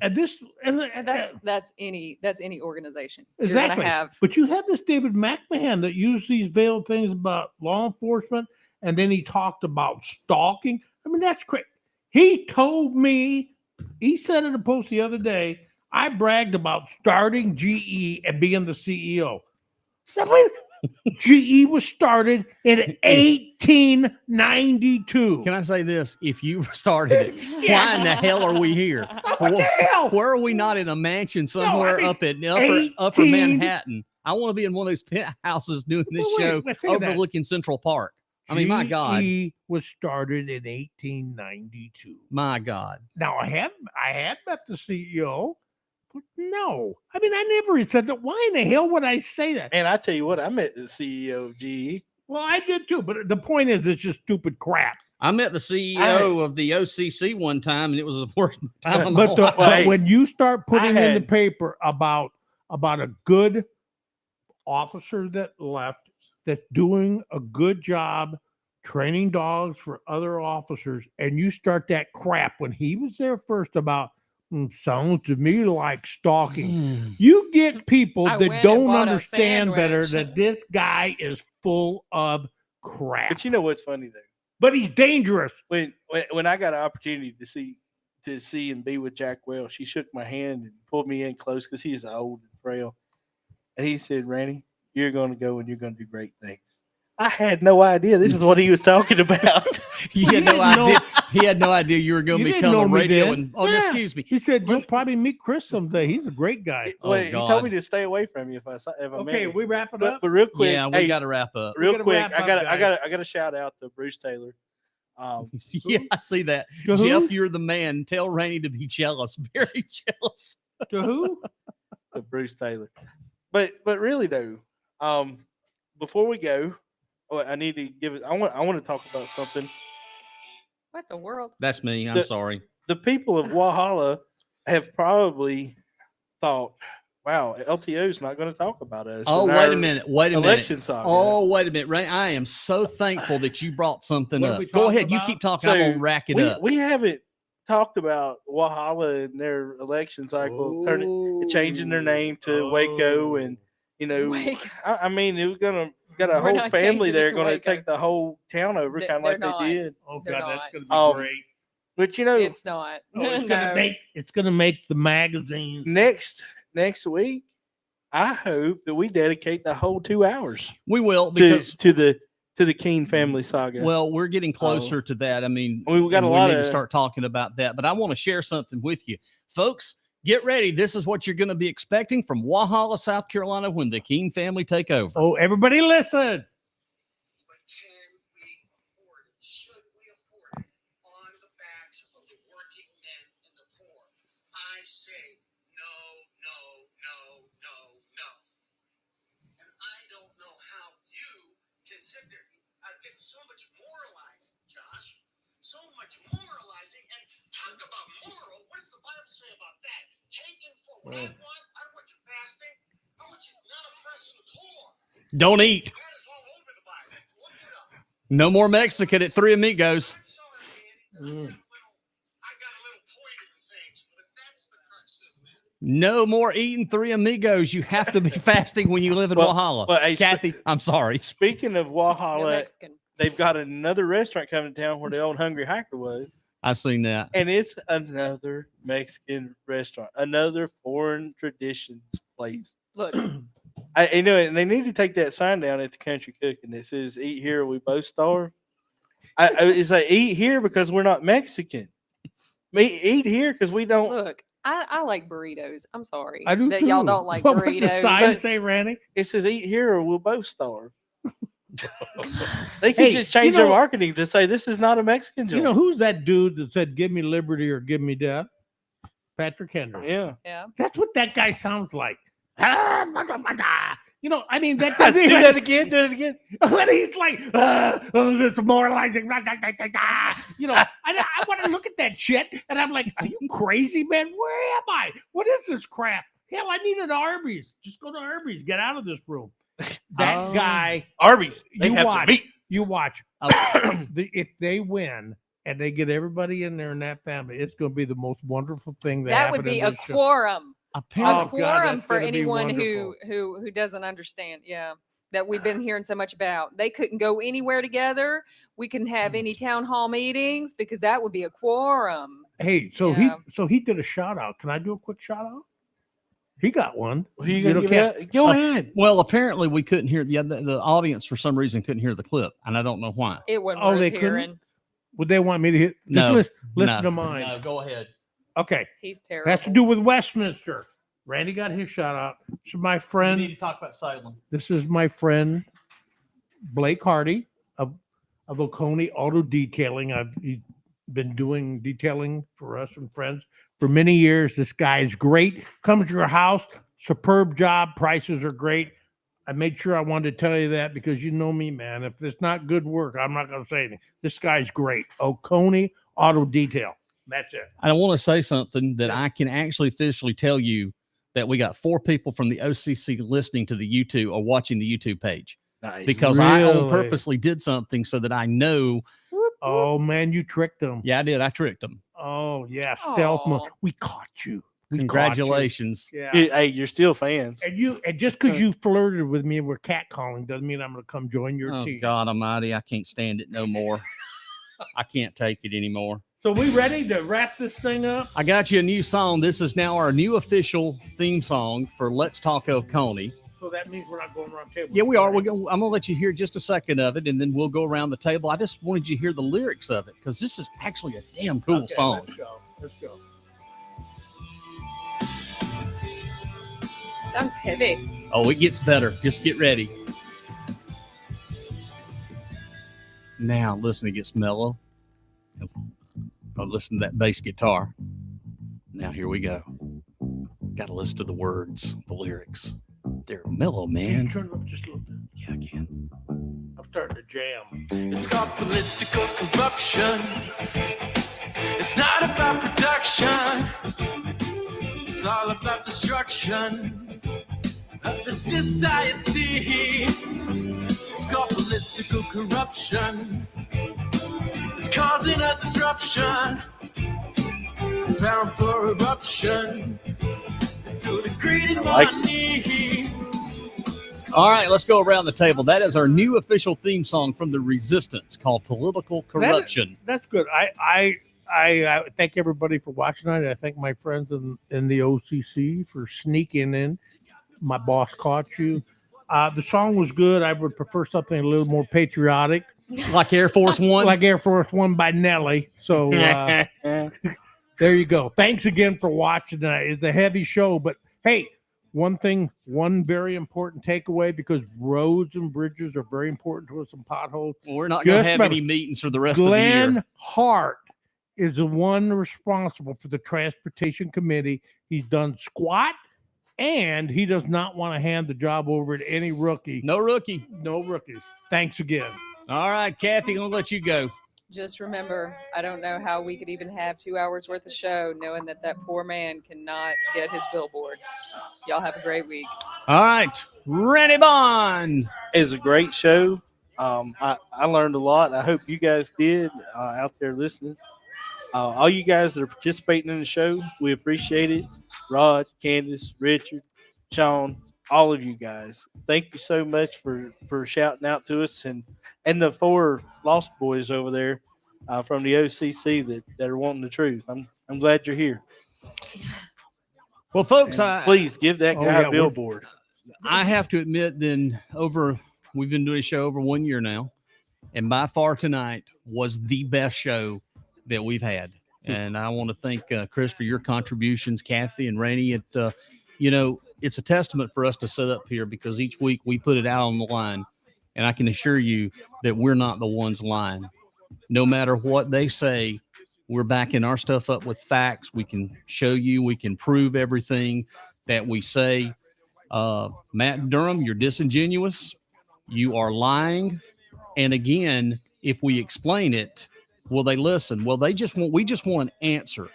G: And
E: that's any organization. You're
G: exactly.
E: gonna have
G: But you have this David McMahon that used these veiled things about law enforcement, and then he talked about stalking. I mean, that's crazy. He told me, he said in a post the other day, I bragged about starting GE and being the CEO. I mean, GE was started in 1892.
B: Can I say this? If you started it, why in the hell are we here?
G: What the hell?
B: Where are we not in a mansion somewhere up at upper Manhattan? I want to be in one of those penthouses doing this show overlooking Central Park. I mean, my God.
G: GE was started in 1892.
B: My God.
G: Now, I had met the CEO. But no, I mean, I never said that. Why in the hell would I say that?
F: And I tell you what, I met the CEO of GE.
G: Well, I did too, but the point is, it's just stupid crap.
B: I met the CEO of the OCC one time, and it was the worst time of my
G: But,
B: life.
G: but when you start putting in the paper about a good officer that left, that's doing a good job training dogs for other officers, and you start that crap when he was there first about sounds to me like stalking. You get people that don't understand better that this guy is full of crap.
F: But you know what's funny though?
G: But he's dangerous.
F: When I got an opportunity to see and be with Jack Wells, she shook my hand and pulled me in close because he's old and frail. And he said, Randy, you're going to go and you're going to do great things. I had no idea this is what he was talking about.
B: He had no idea. He had no idea you were going to become a radio. Excuse me.
G: He said you'll probably meet Chris someday. He's a great guy.
F: Well, he told me to stay away from you if I met him.
G: We wrap it up.
F: But real quick,
B: yeah, we got to wrap up.
F: Real quick, I got to shout out to Bruce Taylor.
B: Yeah, I see that. Jeff, you're the man. Tell Rainey to be jealous. Very jealous.
G: To who?
F: To Bruce Taylor. But really though, before we go, I need to give it. I want to talk about something.
E: What the world?
B: That's me. I'm sorry.
F: The people of Walhalla have probably thought, "Wow, LTO is not going to talk about us."
B: Oh, wait a minute.
F: Election saga.
B: Oh, wait a minute, Ray. I am so thankful that you brought something up. Go ahead.
G: About?
B: You keep talking. I'm going to rack it up.
F: We haven't talked about Walhalla and their election cycle, changing their name to Waco, and I mean, it was going to. Got a whole family there going to take the whole town over, kind of like they did.
G: Oh God, that's going to be great.
F: But
E: it's not.
G: It's going to make the magazines.
F: Next week, I hope that we dedicate the whole 2 hours.
B: We will, because
F: to the Keene family saga.
B: Well, we're getting closer to that. I mean,
F: we got a lot
B: to start talking about that. But I want to share something with you, folks. Get ready. This is what you're going to be expecting from Walhalla, South Carolina, when the Keene family take over.
G: Oh, everybody listen.
H: But can we afford it? Should we afford it on the backs of the working men and the poor? I say no, no, no, no, no. And I don't know how you can sit there. I've been so much moralizing, Josh. So much moralizing. And talk about moral. What does the Bible say about that? Taking for what I don't want you fasting. I want you not oppressing the poor.
B: Don't eat.
H: That is all over the Bible. Look it up.
B: No more Mexican at Three Amigos.
H: I'm sorry, Andy. I got a little pointed things, but that's the crux of the matter.
B: No more eating Three Amigos. You have to be fasting when you live in Walhalla.
F: Well, hey,
B: Kathy, I'm sorry.
F: Speaking of Walhalla,
E: Mexican.
F: they've got another restaurant coming to town where the old Hungry Hiker was.
B: I've seen that.
F: And it's another Mexican restaurant, another foreign traditions place.
E: Look,
F: And they need to take that sign down at the Country Cooking that says "Eat here, we both starve." It's like eat here because we're not Mexican. Eat here because we don't.
E: look. I like burritos. I'm sorry
G: I do
E: that
G: too.
E: y'all don't like
G: What would the
E: burritos.
G: sign say, Randy?
F: It says "Eat here or we'll both starve." They could just change their marketing to say this is not a Mexican joint.
G: You know who's that dude that said "Give me liberty or give me death"? Patrick Henry.
F: Yeah.
E: Yeah.
G: That's what that guy sounds like. You know, I mean, that
F: Do
G: doesn't
F: that again. Do it again.
G: When he's like, oh, this moralizing, blah, blah, blah, blah, blah. You know, I want to look at that shit, and I'm like, are you crazy, man? Where am I? What is this crap? Hell, I need an Arby's. Just go to Arby's. Get out of this room. That guy,
F: Arby's. They
G: you
F: have the
G: watch.
F: meat.
G: You watch.
B: Oh.
G: If they win and they get everybody in there in that family, it's going to be the most wonderful thing
E: That would be a quorum.
B: Apparently,
E: A quorum
G: that's
E: for
G: gonna be
E: anyone
G: wonderful.
E: who doesn't understand. Yeah. That we've been hearing so much about. They couldn't go anywhere together. We couldn't have any town hall meetings because that would be a quorum.
G: Hey, so
E: Yeah.
G: he did a shout out. Can I do a quick shout out? He got one.
F: Who are you gonna give
G: Cat?
F: out? Go ahead.
B: well, apparently we couldn't hear the audience for some reason couldn't hear the clip, and I don't know why.
E: It wasn't
G: Oh,
E: worth
G: they couldn't?
E: hearing.
G: Would they want me to hit? Just
B: No,
G: listen
B: no,
G: to mine.
B: No, go ahead.
G: Okay.
E: He's terrible.
G: Has to do with Westminster. Randy got his shout out. So my
B: We
G: friend,
B: need to talk about Salem.
G: this is my friend Blake Hardy of Oconee Auto Detailing. He's been doing detailing for us and friends for many years. This guy is great. Comes to your house, superb job. Prices are great. I made sure I wanted to tell you that because you know me, man. If it's not good work, I'm not going to say anything. This guy's great. Oconee Auto Detail. That's it.
B: I want to say something that I can actually officially tell you that we got 4 people from the OCC listening to the YouTube or watching the YouTube page
F: Nice.
B: because I
G: Really?
B: purposely did something so that I know.
E: Whoop, whoop.
G: Oh, man, you tricked them.
B: Yeah, I did. I tricked them.
G: Oh, yeah. Stealth mode.
E: Aw.
G: We caught you. We caught you.
B: Congratulations.
G: Yeah.
F: Hey, you're still fans.
G: And just because you flirted with me and we're catcalling doesn't mean I'm going to come join your
B: Oh,
G: team.
B: God Almighty. I can't stand it no more. I can't take it anymore.
G: So we ready to wrap this thing up?
B: I got you a new song. This is now our new official theme song for Let's Talk Oconee.
G: So that means we're not going around table.
B: Yeah, we are. I'm going to let you hear just a second of it, and then we'll go around the table. I just wanted you to hear the lyrics of it because this is actually a damn cool
G: Okay,
B: song.
G: Let's go. Let's go.
E: Sounds heavy.
B: Oh, it gets better. Just get ready. Now, listen, it gets mellow. Oh, listen to that bass guitar. Now, here we go. Got to listen to the words, the lyrics. They're mellow,
G: Can you
B: man.
G: turn it up just a little bit?
B: Yeah, I can.
G: I'm starting to jam.
A: It's called political corruption. It's not about production. It's all about destruction of the society. It's called political corruption. It's causing a disruption, bound for eruption, to the greed and
F: like
A: money.
B: All right, let's go around the table. That is our new official theme song from the Resistance called Political Corruption.
G: That's good. I thank everybody for watching tonight. I thank my friends in the OCC for sneaking in. My boss caught you. The song was good. I would prefer something a little more patriotic,
B: Like Air Force One.
G: like Air Force One by Nelly. So there you go. Thanks again for watching tonight. It's a heavy show, but hey, one very important takeaway, because roads and bridges are very important to us, and potholes.
B: We're not going
G: Just
B: to have
G: remember,
B: any meetings for the rest of the year.
G: Glenn Hart is the one responsible for the transportation committee. He's done squat, and he does not want to hand the job over to any rookie.
B: No rookie.
G: No rookies. Thanks again.
B: All right, Kathy, I'm going to let you go.
E: Just remember, I don't know how we could even have 2 hours worth of show knowing that poor man cannot get his billboard. Y'all have a great week.
B: All right, Randy Bond.
F: It's a great show. I learned a lot. I hope you guys did out there listening. All you guys that are participating in the show, we appreciate it. Rod, Candace, Richard, Sean, all of you guys. Thank you so much for shouting out to us, and the 4 Lost Boys over there from the OCC that are wanting the truth. I'm glad you're here.
B: Well, folks,
F: And please give that
G: Oh,
F: guy
G: yeah,
F: a billboard.
B: I have to admit, we've been doing a show over 1 year now, and by far tonight was the best show that we've had. And I want to thank Chris for your contributions, Kathy and Rainey. It's a testament for us to sit up here because each week we put it out on the line, and I can assure you that we're not the ones lying. No matter what they say, we're backing our stuff up with facts. We can show you, we can prove everything that we say. Matt Durham, you're disingenuous. You are lying. And again, if we explain it, will they listen? Well, we just want an answer.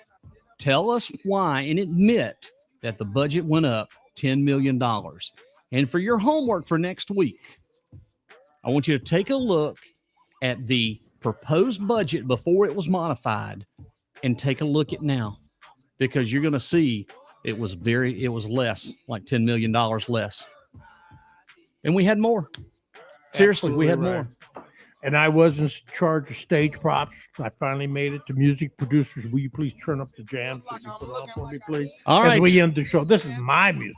B: Tell us why and admit that the budget went up $10 million. And for your homework for next week, I want you to take a look at the proposed budget before it was modified and take a look at now, because you're going to see it was less, like $10 million less. And we had more. Seriously, we had more.
G: And I was in charge of stage props. I finally made it to music producers. Will you please turn up the jams that you put on for me, please?
B: All right.
G: As we end the show. This is my music.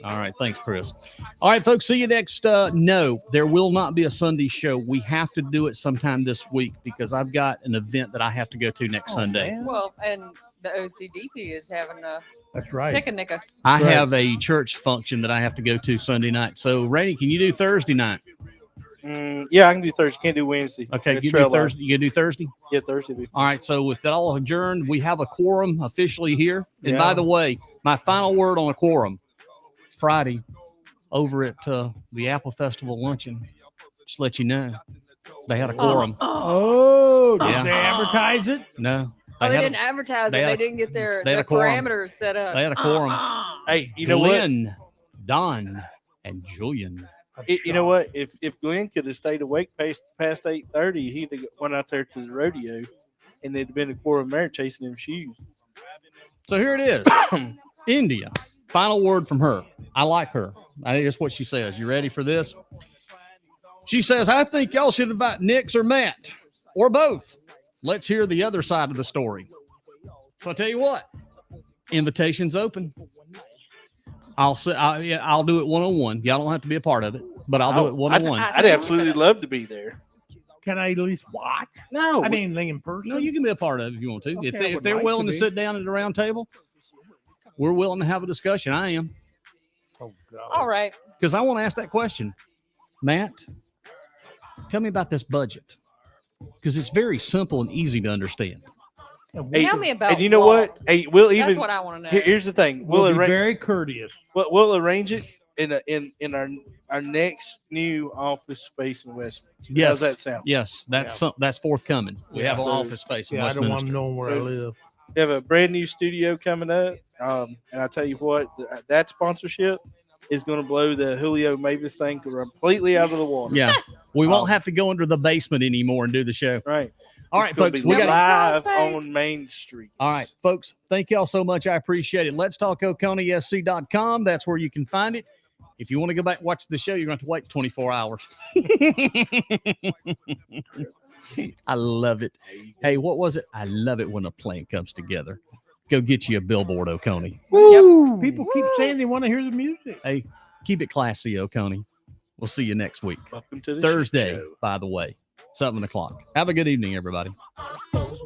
B: All right. Thanks, Chris. All right, folks. See you next. No, there will not be a Sunday show. We have to do it sometime this week because I've got an event that I have to go to next Sunday.
G: Man.
E: Well, and the OCDP is having a
G: That's right.
E: picnic.
B: I have a church function that I have to go to Sunday night. So, Rainey, can you do Thursday night?
F: Yeah, I can do Thursday. Can't do Wednesday.
B: Okay, you do Thursday. You can do Thursday?
F: Yeah, Thursday.
B: All right, so with that all adjourned, we have a quorum officially here. And
G: Yeah.
B: by the way, my final word on a quorum, Friday over at the Apple Festival luncheon, just let you know, they had a quorum.
G: Oh, did
B: Yeah.
G: they advertise it?
B: No.
E: They
B: had
E: didn't advertise
B: they
E: it.
B: had
E: They
B: a-
E: didn't get their
B: they had a quorum.
E: parameters set up.
B: They had a quorum.
F: Hey, you know what?
B: Glenn, Don, and Julian.
F: You know what? If Glenn could have stayed awake past 8:30, he'd have went out there to the rodeo, and there'd been a quorum there chasing him shoes.
B: So here it is. India. Final word from her. I like her. I think that's what she says. You ready for this? She says, I think y'all should invite Nix or Matt or both. Let's hear the other side of the story. So I'll tell you what, invitation's open. I'll do it one-on-one. Y'all don't have to be a part of it, but I'll do it one-on-one.
F: I'd absolutely love to be there.
G: Can I at least watch?
F: No,
G: I mean, in person.
B: No, you can be a part of it if you want to.
G: Okay, I
B: If
G: would
B: they're
G: like
B: willing
G: to
B: to
G: be.
B: sit down at the round table, we're willing to have a discussion. I am.
G: Oh, God.
E: All right.
B: Because I want to ask that question. Matt, tell me about this budget. Because it's very simple and easy to understand.
F: Hey,
E: Tell me about
F: and you know what? Hey, we'll even.
E: That's what I want to know.
F: Here's the thing.
G: We'll be
F: arra-
G: very courteous.
F: we'll arrange it in our next new office space in Westminster.
B: Yes.
F: How's that sound?
B: Yes, that's forthcoming. We have an
F: So-
B: office space in
G: Yeah, I don't want
B: Westminster.
G: to know where I live.
F: We have a brand new studio coming up, and I tell you what, that sponsorship is going to blow the Julio Mavis thing completely out of the water.
B: Yeah, we won't have to go into the basement anymore and do the show.
F: Right.
B: All
F: It's
B: right,
F: gonna
B: folks,
F: be
B: we got
F: live
E: Crawl space.
F: on Main Street.
B: All right, folks, thank y'all so much. I appreciate it. Let's talk OconeeSC.com. That's where you can find it. If you want to go back and watch the show, you're going to have to wait 24 hours. I love it. Hey, what was it? I love it when a plan comes together. Go get you a billboard, Oconee.
G: Woo! People keep saying they want to hear the music.
B: Hey, keep it classy, Oconee. We'll see you next week.
F: Welcome to the
B: Thursday,
F: show.
B: by the way, 7 o'clock. Have a good evening, everybody.
A: Those